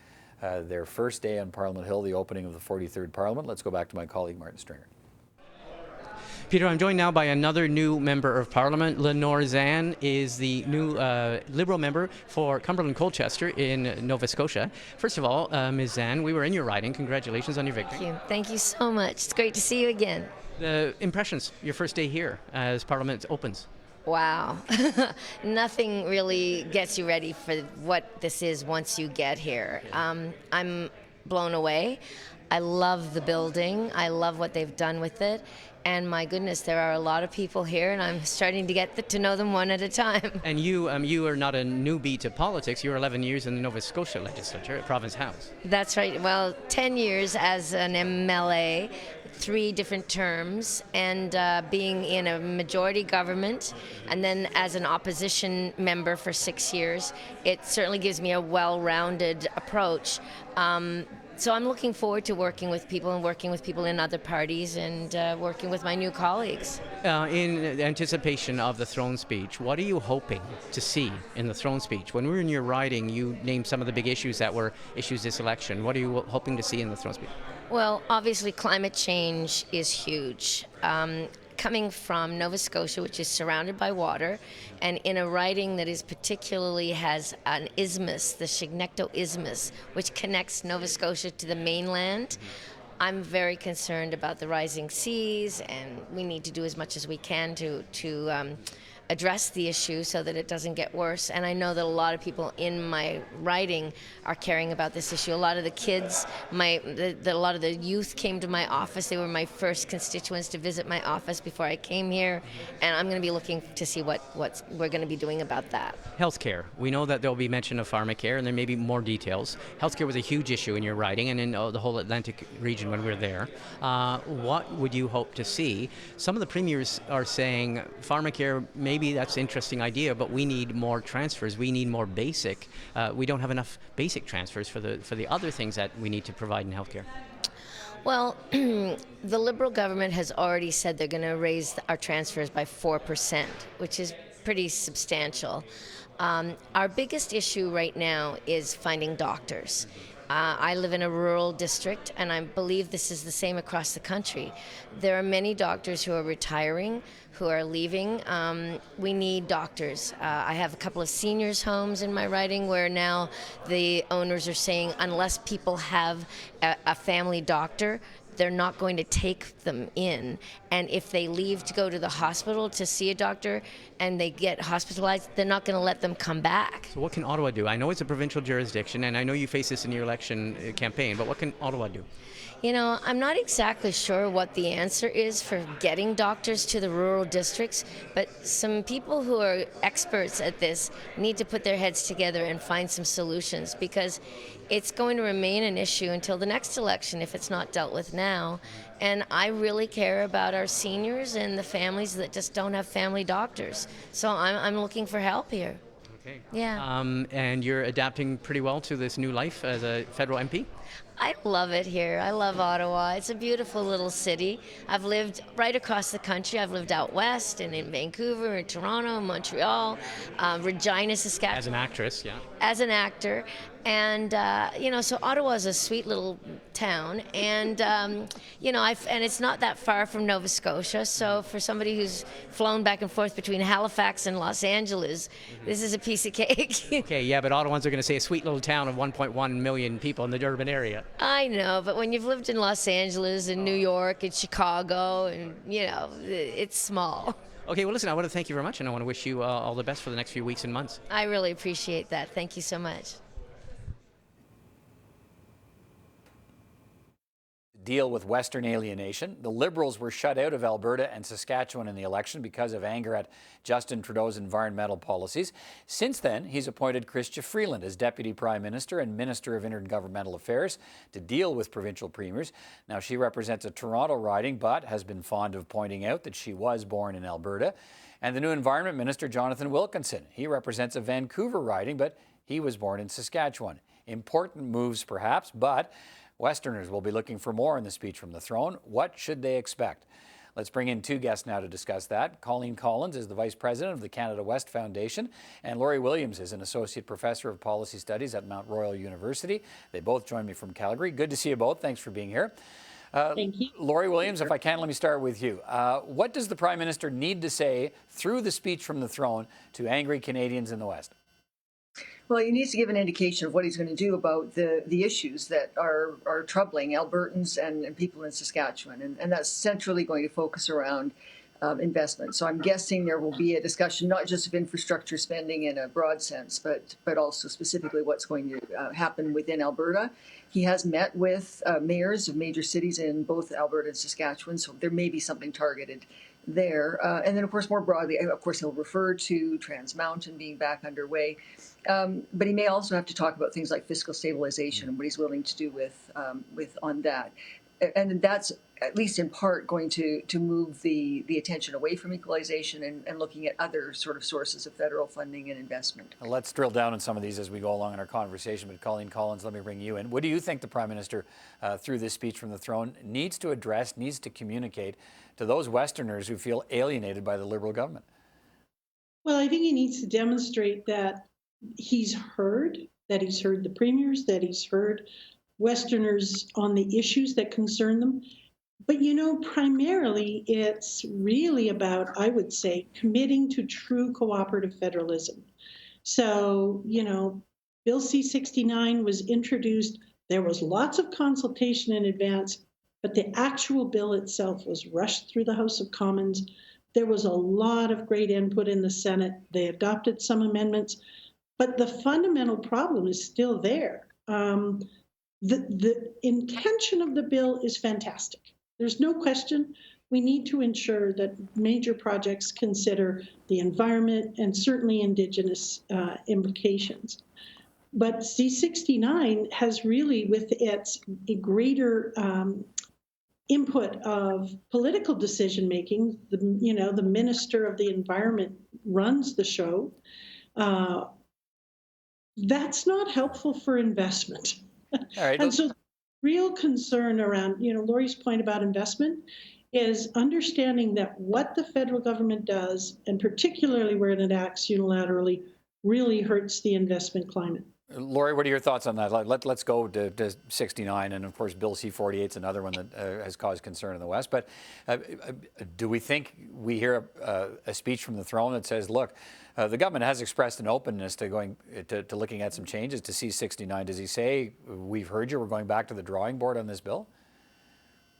their first day on Parliament Hill, the opening of the 43rd Parliament. Let's go back to my colleague, Martin Stringer. Peter, I'm joined now by another new member of Parliament. Lenore Zann is the new Liberal member for Cumberland-Colchester in Nova Scotia. First of all, Ms. Zann, we were in your riding. Congratulations on your victory. Thank you. Thank you so much. It's great to see you again. The impressions, your first day here as Parliament opens. Wow. Nothing really gets you ready for what this is once you get here. I'm blown away. I love the building. I love what they've done with it. And my goodness, there are a lot of people here, and I'm starting to get to know them one at a time. And you are not a newbie to politics. You were 11 years in the Nova Scotia legislature at Province House. That's right. Well, 10 years as an MLA, 3 different terms, and being in a majority government, and then as an opposition member for 6 years. It certainly gives me a well-rounded approach. So I'm looking forward to working with people in other parties and working with my new colleagues. In anticipation of the throne speech, what are you hoping to see in the throne speech? When we were in your riding, you named some of the big issues that were issues this election. What are you hoping to see in the throne speech? Well, obviously climate change is huge. Coming from Nova Scotia, which is surrounded by water, and in a riding that is particularly has an isthmus, the Chignecto Isthmus, which connects Nova Scotia to the mainland, I'm very concerned about the rising seas, and we need to do as much as we can to address the issue so that it doesn't get worse. And I know that a lot of people in my writing are caring about this issue. A lot of the kids, a lot of the youth came to my office. They were my first constituents to visit my office before I came here. And I'm going to be looking to see what we're going to be doing about that. Healthcare. We know that there will be mention of pharmacare, and there may be more details. Healthcare was a huge issue in your writing and in the whole Atlantic region when we were there. What would you hope to see? Some of the premiers are saying pharmacare, maybe that's an interesting idea, but we need more transfers. We need more basic. We don't have enough basic transfers for the other things that we need to provide in healthcare. Well, the Liberal government has already said they're going to raise our transfers by 4%, which is pretty substantial. Our biggest issue right now is finding doctors. I live in a rural district, and I believe this is the same across the country. There are many doctors who are retiring, who are leaving. We need doctors. I have a couple of seniors' homes in my writing where now the owners are saying unless people have a family doctor, they're not going to take them in. And if they leave to go to the hospital to see a doctor and they get hospitalized, they're not going to let them come back. So what can Ottawa do? I know it's a provincial jurisdiction, and I know you face this in your election campaign, but what can Ottawa do? You know, I'm not exactly sure what the answer is for getting doctors to the rural districts, but some people who are experts at this need to put their heads together and find some solutions, because it's going to remain an issue until the next election if it's not dealt with now. And I really care about our seniors and the families that just don't have family doctors. So I'm looking for help here. Okay. Yeah. And you're adapting pretty well to this new life as a federal MP? I love it here. I love Ottawa. It's a beautiful little city. I've lived right across the country. I've lived out west and in Vancouver and Toronto, Montreal, Regina, Saskatchewan. As an actress, yeah. As an actor. And, so Ottawa is a sweet little town. And, and it's not that far from Nova Scotia. So for somebody who's flown back and forth between Halifax and Los Angeles, this is a piece of cake. Okay, yeah, but Ottawans are going to say a sweet little town of 1.1 million people in the urban area. I know, but when you've lived in Los Angeles and New York and Chicago, and, it's small. Okay, well, listen, I want to thank you very much, and I want to wish you all the best for the next few weeks and months. I really appreciate that. Thank you so much. Deal with Western alienation. The Liberals were shut out of Alberta and Saskatchewan in the election because of anger at Justin Trudeau's environmental policies. Since then, he's appointed Chrystia Freeland as Deputy Prime Minister and Minister of Intergovernmental Affairs to deal with provincial premiers. Now, she represents a Toronto riding, but has been fond of pointing out that she was born in Alberta. And the new Environment Minister, Jonathan Wilkinson, he represents a Vancouver riding, but he was born in Saskatchewan. Important moves, perhaps, but Westerners will be looking for more in the speech from the throne. What should they expect? Let's bring in two guests now to discuss that. Colleen Collins is the Vice President of the Canada West Foundation, and Laurie Williams is an Associate Professor of Policy Studies at Mount Royal University. They both join me from Calgary. Good to see you both. Thanks for being here. Thank you. Laurie Williams, if I can, let me start with you. What does the Prime Minister need to say through the speech from the throne to angry Canadians in the West? Well, he needs to give an indication of what he's going to do about the issues that are troubling Albertans and people in Saskatchewan. And that's centrally going to focus around investment. So I'm guessing there will be a discussion not just of infrastructure spending in a broad sense, but also specifically what's going to happen within Alberta. He has met with mayors of major cities in both Alberta and Saskatchewan, so there may be something targeted there. And then, of course, more broadly, he'll refer to Trans Mountain being back underway. But he may also have to talk about things like fiscal stabilization and what he's willing to do with on that. And that's, at least in part, going to move the attention away from equalization and looking at other sort of sources of federal funding and investment. Well, let's drill down on some of these as we go along in our conversation. But Colleen Collins, let me bring you in. What do you think the Prime Minister, through this speech from the throne, needs to address, needs to communicate to those Westerners who feel alienated by the Liberal government? Well, I think he needs to demonstrate that he's heard the premiers, that he's heard Westerners on the issues that concern them. But, primarily it's really about, I would say, committing to true cooperative federalism. So, Bill C-69 was introduced. There was lots of consultation in advance, but the actual bill itself was rushed through the House of Commons. There was a lot of great input in the Senate. They adopted some amendments, but the fundamental problem is still there. The intention of the bill is fantastic. There's no question. We need to ensure that major projects consider the environment and certainly Indigenous implications. But C-69 has really, with its greater input of political decision-making, the Minister of the Environment runs the show. That's not helpful for investment. All right. And so real concern around, Laurie's point about investment is understanding that what the federal government does, and particularly where it acts unilaterally, really hurts the investment climate. Laurie, what are your thoughts on that? Let's go to 69, and of course Bill C-48 is another one that has caused concern in the West. But do we think we hear a speech from the throne that says, look, the government has expressed an openness to going to looking at some changes to C-69. Does he say, we've heard you, we're going back to the drawing board on this bill?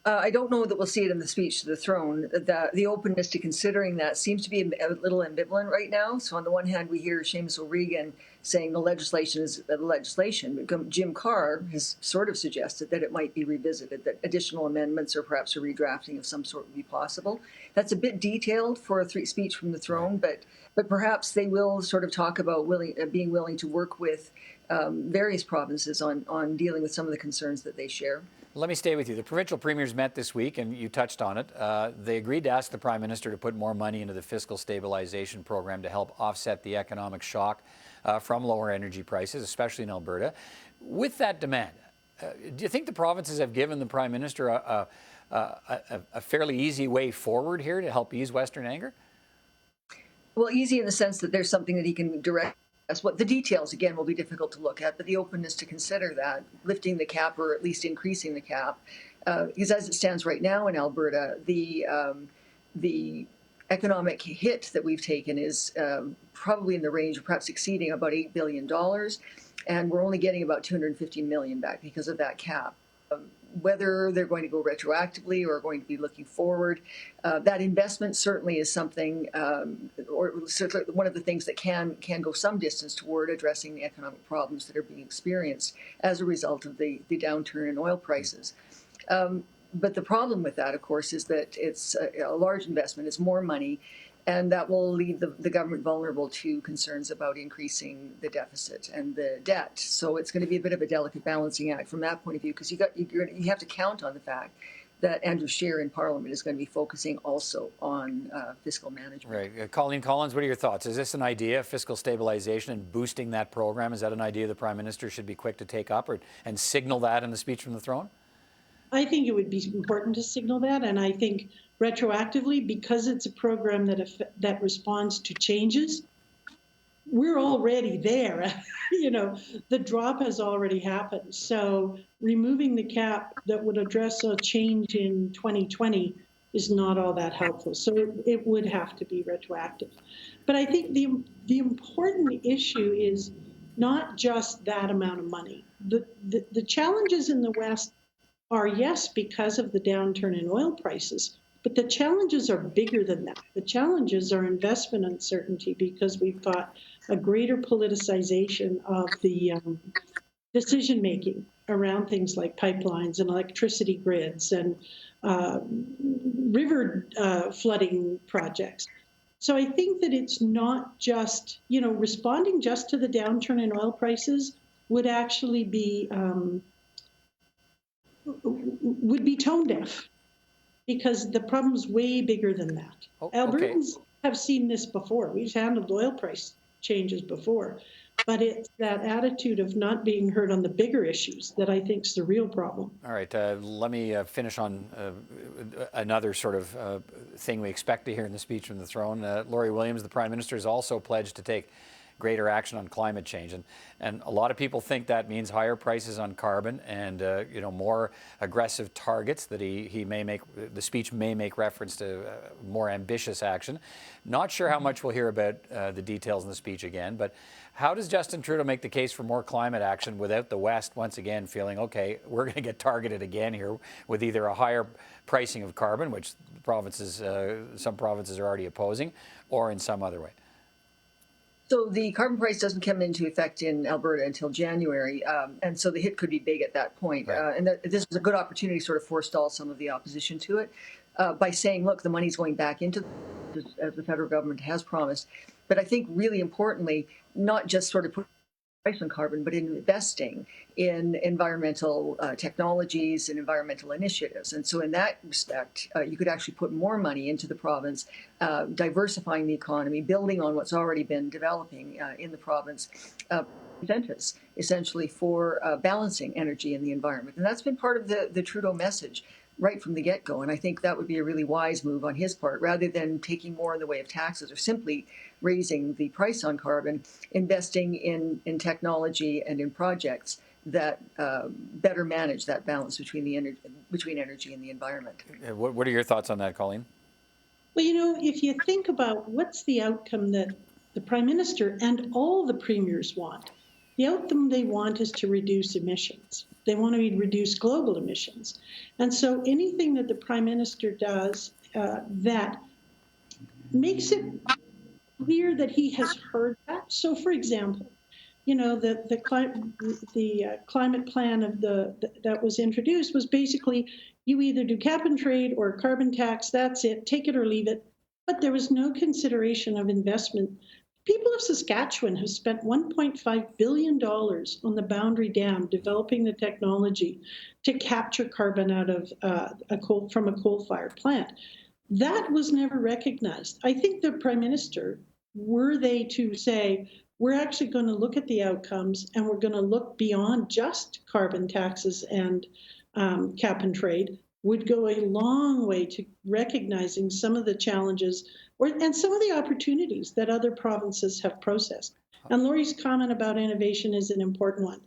I don't know that we'll see it in the speech to the throne. The openness to considering that seems to be a little ambivalent right now. So on the one hand, we hear Geoff Regan saying the legislation is the legislation. But Jim Carr has sort of suggested that it might be revisited, that additional amendments or perhaps a redrafting of some sort would be possible. That's a bit detailed for a speech from the throne, but perhaps they will sort of talk about being willing to work with various provinces on dealing with some of the concerns that they share. Let me stay with you. The provincial premiers met this week, and you touched on it. They agreed to ask the Prime Minister to put more money into the fiscal stabilization program to help offset the economic shock from lower energy prices, especially in Alberta. With that demand, do you think the provinces have given the Prime Minister a fairly easy way forward here to help ease Western anger? Well, easy in the sense that there's something that he can direct. What the details, again, will be difficult to look at, but the openness to consider that, lifting the cap or at least increasing the cap. Because as it stands right now in Alberta, the economic hit that we've taken is probably in the range of perhaps exceeding about $8 billion, and we're only getting about $250 million back because of that cap. Whether they're going to go retroactively or going to be looking forward, that investment certainly is something, or certainly one of the things that can go some distance toward addressing the economic problems that are being experienced as a result of the downturn in oil prices. But the problem with that, of course, is that it's a large investment, it's more money, and that will leave the government vulnerable to concerns about increasing the deficit and the debt. So it's going to be a bit of a delicate balancing act from that point of view, because you have to count on the fact that Andrew Scheer in Parliament is going to be focusing also on fiscal management. Right. Colleen Collins, what are your thoughts? Is this an idea, fiscal stabilization and boosting that program? Is that an idea the Prime Minister should be quick to take up and signal that in the speech from the throne? I think it would be important to signal that, and I think retroactively, because it's a program that responds to changes, we're already there. The drop has already happened. So removing the cap that would address a change in 2020 is not all that helpful. So it would have to be retroactive. But I think the important issue is not just that amount of money. The challenges in the West are, yes, because of the downturn in oil prices, but the challenges are bigger than that. The challenges are investment uncertainty, because we've got a greater politicization of the decision-making around things like pipelines and electricity grids and river flooding projects. So I think that it's not just, responding just to the downturn in oil prices would actually be tone deaf, because the problem's way bigger than that. Albertans have seen this before. We've handled oil price changes before, but it's that attitude of not being heard on the bigger issues that I think is the real problem. All right, let me finish on another sort of thing we expect to hear in the speech from the throne. Laurie Williams, the Prime Minister, has also pledged to take greater action on climate change. And a lot of people think that means higher prices on carbon and more aggressive targets that he may make. The speech may make reference to more ambitious action. Not sure how much we'll hear about the details in the speech again, but how does Justin Trudeau make the case for more climate action without the West once again feeling, okay, we're going to get targeted again here with either a higher pricing of carbon, which some provinces are already opposing, or in some other way? So the carbon price doesn't come into effect in Alberta until January, and so the hit could be big at that point. Right. This is a good opportunity to sort of forestall some of the opposition to it by saying, look, the money's going back into this, as the federal government has promised. But I think really importantly, not just sort of put price on carbon, but in investing in environmental technologies and environmental initiatives. And so in that respect, you could actually put more money into the province, diversifying the economy, building on what's already been developing in the province, incentives essentially for balancing energy and the environment. And that's been part of the Trudeau message right from the get-go. And I think that would be a really wise move on his part, rather than taking more in the way of taxes or simply raising the price on carbon, investing in technology and in projects that better manage that balance between energy and the environment. What are your thoughts on that, Colleen? Well, if you think about what's the outcome that the Prime Minister and all the premiers want, the outcome they want is to reduce emissions. They want to reduce global emissions. And so anything that the Prime Minister does that makes it clear that he has heard that. So, for example, the climate plan that was introduced was basically you either do cap and trade or carbon tax, that's it, take it or leave it. But there was no consideration of investment. People of Saskatchewan have spent $1.5 billion on the Boundary Dam developing the technology to capture carbon out of from a coal-fired plant. That was never recognized. I think the Prime Minister, were they to say, we're actually going to look at the outcomes and we're going to look beyond just carbon taxes and cap and trade, would go a long way to recognizing some of the challenges and some of the opportunities that other provinces have processed. And Laurie's comment about innovation is an important one.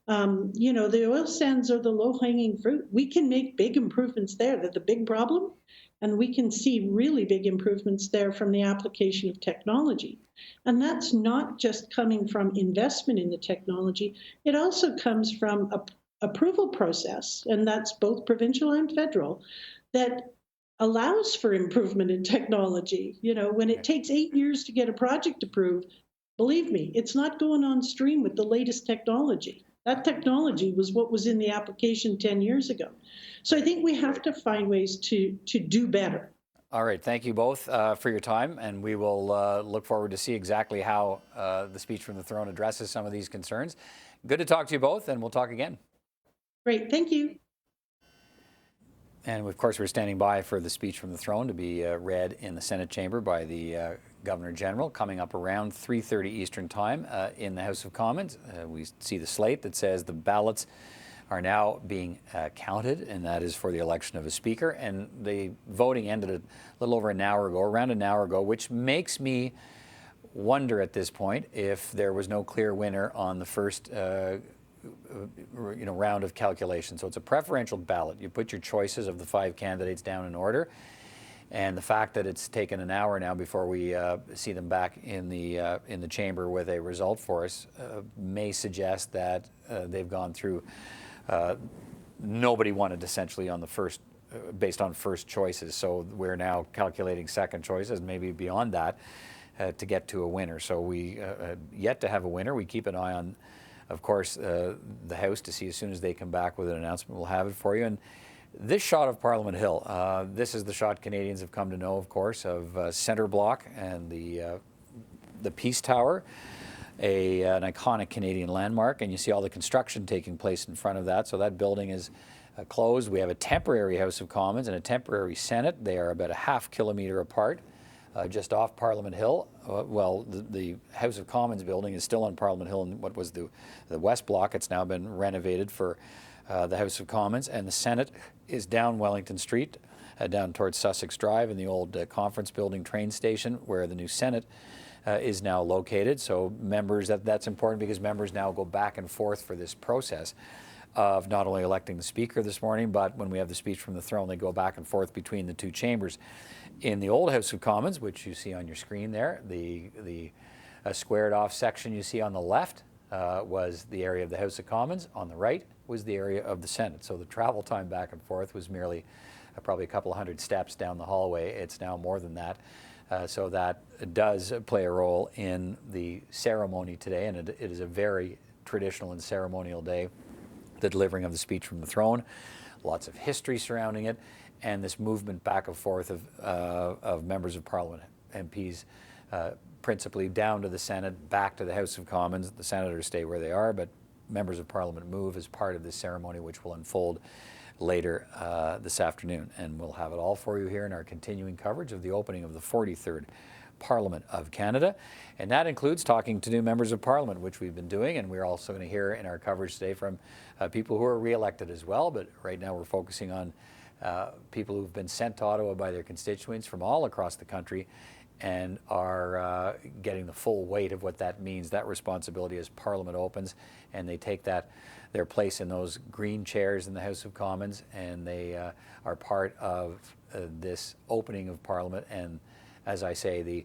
The oil sands are the low-hanging fruit. We can make big improvements there. They're the big problem. And we can see really big improvements there from the application of technology. And that's not just coming from investment in the technology. It also comes from a approval process, and that's both provincial and federal, that allows for improvement in technology. When it takes 8 years to get a project approved, believe me, it's not going on stream with the latest technology. That technology was what was in the application 10 years ago. So I think we have to find ways to do better. All right, thank you both for your time, and we will look forward to see exactly how the speech from the throne addresses some of these concerns. Good to talk to you both, and we'll talk again. Great, thank you. And of course, we're standing by for the speech from the throne to be read in the Senate chamber by the Governor General, coming up around 3:30 Eastern Time in the House of Commons. We see the slate that says the ballots are now being counted, and that is for the election of a speaker. And the voting ended a little over an hour ago, around an hour ago, which makes me wonder at this point if there was no clear winner on the first round of calculation. So it's a preferential ballot. You put your choices of the 5 candidates down in order. And the fact that it's taken an hour now before we see them back in the chamber with a result for us may suggest that they've gone through. Nobody wanted essentially on the first, based on first choices. So we're now calculating second choices, maybe beyond that, to get to a winner. So we yet to have a winner. We keep an eye on, of course, the House to see as soon as they come back with an announcement, we'll have it for you. And this shot of Parliament Hill, this is the shot Canadians have come to know, of course, of Centre Block and the Peace Tower, an iconic Canadian landmark. And you see all the construction taking place in front of that. So that building is closed. We have a temporary House of Commons and a temporary Senate. They are about a half kilometre apart, just off Parliament Hill. The House of Commons building is still on Parliament Hill in what was the West Block. It's now been renovated for the House of Commons, and the Senate is down Wellington Street, down towards Sussex Drive in the old conference building train station where the new Senate is now located. So members, that's important because members now go back and forth for this process of not only electing the Speaker this morning, but when we have the speech from the throne, they go back and forth between the two chambers. In the old House of Commons, which you see on your screen there, the squared off section you see on the left was the area of the House of Commons. On the right was the area of the Senate. So the travel time back and forth was merely probably a couple of hundred steps down the hallway. It's now more than that. So that does play a role in the ceremony today, and it is a very traditional and ceremonial day, the delivering of the speech from the throne. Lots of history surrounding it, and this movement back and forth of members of Parliament, MPs, principally down to the Senate, back to the House of Commons. The senators stay where they are, but members of Parliament move as part of this ceremony, which will unfold later this afternoon. And we'll have it all for you here in our continuing coverage of the opening of the 43rd Parliament of Canada. And that includes talking to new members of Parliament, which we've been doing, and we're also going to hear in our coverage today from people who are re-elected as well. But right now we're focusing on people who've been sent to Ottawa by their constituents from all across the country and are getting the full weight of what that means, that responsibility as Parliament opens, and they take their place in those green chairs in the House of Commons, and they are part of this opening of Parliament, and as I say,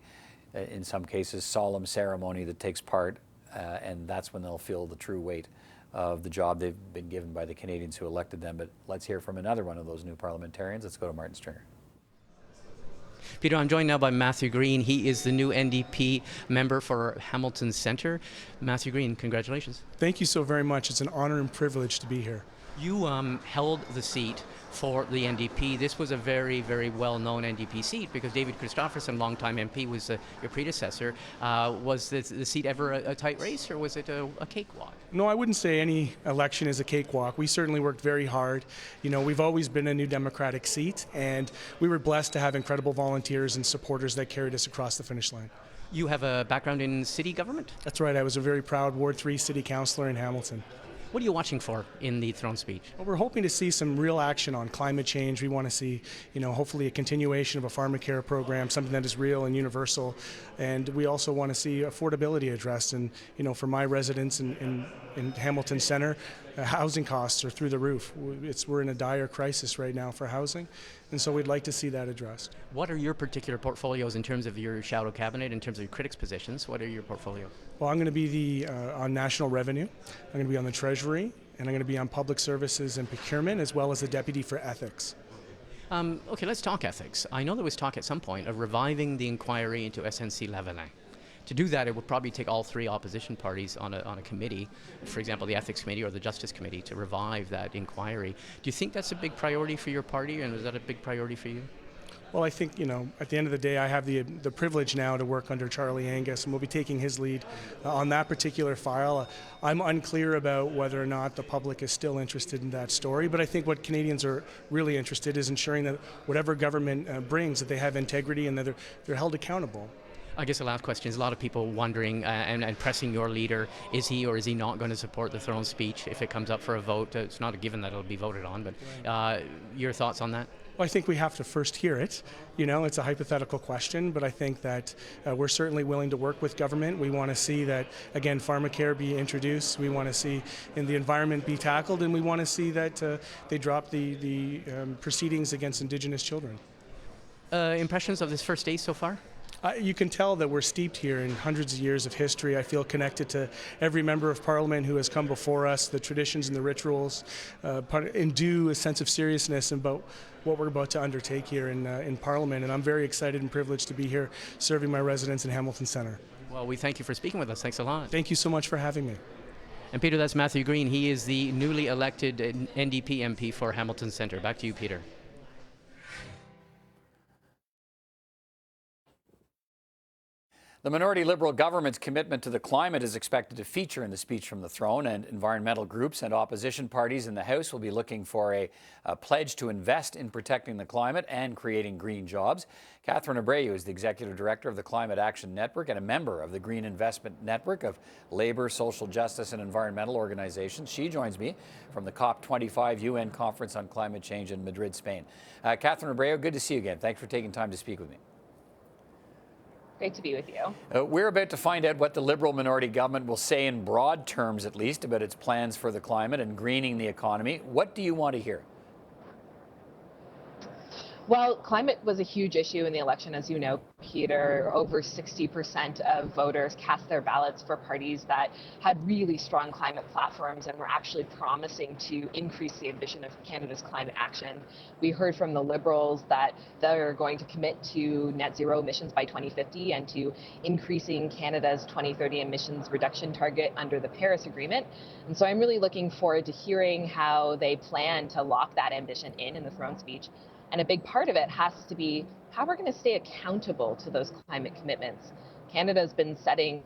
in some cases, solemn ceremony that takes part, and that's when they'll feel the true weight of the job they've been given by the Canadians who elected them. But let's hear from another one of those new parliamentarians. Let's go to Martin Stringer. Peter, I'm joined now by Matthew Green. He is the new NDP member for Hamilton Centre. Matthew Green, congratulations. Thank you so very much. It's an honor and privilege to be here. You held the seat for the NDP. This was a very, very well-known NDP seat because David Christopherson, longtime MP, was your predecessor. Was the seat ever a tight race, or was it a cakewalk? No, I wouldn't say any election is a cakewalk. We certainly worked very hard. You know, we've always been a New Democratic seat, and we were blessed to have incredible volunteers and supporters that carried us across the finish line. You have a background in city government? That's right. I was a very proud Ward 3 city councillor in Hamilton. What are you watching for in the throne speech? Well, we're hoping to see some real action on climate change. We want to see, hopefully a continuation of a pharmacare program, something that is real and universal. And we also want to see affordability addressed. And, for my residents in Hamilton Centre, housing costs are through the roof. We're in a dire crisis right now for housing. And so we'd like to see that addressed. What are your particular portfolios in terms of your shadow cabinet, in terms of your critics' positions? What are your portfolios? Well, I'm going to be on national revenue. I'm going to be on the Treasury, and I'm going to be on public services and procurement, as well as the deputy for ethics. Okay, let's talk ethics. I know there was talk at some point of reviving the inquiry into SNC-Lavalin. To do that, it would probably take all three opposition parties on a committee, for example, the Ethics Committee or the Justice Committee, to revive that inquiry. Do you think that's a big priority for your party, and is that a big priority for you? Well, I think, at the end of the day, I have the privilege now to work under Charlie Angus, and we'll be taking his lead on that particular file. I'm unclear about whether or not the public is still interested in that story, but I think what Canadians are really interested in is ensuring that whatever government brings, that they have integrity and that they're held accountable. I guess the last question is a lot of people wondering and pressing your leader, is he or is he not going to support the throne speech if it comes up for a vote? It's not a given that it'll be voted on, but your thoughts on that? Well, I think we have to first hear it. It's a hypothetical question, but I think that we're certainly willing to work with government. We want to see that, again, pharmacare be introduced. We want to see the environment be tackled, and we want to see that they drop the proceedings against Indigenous children. Impressions of this first day so far? You can tell that we're steeped here in hundreds of years of history. I feel connected to every member of Parliament who has come before us. The traditions and the rituals endue a sense of seriousness about what we're about to undertake here in Parliament. And I'm very excited and privileged to be here serving my residents in Hamilton Centre. Well, we thank you for speaking with us. Thanks a lot. Thank you so much for having me. And Peter, that's Matthew Green. He is the newly elected NDP MP for Hamilton Centre. Back to you, Peter. The minority Liberal government's commitment to the climate is expected to feature in the speech from the throne, and environmental groups and opposition parties in the House will be looking for a pledge to invest in protecting the climate and creating green jobs. Catherine Abreu is the Executive Director of the Climate Action Network and a member of the Green Investment Network of Labour, Social Justice and Environmental Organizations. She joins me from the COP25 UN Conference on Climate Change in Madrid, Spain. Catherine Abreu, good to see you again. Thanks for taking time to speak with me. Great to be with you. We're about to find out what the Liberal minority government will say in broad terms, at least, about its plans for the climate and greening the economy. What do you want to hear? Well, climate was a huge issue in the election, as you know, Peter. Over 60% of voters cast their ballots for parties that had really strong climate platforms and were actually promising to increase the ambition of Canada's climate action. We heard from the Liberals that they're going to commit to net zero emissions by 2050 and to increasing Canada's 2030 emissions reduction target under the Paris Agreement. And so I'm really looking forward to hearing how they plan to lock that ambition in the throne speech. And a big part of it has to be how we're going to stay accountable to those climate commitments. Canada's been setting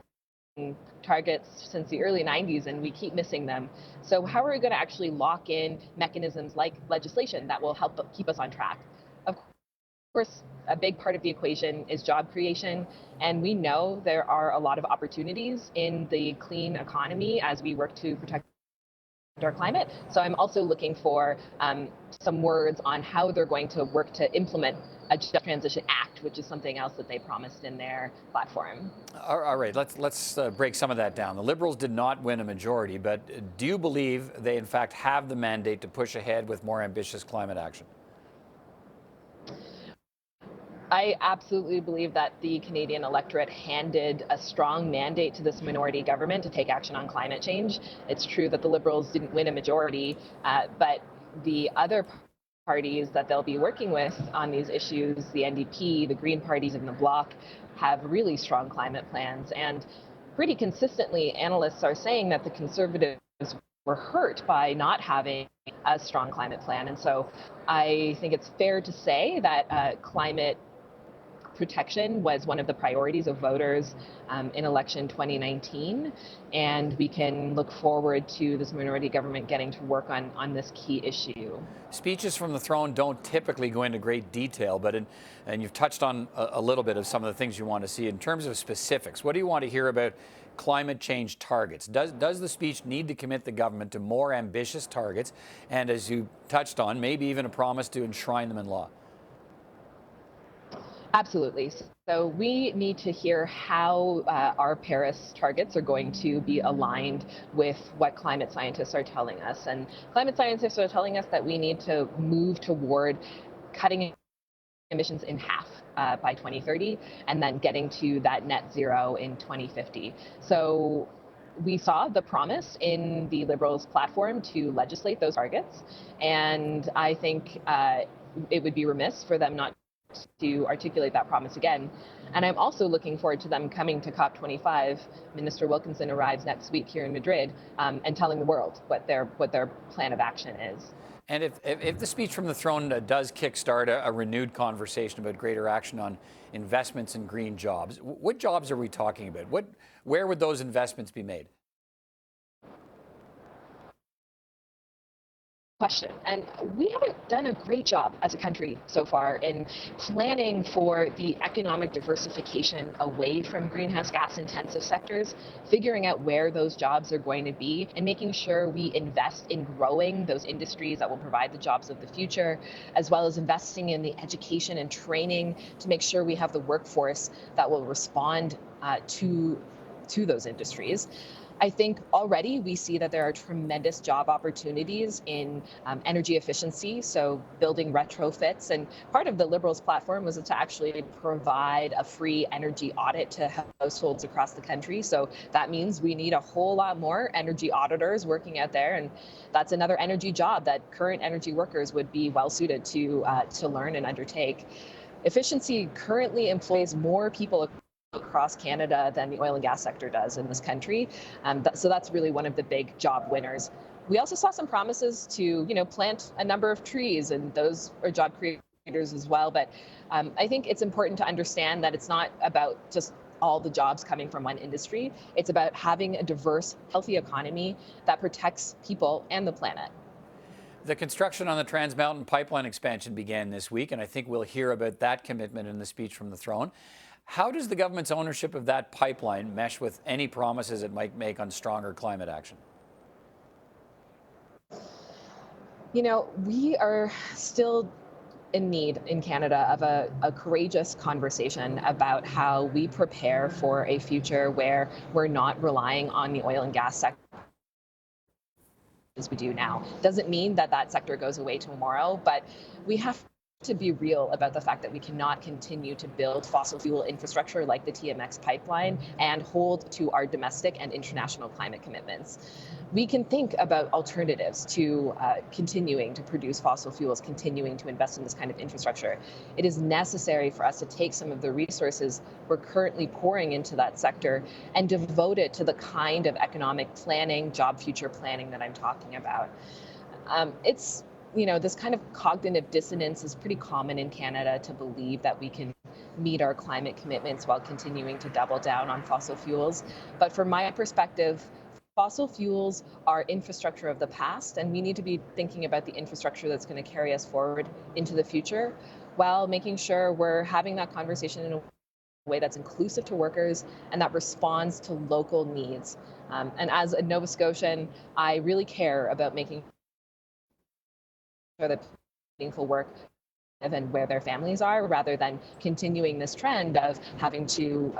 targets since the early 90s and we keep missing them. So how are we going to actually lock in mechanisms like legislation that will help keep us on track? Of course, a big part of the equation is job creation, and we know there are a lot of opportunities in the clean economy as we work to protect our climate. So I'm also looking for some words on how they're going to work to implement a Just Transition Act, which is something else that they promised in their platform. All right, let's break some of that down. The Liberals did not win a majority, but do you believe they in fact have the mandate to push ahead with more ambitious climate action? I absolutely believe that the Canadian electorate handed a strong mandate to this minority government to take action on climate change. It's true that the Liberals didn't win a majority, but the other parties that they'll be working with on these issues, the NDP, the Green parties in the Bloc, have really strong climate plans. And pretty consistently, analysts are saying that the Conservatives were hurt by not having a strong climate plan. And so I think it's fair to say that climate protection was one of the priorities of voters in election 2019, and we can look forward to this minority government getting to work on this key issue. Speeches from the throne don't typically go into great detail, but and you've touched on a little bit of some of the things you want to see. In terms of specifics, what do you want to hear about climate change targets? Does the speech need to commit the government to more ambitious targets, and as you touched on, maybe even a promise to enshrine them in law? Absolutely. So we need to hear how our Paris targets are going to be aligned with what climate scientists are telling us. And climate scientists are telling us that we need to move toward cutting emissions in half by 2030 and then getting to that net zero in 2050. So we saw the promise in the Liberals' platform to legislate those targets. And I think it would be remiss for them not to articulate that promise again. And I'm also looking forward to them coming to COP25. Minister Wilkinson arrives next week here in Madrid and telling the world what their plan of action is. And if the speech from the throne does kickstart a renewed conversation about greater action on investments in green jobs, what jobs are we talking about? Where would those investments be made? Question. And we haven't done a great job as a country so far in planning for the economic diversification away from greenhouse gas intensive sectors, figuring out where those jobs are going to be and making sure we invest in growing those industries that will provide the jobs of the future, as well as investing in the education and training to make sure we have the workforce that will respond to those industries. I think already we see that there are tremendous job opportunities in energy efficiency, so building retrofits. And part of the Liberals' platform was to actually provide a free energy audit to households across the country. So that means we need a whole lot more energy auditors working out there. And that's another energy job that current energy workers would be well suited to learn and undertake. Efficiency currently employs more people across Canada than the oil and gas sector does in this country. So that's really one of the big job winners. We also saw some promises to, plant a number of trees, and those are job creators as well. But I think it's important to understand that it's not about just all the jobs coming from one industry. It's about having a diverse, healthy economy that protects people and the planet. The construction on the Trans Mountain pipeline expansion began this week, and I think we'll hear about that commitment in the speech from the throne. How does the government's ownership of that pipeline mesh with any promises it might make on stronger climate action? We are still in need in Canada of a courageous conversation about how we prepare for a future where we're not relying on the oil and gas sector as we do now. Doesn't mean that that sector goes away tomorrow, but we have to be real about the fact that we cannot continue to build fossil fuel infrastructure like the TMX pipeline and hold to our domestic and international climate commitments. We can think about alternatives to continuing to produce fossil fuels, continuing to invest in this kind of infrastructure. It is necessary for us to take some of the resources we're currently pouring into that sector and devote it to the kind of economic planning, job future planning that I'm talking about. This kind of cognitive dissonance is pretty common in Canada, to believe that we can meet our climate commitments while continuing to double down on fossil fuels. But from my perspective, fossil fuels are infrastructure of the past, and we need to be thinking about the infrastructure that's going to carry us forward into the future, while making sure we're having that conversation in a way that's inclusive to workers and that responds to local needs. And as a Nova Scotian, I really care about making the meaningful work and where their families are, rather than continuing this trend of having to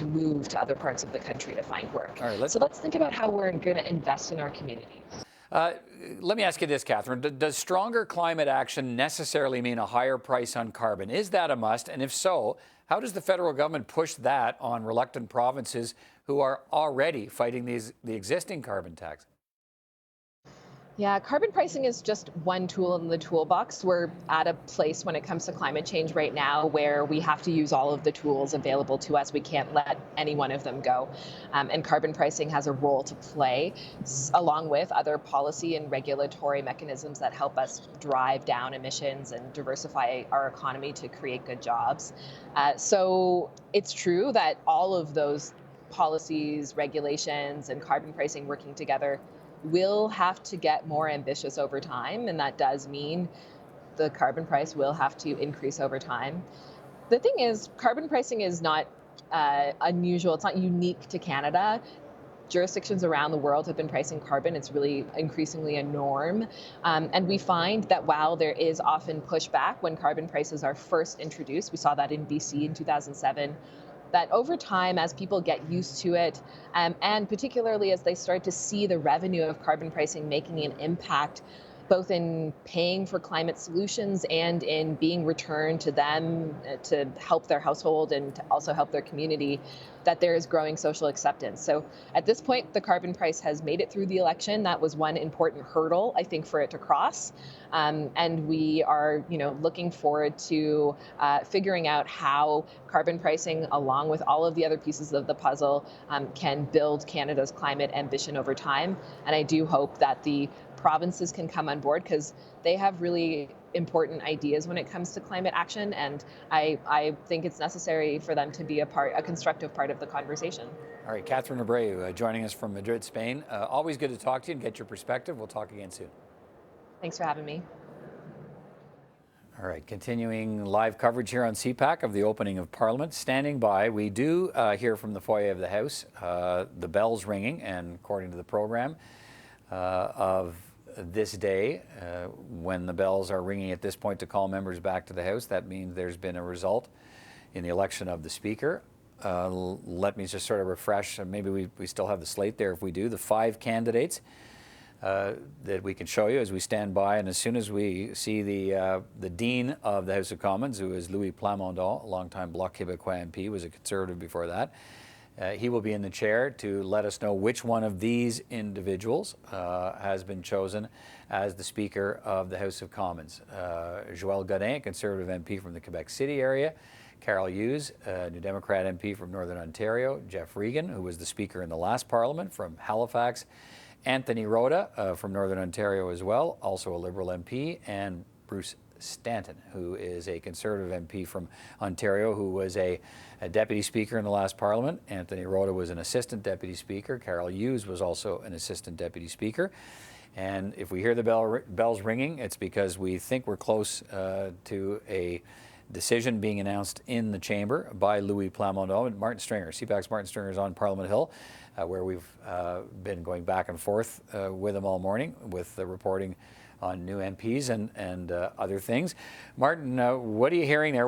move to other parts of the country to find work. All right, so let's think about how we're going to invest in our communities. Let me ask you this, Catherine. Does stronger climate action necessarily mean a higher price on carbon? Is that a must? And if so, how does the federal government push that on reluctant provinces who are already fighting the existing carbon tax? Yeah, carbon pricing is just one tool in the toolbox. We're at a place when it comes to climate change right now where we have to use all of the tools available to us. We can't let any one of them go. And carbon pricing has a role to play, along with other policy and regulatory mechanisms that help us drive down emissions and diversify our economy to create good jobs. So it's true that all of those policies, regulations, and carbon pricing working together will have to get more ambitious over time, and that does mean the carbon price will have to increase over time. The thing is, carbon pricing is not unusual. It's not unique to Canada. Jurisdictions around the world have been pricing carbon. It's really increasingly a norm. And we find that while there is often pushback when carbon prices are first introduced, we saw that in BC in 2007, that over time, as people get used to it, and particularly as they start to see the revenue of carbon pricing making an impact, both in paying for climate solutions and in being returned to them to help their household and to also help their community, that there is growing social acceptance. So at this point, the carbon price has made it through the election. That was one important hurdle, I think, for it to cross. And we are, looking forward to figuring out how carbon pricing, along with all of the other pieces of the puzzle, can build Canada's climate ambition over time. And I do hope that the provinces can come on board, because they have really important ideas when it comes to climate action, and I think it's necessary for them to be a constructive part of the conversation. All right, Catherine Abreu joining us from Madrid, Spain. Always good to talk to you and get your perspective. We'll talk again soon. Thanks for having me. All right, continuing live coverage here on CPAC of the opening of Parliament. Standing by, we do hear from the foyer of the House, the bells ringing, and according to the program of this day, when the bells are ringing at this point to call members back to the House, that means there's been a result in the election of the Speaker. Let me just sort of refresh, maybe we still have the slate there if we do, the 5 candidates that we can show you as we stand by, and as soon as we see the Dean of the House of Commons, who is Louis Plamondon, a longtime Bloc Québécois MP, was a Conservative before that, he will be in the chair to let us know which one of these individuals has been chosen as the Speaker of the House of Commons. Joël Godin, a Conservative MP from the Quebec City area, Carol Hughes, a New Democrat MP from Northern Ontario, Geoff Regan, who was the Speaker in the last Parliament from Halifax, Anthony Rota from Northern Ontario as well, also a Liberal MP, and Bruce Stanton, who is a Conservative MP from Ontario, who was a Deputy Speaker in the last Parliament. Anthony Rota was an Assistant Deputy Speaker. Carol Hughes was also an Assistant Deputy Speaker. And if we hear the bells ringing, it's because we think we're close to a decision being announced in the chamber by Louis Plamondon and Martin Stringer. CPAC's Martin Stringer is on Parliament Hill, where we've been going back and forth with him all morning with the reporting on new MPs and other things. Martin, what are you hearing there?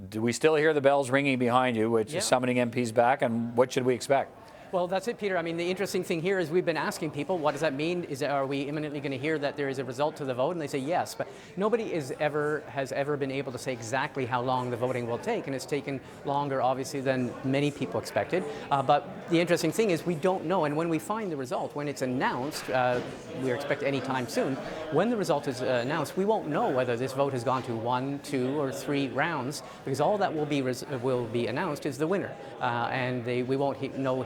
Do we still hear the bells ringing behind you, which is summoning MPs back, and what should we expect? Well, that's it, Peter. I mean, the interesting thing here is we've been asking people, what does that mean? Are we imminently going to hear that there is a result to the vote? And they say yes, but nobody has ever been able to say exactly how long the voting will take, and it's taken longer, obviously, than many people expected. But the interesting thing is we don't know, and when we find the result, when it's announced, we expect any time soon, when the result is announced, we won't know whether this vote has gone to 1, 2, or 3 rounds, because all that will be announced is the winner, and we won't know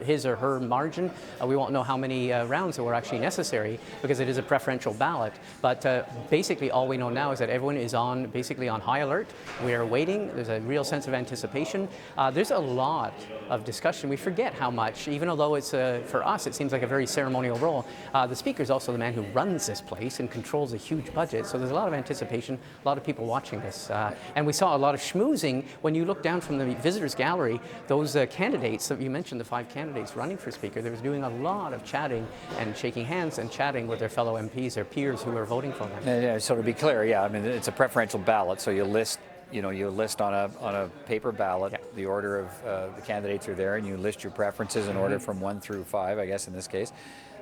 his or her margin. We won't know how many rounds that were actually necessary because it is a preferential ballot. But basically all we know now is that everyone is basically on high alert. We are waiting. There's a real sense of anticipation. There's a lot of discussion. We forget how much, even although it's for us it seems like a very ceremonial role, the Speaker is also the man who runs this place and controls a huge budget. So there's a lot of anticipation, a lot of people watching this. And we saw a lot of schmoozing when you look down from the visitors gallery, those candidates that you mentioned, the 5 candidates running for Speaker, they was doing a lot of chatting and shaking hands and chatting with their fellow MPs, their peers who are voting for them. Yeah, so to be clear, I mean, it's a preferential ballot, so you list on a paper ballot, the order of the candidates are there, and you list your preferences in order from 1 through 5, I guess in this case.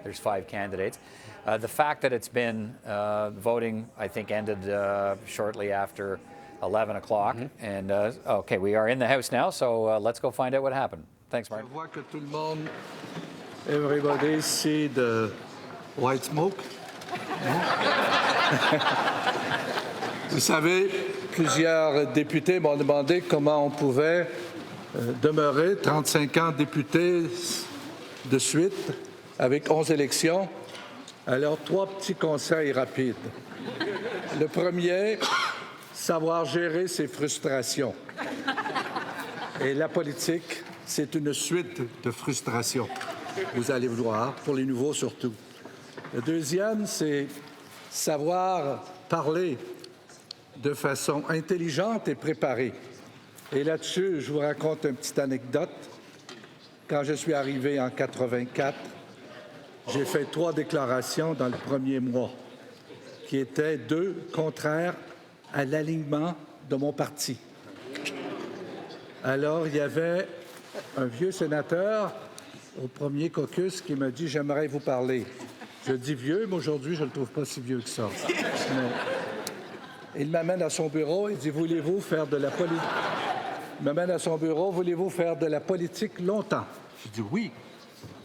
There's 5 candidates. The fact that it's been voting, I think, ended shortly after 11 o'clock. And okay, we are in the House now, so let's go find out what happened. Thanks, Martin. Je vois que tout le monde, everybody see the white smoke. Vous savez, plusieurs députés m'ont demandé comment on pouvait demeurer 35 ans député de suite avec 11 élections. Alors, 3 petits conseils rapides. Le premier, savoir gérer ses frustrations. Et la politique, c'est une suite de frustrations. Vous allez voir, pour les nouveaux surtout. Le deuxième, c'est savoir parler de façon intelligente et préparée. Et là-dessus, je vous raconte une petite anecdote. Quand je suis arrivé en 84, j'ai fait 3 déclarations dans le premier mois, qui étaient 2 contraires à l'alignement de mon parti. Alors, il y avait un vieux sénateur au premier caucus qui m'a dit « J'aimerais vous parler ». Je dis vieux, mais aujourd'hui, je ne le trouve pas si vieux que ça. Mais il m'amène à son bureau, il dit « Voulez-vous faire de la politique » Il m'amène à son bureau « Voulez-vous faire de la politique longtemps ?» Je dis « Oui ».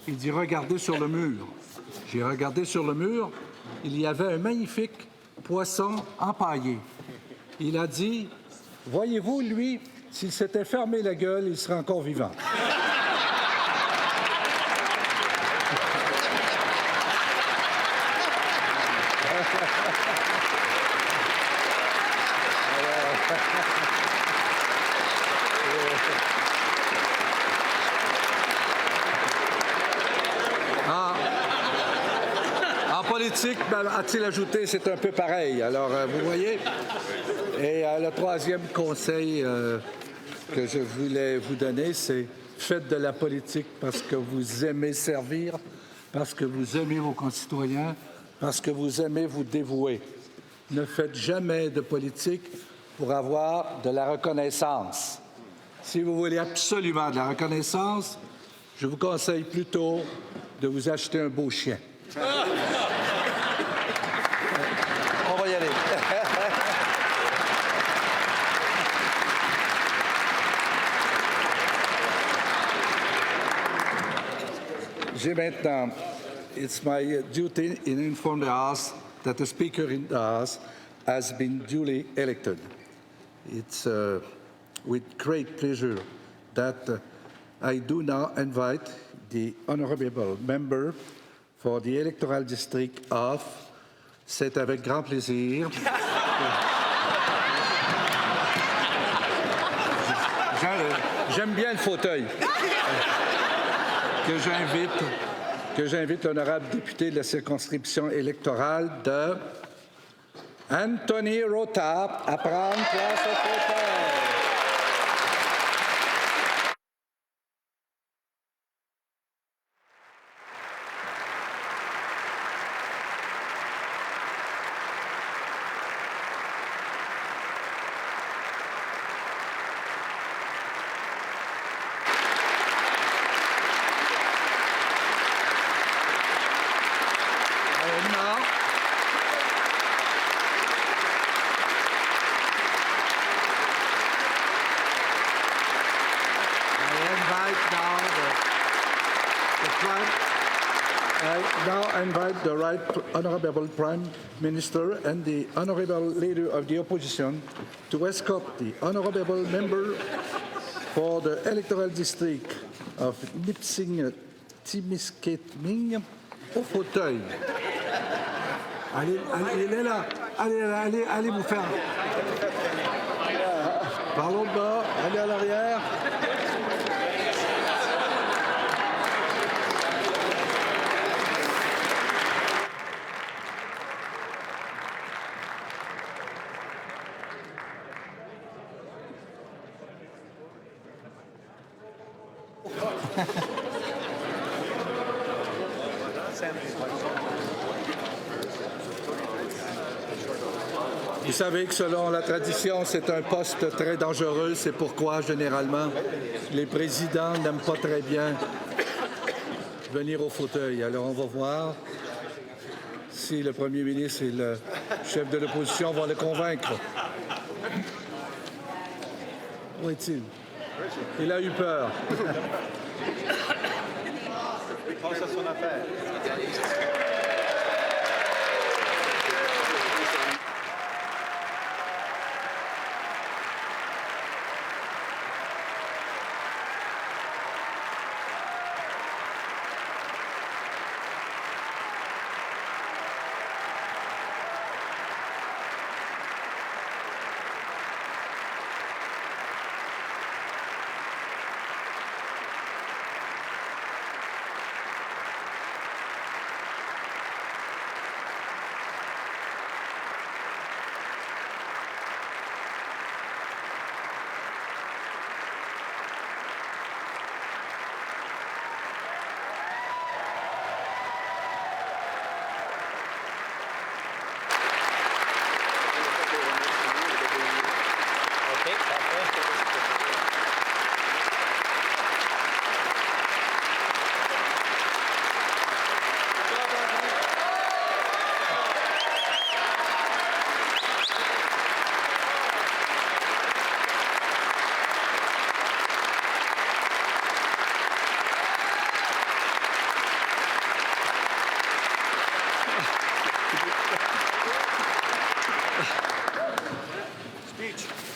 Il dit « Regardez sur le mur ». J'ai regardé sur le mur, il y avait un magnifique poisson empaillé. Il a dit « Voyez-vous, lui, s'il s'était fermé la gueule, il serait encore vivant. » En politique, a-t-il ajouté, c'est un peu pareil. Alors, vous voyez. Et le troisième conseil que je voulais vous donner, c'est faites de la politique parce que vous aimez servir, parce que vous aimez vos concitoyens, parce que vous aimez vous dévouer. Ne faites jamais de politique pour avoir de la reconnaissance. Si vous voulez absolument de la reconnaissance, je vous conseille plutôt de vous acheter un beau chien. On va y aller. J'ai maintenant, it's my duty to inform the House that the Speaker in the House has been duly elected. It's with great pleasure that I do now invite the honorable member for the electoral district of. C'est avec grand plaisir. J'aime bien le fauteuil. Que j'invite l'honorable député de la circonscription électorale de Anthony Rota à prendre place au fauteuil. I now invite the Right Honourable Prime Minister and the Honourable Leader of the Opposition to escort the Honourable Member for the Electoral District of Nipissing-Timiskaming au fauteuil. Allez, il est là. Allez vous faire. Par l'autre bord, allez à l'arrière. Vous savez que selon la tradition, c'est un poste très dangereux. C'est pourquoi, généralement, les présidents n'aiment pas très bien venir au fauteuil. Alors, on va voir si le premier ministre et le chef de l'opposition vont le convaincre. Où est-il? Il a eu peur. Il pense à son affaire.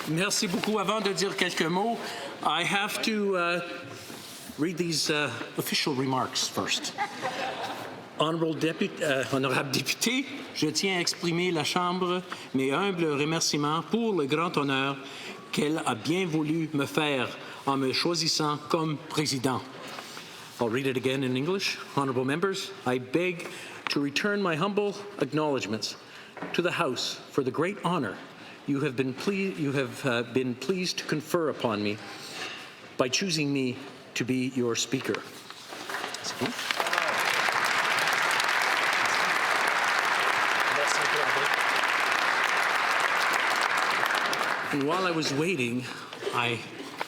Merci beaucoup. Avant de dire quelques mots, I have to read these official remarks first. Honorable député, je tiens à exprimer la Chambre mes humbles remerciements pour le grand honneur qu'elle a bien voulu me faire en me choisissant comme président. I'll read it again in English. Honorable members, I beg to return my humble acknowledgements to the House for the great honor you have been pleased to confer upon me by choosing me to be your Speaker. And while I was waiting, I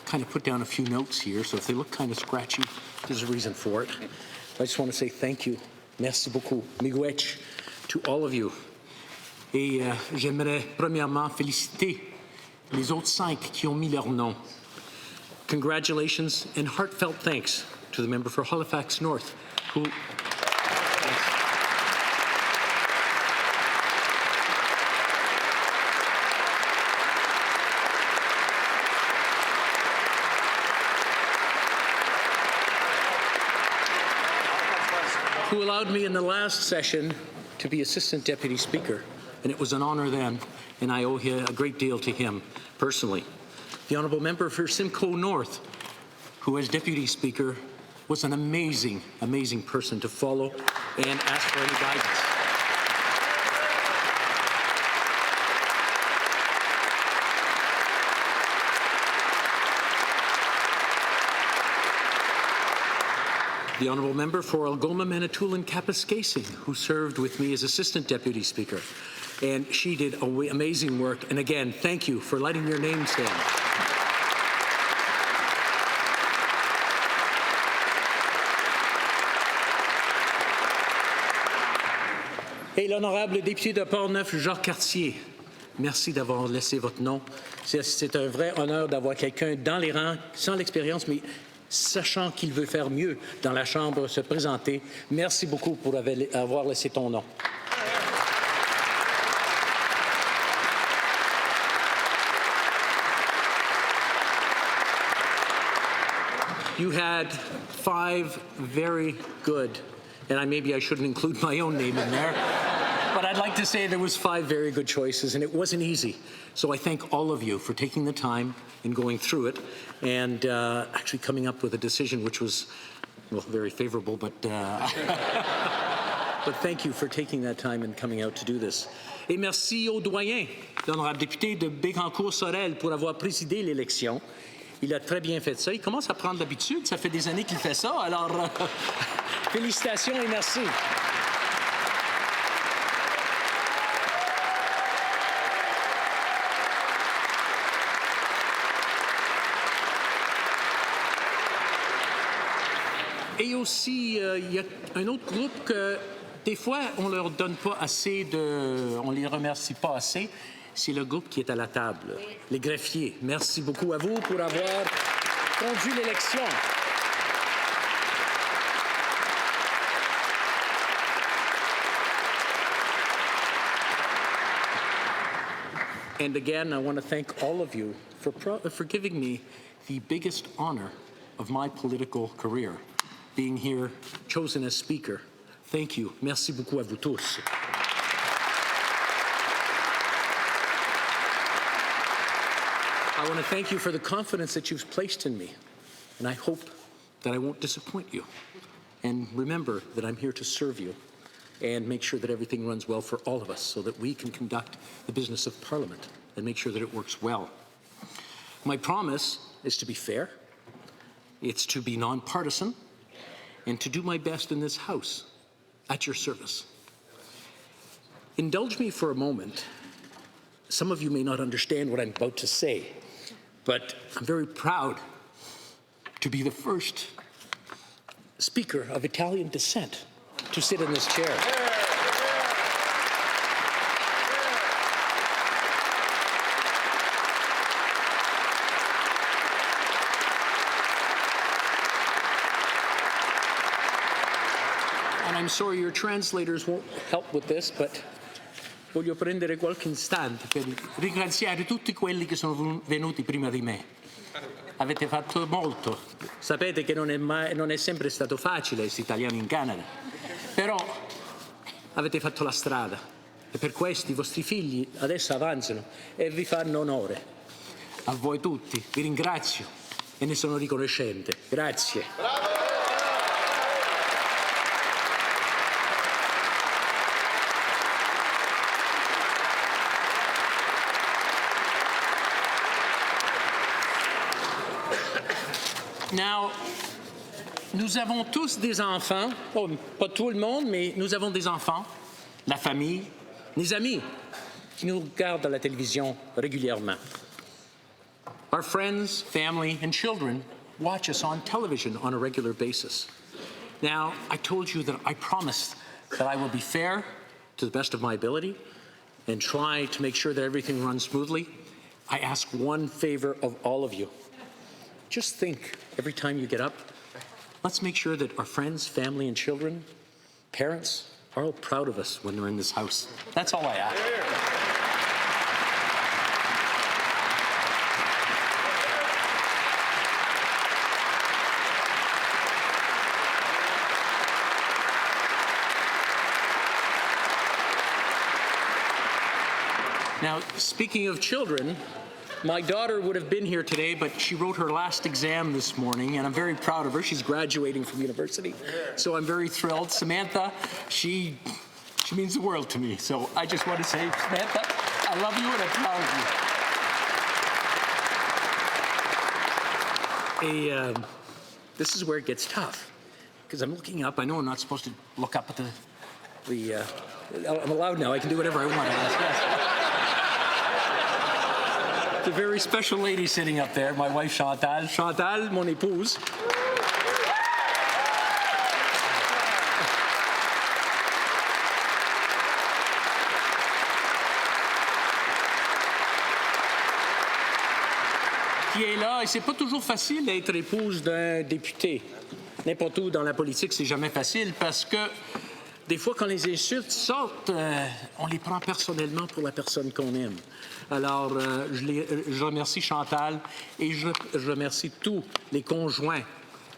kind of put down a few notes here, so if they look kind of scratchy, there's a reason for it. I just want to say thank you. Merci beaucoup. Miigwech to all of you. Et j'aimerais premièrement féliciter les autres 5 qui ont mis leur nom. Congratulations and heartfelt thanks to the member for Halifax North, who allowed me in the last session to be Assistant Deputy Speaker. And it was an honor then, and I owe a great deal to him personally. The Honourable Member for Simcoe North, who as Deputy Speaker was an amazing, amazing person to follow and ask for any guidance. The Honourable Member for Algoma, Manitoulin, Kapuskasing, who served with me as Assistant Deputy Speaker. And she did amazing work. And again, thank you for letting your name stand. Et l'honorable député de Portneuf, Jacques Cartier. Merci d'avoir laissé votre nom. C'est un vrai honneur d'avoir quelqu'un dans les rangs, sans l'expérience, mais sachant qu'il veut faire mieux dans la Chambre, se présenter. Merci beaucoup pour avoir laissé ton nom. You had 5 very good, and maybe I shouldn't include my own name in there, but I'd like to say there was 5 very good choices, and it wasn't easy. So I thank all of you for taking the time and going through it, and actually coming up with a decision which was, well, very favorable, but but thank you for taking that time and coming out to do this. Et merci au doyen, l'honorable député de Bécancour-Sorel, pour avoir présidé l'élection. Il a très bien fait ça. Il commence à prendre l'habitude. Ça fait des années qu'il fait ça. Alors, félicitations et merci. Et aussi, il y a un autre groupe que des fois, on ne leur donne pas assez de... On ne les remercie pas assez. C'est le groupe qui est à la table, les greffiers. Merci beaucoup à vous pour avoir conduit l'élection. And again, I want to thank all of you for giving me the biggest honor of my political career, being here chosen as Speaker. Thank you. Merci beaucoup à vous tous. I want to thank you for the confidence that you've placed in me, and I hope that I won't disappoint you. And remember that I'm here to serve you and make sure that everything runs well for all of us so that we can conduct the business of Parliament and make sure that it works well. My promise is to be fair, it's to be nonpartisan, and to do my best in this House at your service. Indulge me for a moment. Some of you may not understand what I'm about to say, but I'm very proud to be the first speaker of Italian descent to sit in this chair. And I'm sorry your translators won't help with this, but voglio prendere qualche istante per ringraziare tutti quelli che sono venuti prima di me. Avete fatto molto. Sapete che non è sempre stato facile essere italiani in Canada, però avete fatto la strada e per questo i vostri figli adesso avanzano e vi fanno onore. A voi tutti vi ringrazio e ne sono riconoscente. Grazie. Bravo! Now, nous avons tous des enfants, oh, pas tout le monde, mais nous avons des enfants, la famille, les amis qui nous regardent à la télévision régulièrement. Our friends, family, and children watch us on television on a regular basis. Now, I told you that I promised that I will be fair to the best of my ability and try to make sure that everything runs smoothly. I ask one favor of all of you. Just think, every time you get up, let's make sure that our friends, family, and children, parents, are all proud of us when they're in this house. That's all I ask. Now, speaking of children, my daughter would have been here today, but she wrote her last exam this morning, and I'm very proud of her. She's graduating from university, so I'm very thrilled. Samantha, she means the world to me. So I just want to say, Samantha, I love you and I'm proud of you. This is where it gets tough, because I'm looking up. I know I'm not supposed to look up at I'm allowed now. I can do whatever I want. Yes. It's a very special lady sitting up there, my wife Chantal. Chantal, mon épouse. Qui vient là, et c'est pas toujours facile d'être épouse d'un député. N'importe où dans la politique, c'est jamais facile parce que des fois, quand les insultes sortent, on les prend personnellement pour la personne qu'on aime. Alors, je remercie Chantal et je remercie tous les conjoints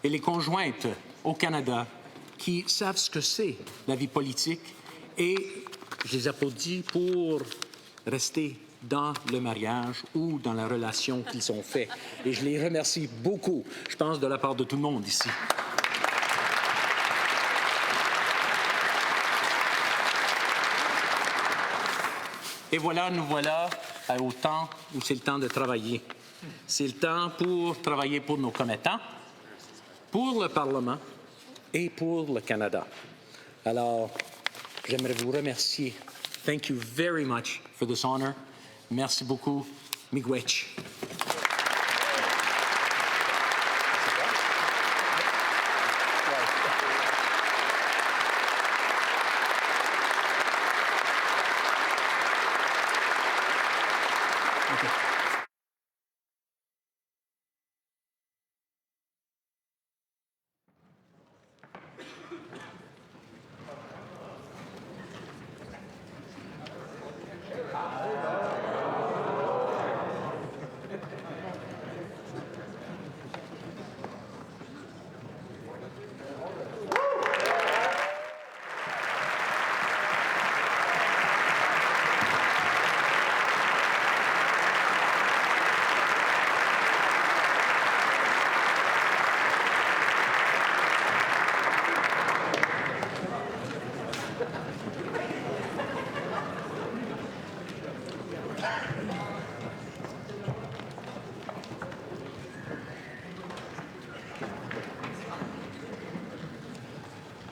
et les conjointes au Canada qui savent ce que c'est la vie politique et je les applaudis pour rester dans le mariage ou dans la relation qu'ils ont fait. Et je les remercie beaucoup, je pense, de la part de tout le monde ici. Et voilà, nous voilà au temps où c'est le temps de travailler. C'est le temps pour travailler pour nos commettants, pour le Parlement et pour le Canada. Alors, j'aimerais vous remercier. Thank you very much for this honor. Merci beaucoup. Miigwech.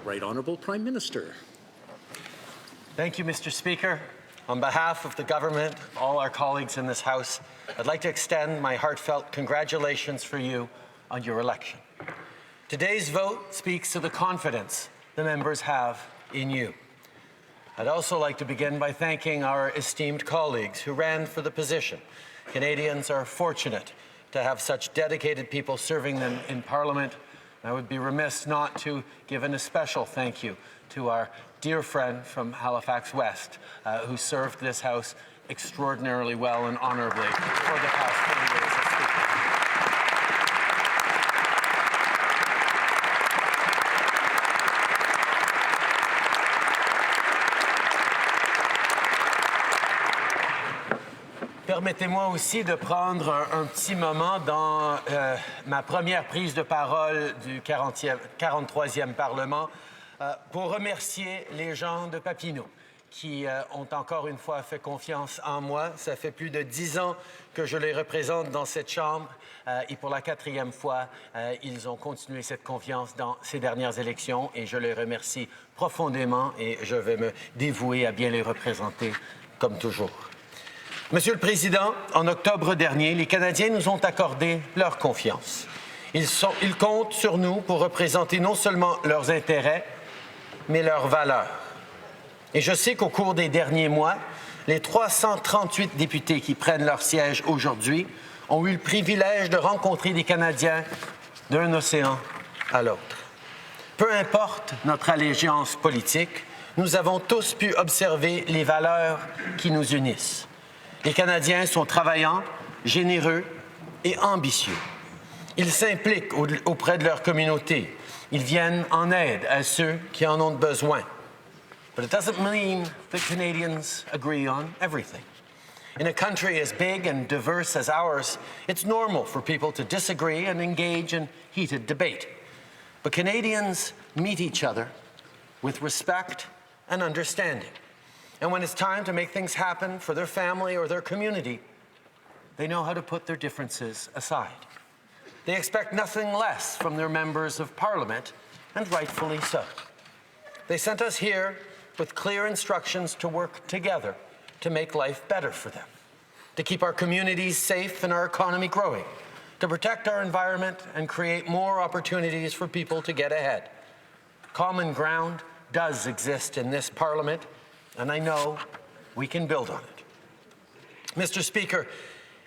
Right Honourable Prime Minister. Thank you, Mr. Speaker. On behalf of the government, all our colleagues in this House, I'd like to extend my heartfelt congratulations for you on your election. Today's vote speaks to the confidence the members have in you. I'd also like to begin by thanking our esteemed colleagues who ran for the position. Canadians are fortunate to have such dedicated people serving them in Parliament. I would be remiss not to give an especial thank you to our dear friend from Halifax West, who served this House extraordinarily well and honourably for the past 10 years as Speaker. Permettez-moi aussi de prendre un petit moment dans ma première prise de parole du 43e Parlement pour remercier les gens de Papineau qui ont encore une fois fait confiance en moi. Ça fait plus de 10 ans que je les représente dans cette Chambre et pour la 4e fois, ils ont continué cette confiance dans ces dernières élections et je les remercie profondément et je vais me dévouer à bien les représenter comme toujours. Monsieur le Président, en octobre dernier, les Canadiens nous ont accordé leur confiance. Ils comptent sur nous pour représenter non seulement leurs intérêts, mais leurs valeurs. Et je sais qu'au cours des derniers mois, les 338 députés qui prennent leur siège aujourd'hui ont eu le privilège de rencontrer des Canadiens d'un océan à l'autre. Peu importe notre allégeance politique, nous avons tous pu observer les valeurs qui nous unissent. Les Canadiens sont travaillants, généreux et ambitieux. Ils s'impliquent auprès de leur communauté. Ils viennent en aide à ceux qui en ont besoin. But it doesn't mean that Canadians agree on everything. In a country as big and diverse as ours, it's normal for people to disagree and engage in heated debate. But Canadians meet each other with respect and understanding. And when it's time to make things happen for their family or their community, they know how to put their differences aside. They expect nothing less from their members of Parliament, and rightfully so. They sent us here with clear instructions to work together to make life better for them, to keep our communities safe and our economy growing, to protect our environment and create more opportunities for people to get ahead. Common ground does exist in this Parliament, and I know we can build on it. Mr. Speaker,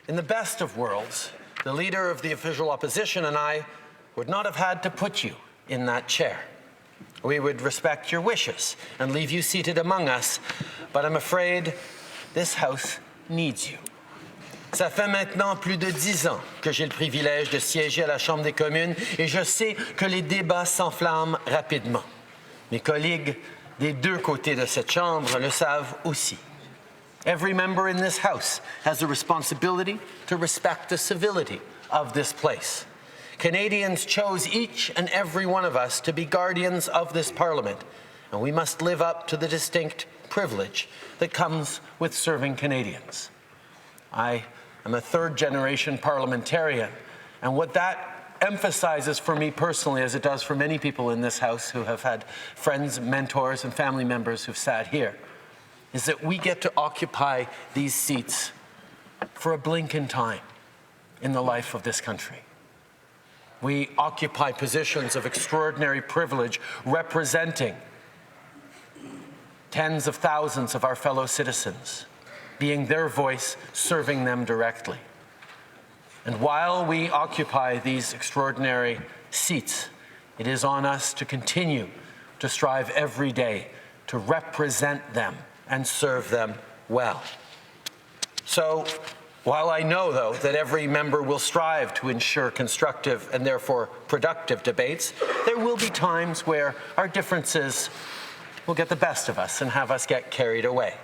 in the best of worlds, the leader of the official opposition and I would not have had to put you in that chair. We would respect your wishes and leave you seated among us, but I'm afraid this House needs you. Ça fait maintenant plus de 10 ans que j'ai le privilège de siéger à la Chambre des communes et je sais que les débats s'enflamment rapidement. Mes collègues des deux côtés de cette Chambre le savent aussi. Every member in this House has a responsibility to respect the civility of this place. Canadians chose each and every one of us to be guardians of this Parliament, and we must live up to the distinct privilege that comes with serving Canadians. I am a third-generation parliamentarian, and what that emphasizes for me personally, as it does for many people in this House who have had friends, mentors, and family members who've sat here, is that we get to occupy these seats for a blink in time in the life of this country. We occupy positions of extraordinary privilege representing tens of thousands of our fellow citizens, being their voice, serving them directly. And while we occupy these extraordinary seats, it is on us to continue to strive every day to represent them and serve them well. So, while I know, though, that every member will strive to ensure constructive and therefore productive debates, there will be times where our differences will get the best of us and have us get carried away.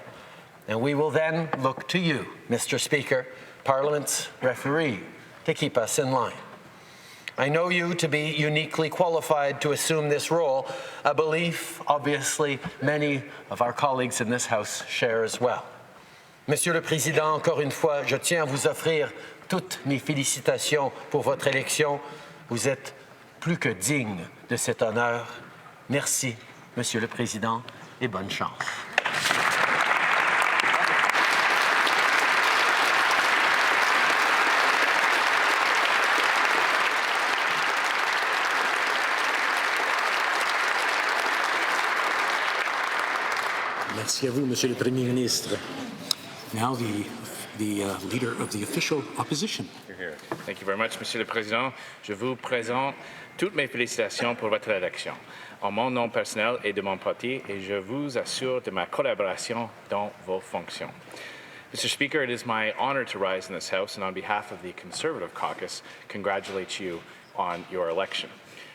And we will then look to you, Mr. Speaker, Parliament's referee, to keep us in line. I know you to be uniquely qualified to assume this role, a belief, obviously, many of our colleagues in this House share as well. Monsieur le Président, encore une fois, je tiens à vous offrir toutes mes félicitations pour votre élection. Vous êtes plus que digne de cet honneur. Merci, Monsieur le Président, et bonne chance. Merci à vous, Monsieur le Premier ministre. Now the leader of the official opposition. Here. Thank you very much, Monsieur le Président. Je vous présente toutes mes félicitations pour votre élection. En mon nom personnel et de mon parti, et je vous assure de ma collaboration dans vos fonctions. Mr. Speaker, it is my honor to rise in this House and on behalf of the Conservative Caucus, congratulate you on your election.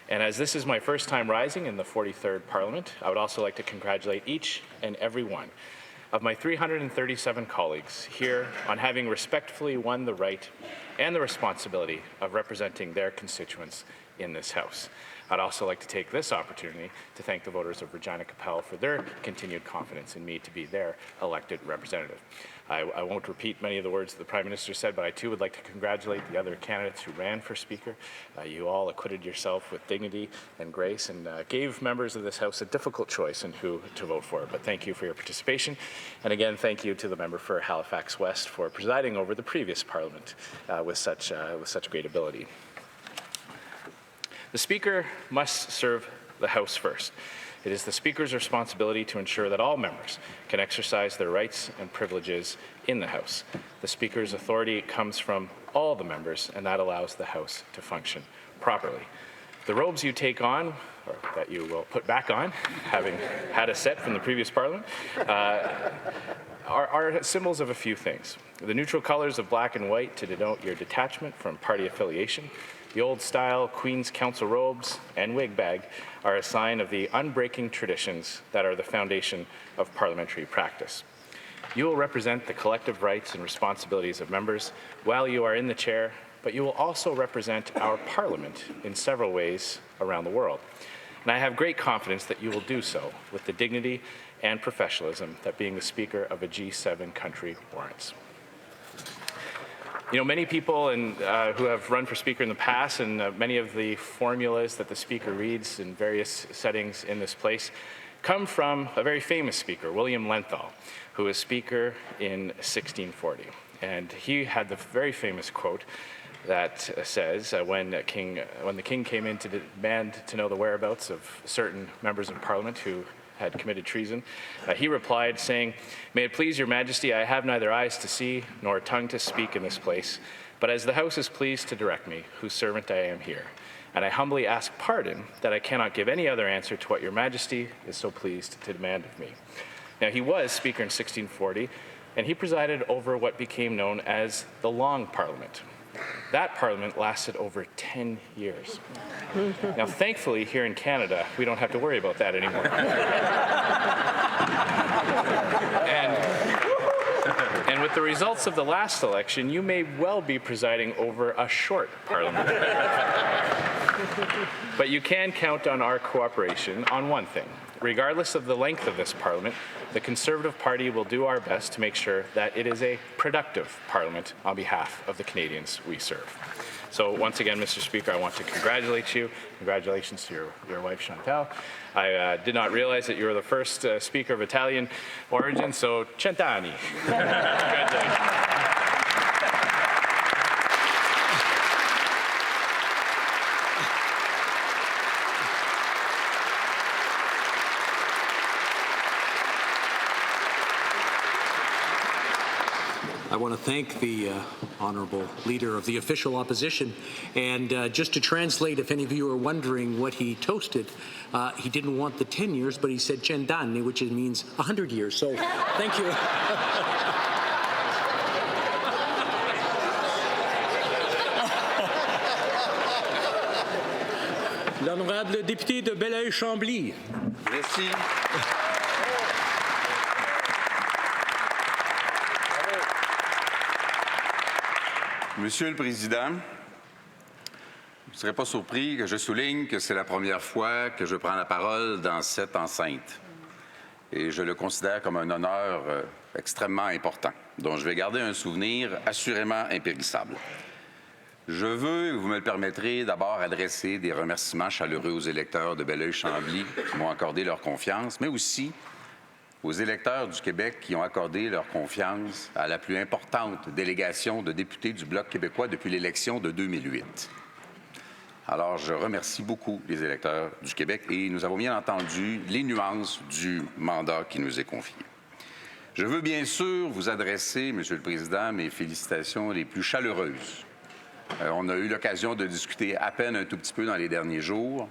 And as this is my first time rising in the 43rd Parliament, I would also like to congratulate each and every one of my 337 colleagues here on having respectfully won the right and the responsibility of representing their constituents in this House. I'd also like to take this opportunity to thank the voters of Regina Capel for their continued confidence in me to be their elected representative. I won't repeat many of the words that the Prime Minister said, but I too would like to congratulate the other candidates who ran for Speaker. You all acquitted yourself with dignity and grace and gave members of this House a difficult choice in who to vote for. But thank you for your participation. And again, thank you to the member for Halifax West for presiding over the previous Parliament with such great ability. The Speaker must serve the House first. It is the Speaker's responsibility to ensure that all members can exercise their rights and privileges in the House. The Speaker's authority comes from all the members, and that allows the House to function properly. The robes you take on, or that you will put back on, having had a set from the previous Parliament, are symbols of a few things. The neutral colors of black and white to denote your detachment from party affiliation. The old-style Queen's Council robes and wig bag are a sign of the unbreaking traditions that are the foundation of parliamentary practice. You will represent the collective rights and responsibilities of members while you are in the chair, but you will also represent our Parliament in several ways around the world. And I have great confidence that you will do so with the dignity and professionalism that being the Speaker of a G7 country warrants. You know, many people who have run for Speaker in the past and many of the formulas that the Speaker reads in various settings in this place come from a very famous Speaker, William Lenthal, who was Speaker in 1640. And he had the very famous quote that says, when the King came in to demand to know the whereabouts of certain members of Parliament who had committed treason, he replied saying, "May it please your Majesty, I have neither eyes to see nor tongue to speak in this place, But as the House is pleased to direct me, whose servant I am here, and I humbly ask pardon that I cannot give any other answer to what your Majesty is so pleased to demand of me. Now, he was Speaker in 1640, and he presided over what became known as the Long Parliament. That Parliament lasted over 10 years. Now, thankfully, here in Canada, we don't have to worry about that anymore. And with the results of the last election, you may well be presiding over a short Parliament. But you can count on our cooperation on one thing. Regardless of the length of this Parliament, the Conservative Party will do our best to make sure that it is a productive Parliament on behalf of the Canadians we serve. So once again, Mr. Speaker, I want to congratulate you. Congratulations to your wife, Chantal. I did not realize that you were the first Speaker of Italian origin, so cent'anni. Congratulations. I want to thank the honourable leader of the official opposition. And just to translate, if any of you are wondering what he toasted, he didn't want the 10 years, but he said cent'anni, which means 100 years. So thank you. L'honorable député de Belleuil-Chambly. Merci. Monsieur le Président, vous ne serez pas surpris que je souligne que c'est la première fois que je prends la parole dans cette enceinte. Et je le considère comme un honneur extrêmement important, dont je vais garder un souvenir assurément impérissable. Je veux, vous me le permettrez, d'abord adresser des remerciements chaleureux aux électeurs de Belleuil-Chambly qui m'ont accordé leur confiance, mais aussi aux électeurs du Québec qui ont accordé leur confiance à la plus importante délégation de députés du Bloc québécois depuis l'élection de 2008. Alors, je remercie beaucoup les électeurs du Québec et nous avons bien entendu les nuances du mandat qui nous est confié. Je veux bien sûr vous adresser, Monsieur le Président, mes félicitations les plus chaleureuses. On a eu l'occasion de discuter à peine un tout petit peu dans les derniers jours.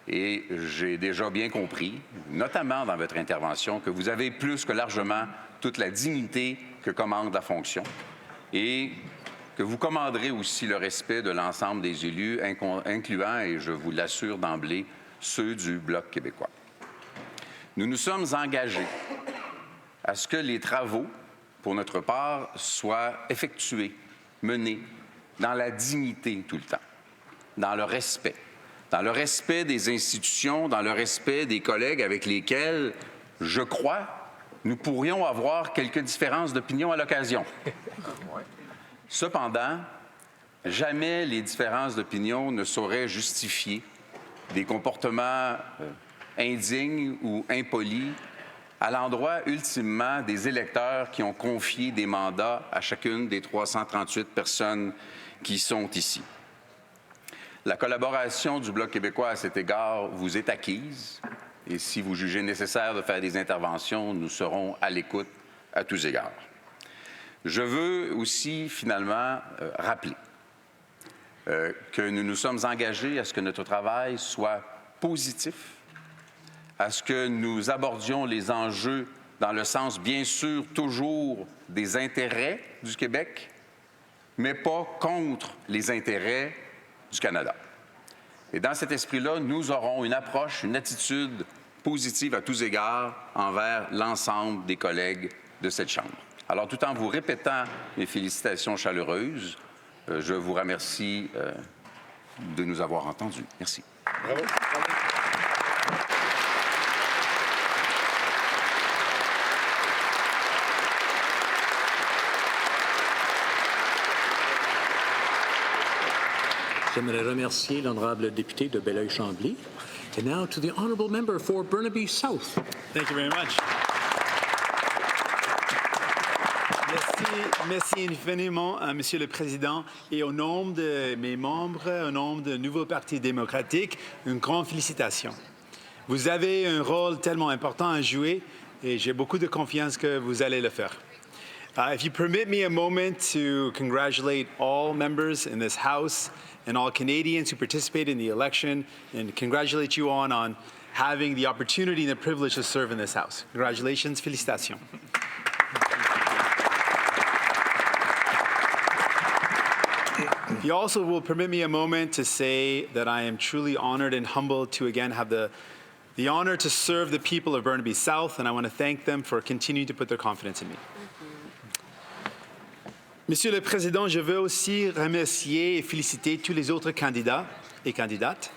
Et j'ai déjà bien compris, notamment dans votre intervention, que vous avez plus que largement toute la dignité que commande la fonction et que vous commanderez aussi le respect de l'ensemble des élus, incluant, et je vous l'assure d'emblée, ceux du Bloc québécois. Nous nous sommes engagés à ce que les travaux, pour notre part, soient effectués, menés dans la dignité tout le temps, dans le respect des institutions, dans le respect des collègues avec lesquels, je crois, nous pourrions avoir quelques différences d'opinion à l'occasion. Cependant, jamais les différences d'opinion ne sauraient justifier des comportements indignes ou impolis à l'endroit, ultimement, des électeurs qui ont confié des mandats à chacune des 338 personnes qui sont ici. La collaboration du Bloc québécois à cet égard vous est acquise et si vous jugez nécessaire de faire des interventions, nous serons à l'écoute à tous égards. Je veux aussi finalement rappeler que nous nous sommes engagés à ce que notre travail soit positif, à ce que nous abordions les enjeux dans le sens, bien sûr, toujours des intérêts du Québec, mais pas contre les intérêts du Canada. Et dans cet esprit-là, nous aurons une approche, une attitude positive à tous égards envers l'ensemble des collègues de cette Chambre. Alors, tout en vous répétant mes félicitations chaleureuses, je vous remercie de nous avoir entendus. Merci. Bravo. J'aimerais remercier l'honorable député de Belleuil-Chambly. And now to the honourable member for Burnaby South. Thank you very much. Merci infiniment, Monsieur le Président. Et au nom de mes membres, au nom du nouveau Parti démocratique, une grande félicitation. Vous avez un rôle tellement important à jouer et j'ai beaucoup de confiance que vous allez le faire. If you permit me a moment to congratulate all members in this House and all Canadians who participated in the election, and congratulate you on having the opportunity and the privilege to serve in this House. Congratulations, félicitations. If you also will permit me a moment to say that I am truly honored and humbled to again have the honor to serve the people of Burnaby South, and I want to thank them for continuing to put their confidence in me. Monsieur le Président, je veux aussi remercier et féliciter tous les autres candidats et candidates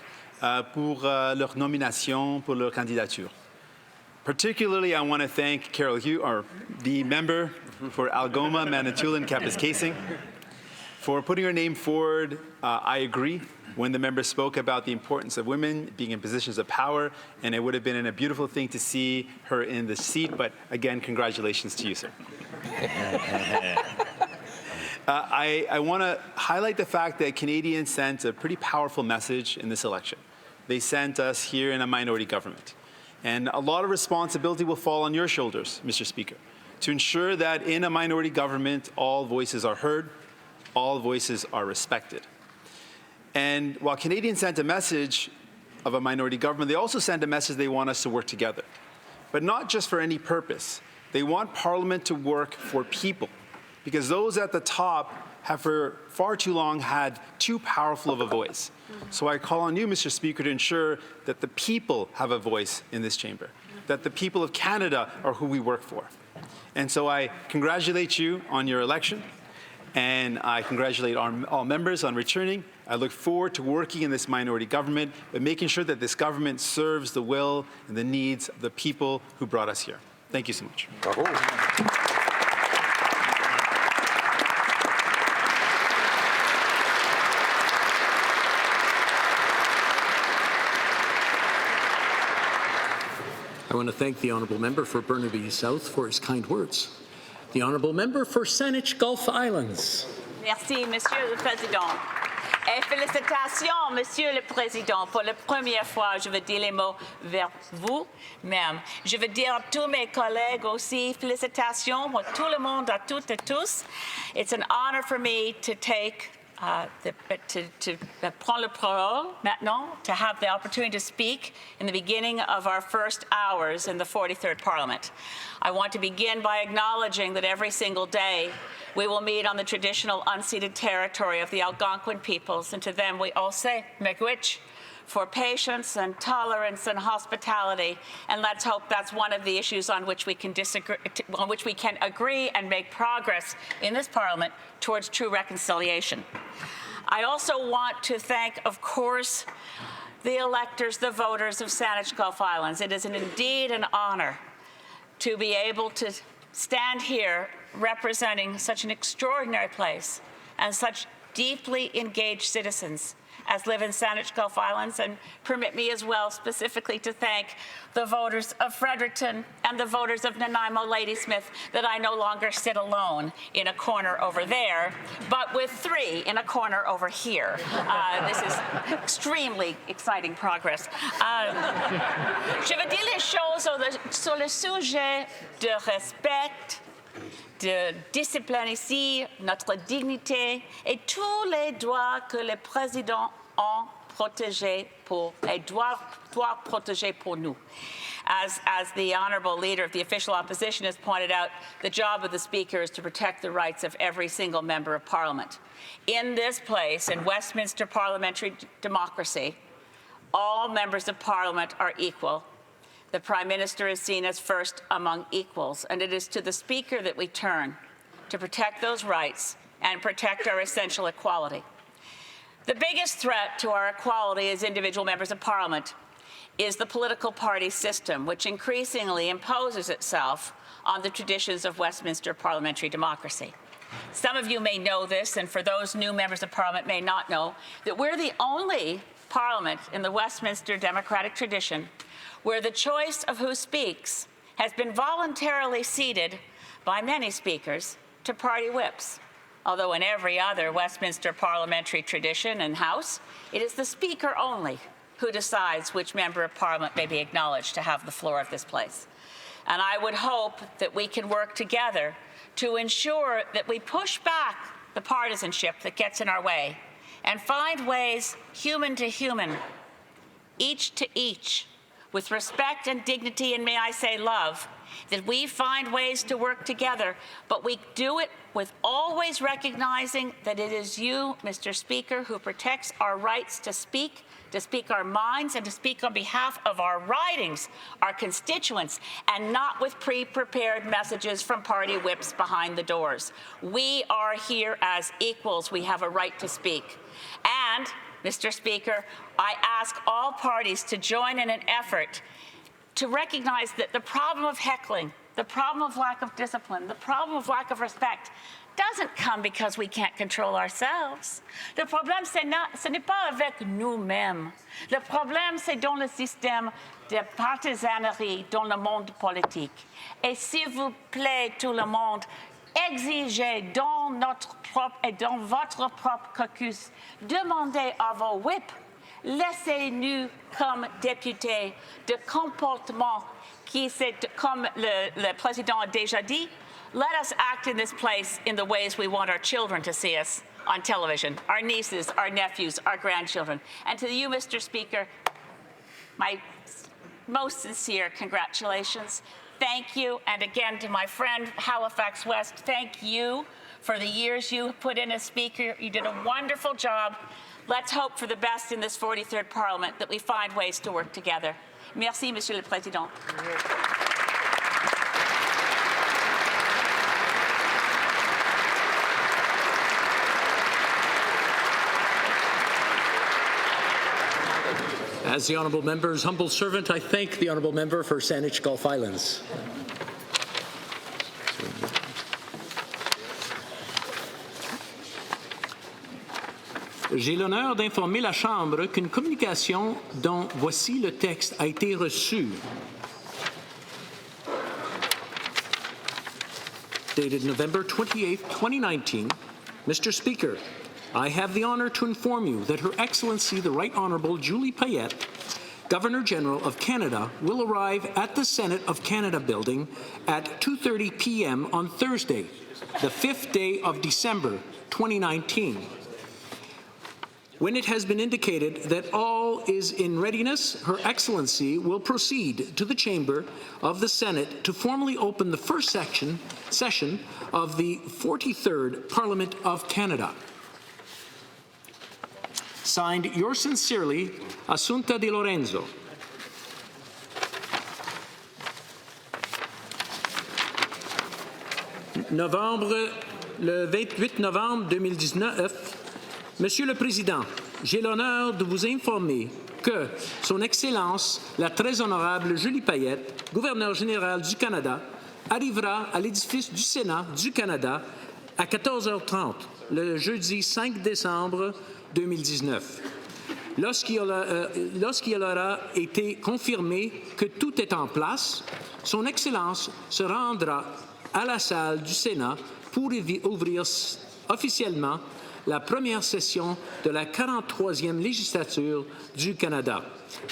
pour leur nomination, pour leur candidature. Particularly, I want to thank Carol Hughes, or the member for Algoma, Manitoulin, Kapuskasing, for putting her name forward. I agree when the member spoke about the importance of women being in positions of power, and it would have been a beautiful thing to see her in the seat, but again, congratulations to you, sir. I want to highlight the fact that Canadians sent a pretty powerful message in this election. They sent us here in a minority government. And a lot of responsibility will fall on your shoulders, Mr. Speaker, to ensure that in a minority government, all voices are heard, all voices are respected. And while Canadians sent a message of a minority government, they also sent a message they want us to work together. But not just for any purpose. They want Parliament to work for people, because those at the top have for far too long had too powerful of a voice. So I call on you, Mr. Speaker, to ensure that the people have a voice in this chamber, that the people of Canada are who we work for. And so I congratulate you on your election, and I congratulate all members on returning. I look forward to working in this minority government, but making sure that this government serves the will and the needs of the people who brought us here. Thank you so much. Bravo. I want to thank the Honourable Member for Burnaby South for his kind words. The Honourable Member for Saanich Gulf Islands. Merci, Monsieur le Président. Et félicitations, Monsieur le Président. Pour la première fois, je veux dire les mots vers vous-même. Je veux dire à tous mes collègues aussi, félicitations pour tout le monde, à toutes et tous. It's an honor for me to take to prendre la parole maintenant, to have the opportunity to speak in the beginning of our first hours in the 43rd Parliament. I want to begin by acknowledging that every single day we will meet on the traditional unceded territory of the Algonquin peoples, and to them we all say, Miigwech, for patience and tolerance and hospitality, and let's hope that's one of the issues on which we can disagree, on which we can agree and make progress in this Parliament towards true reconciliation. I also want to thank, of course, the electors, the voters of Saanich Gulf Islands. It is indeed an honor to be able to stand here representing such an extraordinary place and such deeply engaged citizens as live in Saanich Gulf Islands, and permit me as well specifically to thank the voters of Fredericton and the voters of Nanaimo Ladysmith, that I no longer sit alone in a corner over there, but with three in a corner over here. This is extremely exciting progress. Je veux dire les choses sur le sujet de respect, de discipline ici, notre dignité et tous les droits que les présidents ont protégés pour et doivent protéger pour nous. As the honourable leader of the official opposition has pointed out, the job of the Speaker is to protect the rights of every single member of Parliament. In this place, in Westminster parliamentary democracy, all members of Parliament are equal. The Prime Minister is seen as first among equals, and it is to the Speaker that we turn to protect those rights and protect our essential equality. The biggest threat to our equality as individual members of Parliament is the political party system, which increasingly imposes itself on the traditions of Westminster parliamentary democracy. Some of you may know this, and for those new members of Parliament may not know, that we're the only Parliament in the Westminster democratic tradition where the choice of who speaks has been voluntarily ceded by many speakers to party whips. Although in every other Westminster parliamentary tradition and house, it is the Speaker only who decides which member of Parliament may be acknowledged to have the floor of this place. And I would hope that we can work together to ensure that we push back the partisanship that gets in our way and find ways, human to human, each to each, with respect and dignity, and may I say love, that we find ways to work together, but we do it with always recognizing that it is you, Mr. Speaker, who protects our rights to speak our minds, and to speak on behalf of our ridings, our constituents, and not with pre-prepared messages from party whips behind the doors. We are here as equals. We have a right to speak. And, Mr. Speaker, I ask all parties to join in an effort to recognize that the problem of heckling, the problem of lack of discipline, the problem of lack of respect doesn't come because we can't control ourselves. Le problème, ce n'est pas avec nous-mêmes. Le problème, c'est dans le système de partisanerie dans le monde politique. Et s'il vous plaît, tout le monde, exigez dans notre propre et dans votre propre caucus, demandez à vos whips, laissez-nous comme députés de comportement qui, comme le président a déjà dit, let us act in this place in the ways we want our children to see us on television, our nieces, our nephews, our grandchildren. And to you, Mr. Speaker, my most sincere congratulations. Thank you. And again, to my friend Halifax West, thank you for the years you put in as Speaker. You did a wonderful job. Let's hope for the best in this 43rd Parliament, that we find ways to work together. Merci, Monsieur le Président. As the honourable member's humble servant, I thank the honourable member for Saanich Gulf Islands. J'ai l'honneur d'informer la Chambre qu'une communication dont voici le texte a été reçue. Dated November 28, 2019, Mr. Speaker, I have the honour to inform you that Her Excellency the Right Honourable Julie Payette, Governor-General of Canada, will arrive at the Senate of Canada building at 2:30 p.m. on Thursday, the 5th day of December 2019. When it has been indicated that all is in readiness, Her Excellency will proceed to the chamber of the Senate to formally open the first session of the 43rd Parliament of Canada. Signed, yours sincerely, Assunta Di Lorenzo. Le 28 novembre 2019, Monsieur le Président, j'ai l'honneur de vous informer que Son Excellence, la très honorable Julie Payette, gouverneure générale du Canada, arrivera à l'édifice du Sénat du Canada à 14h30, le jeudi 5 décembre 2019. Lorsqu'il aura été confirmé que tout est en place, Son Excellence se rendra à la salle du Sénat pour ouvrir officiellement la première session de la 43e législature du Canada.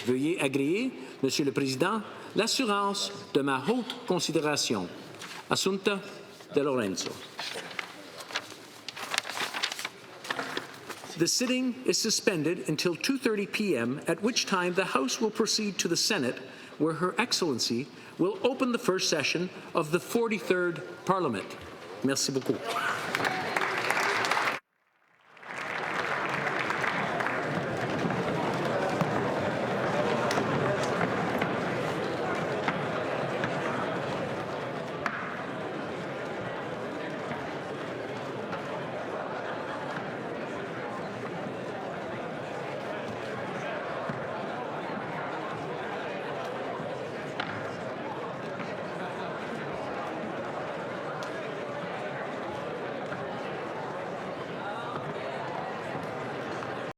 Veuillez agréer, Monsieur le Président, l'assurance de ma haute considération. Assunta De Lorenzo. The sitting is suspended until 2:30 p.m., at which time the House will proceed to the Senate, where Her Excellency will open the first session of the 43rd Parliament. Merci beaucoup.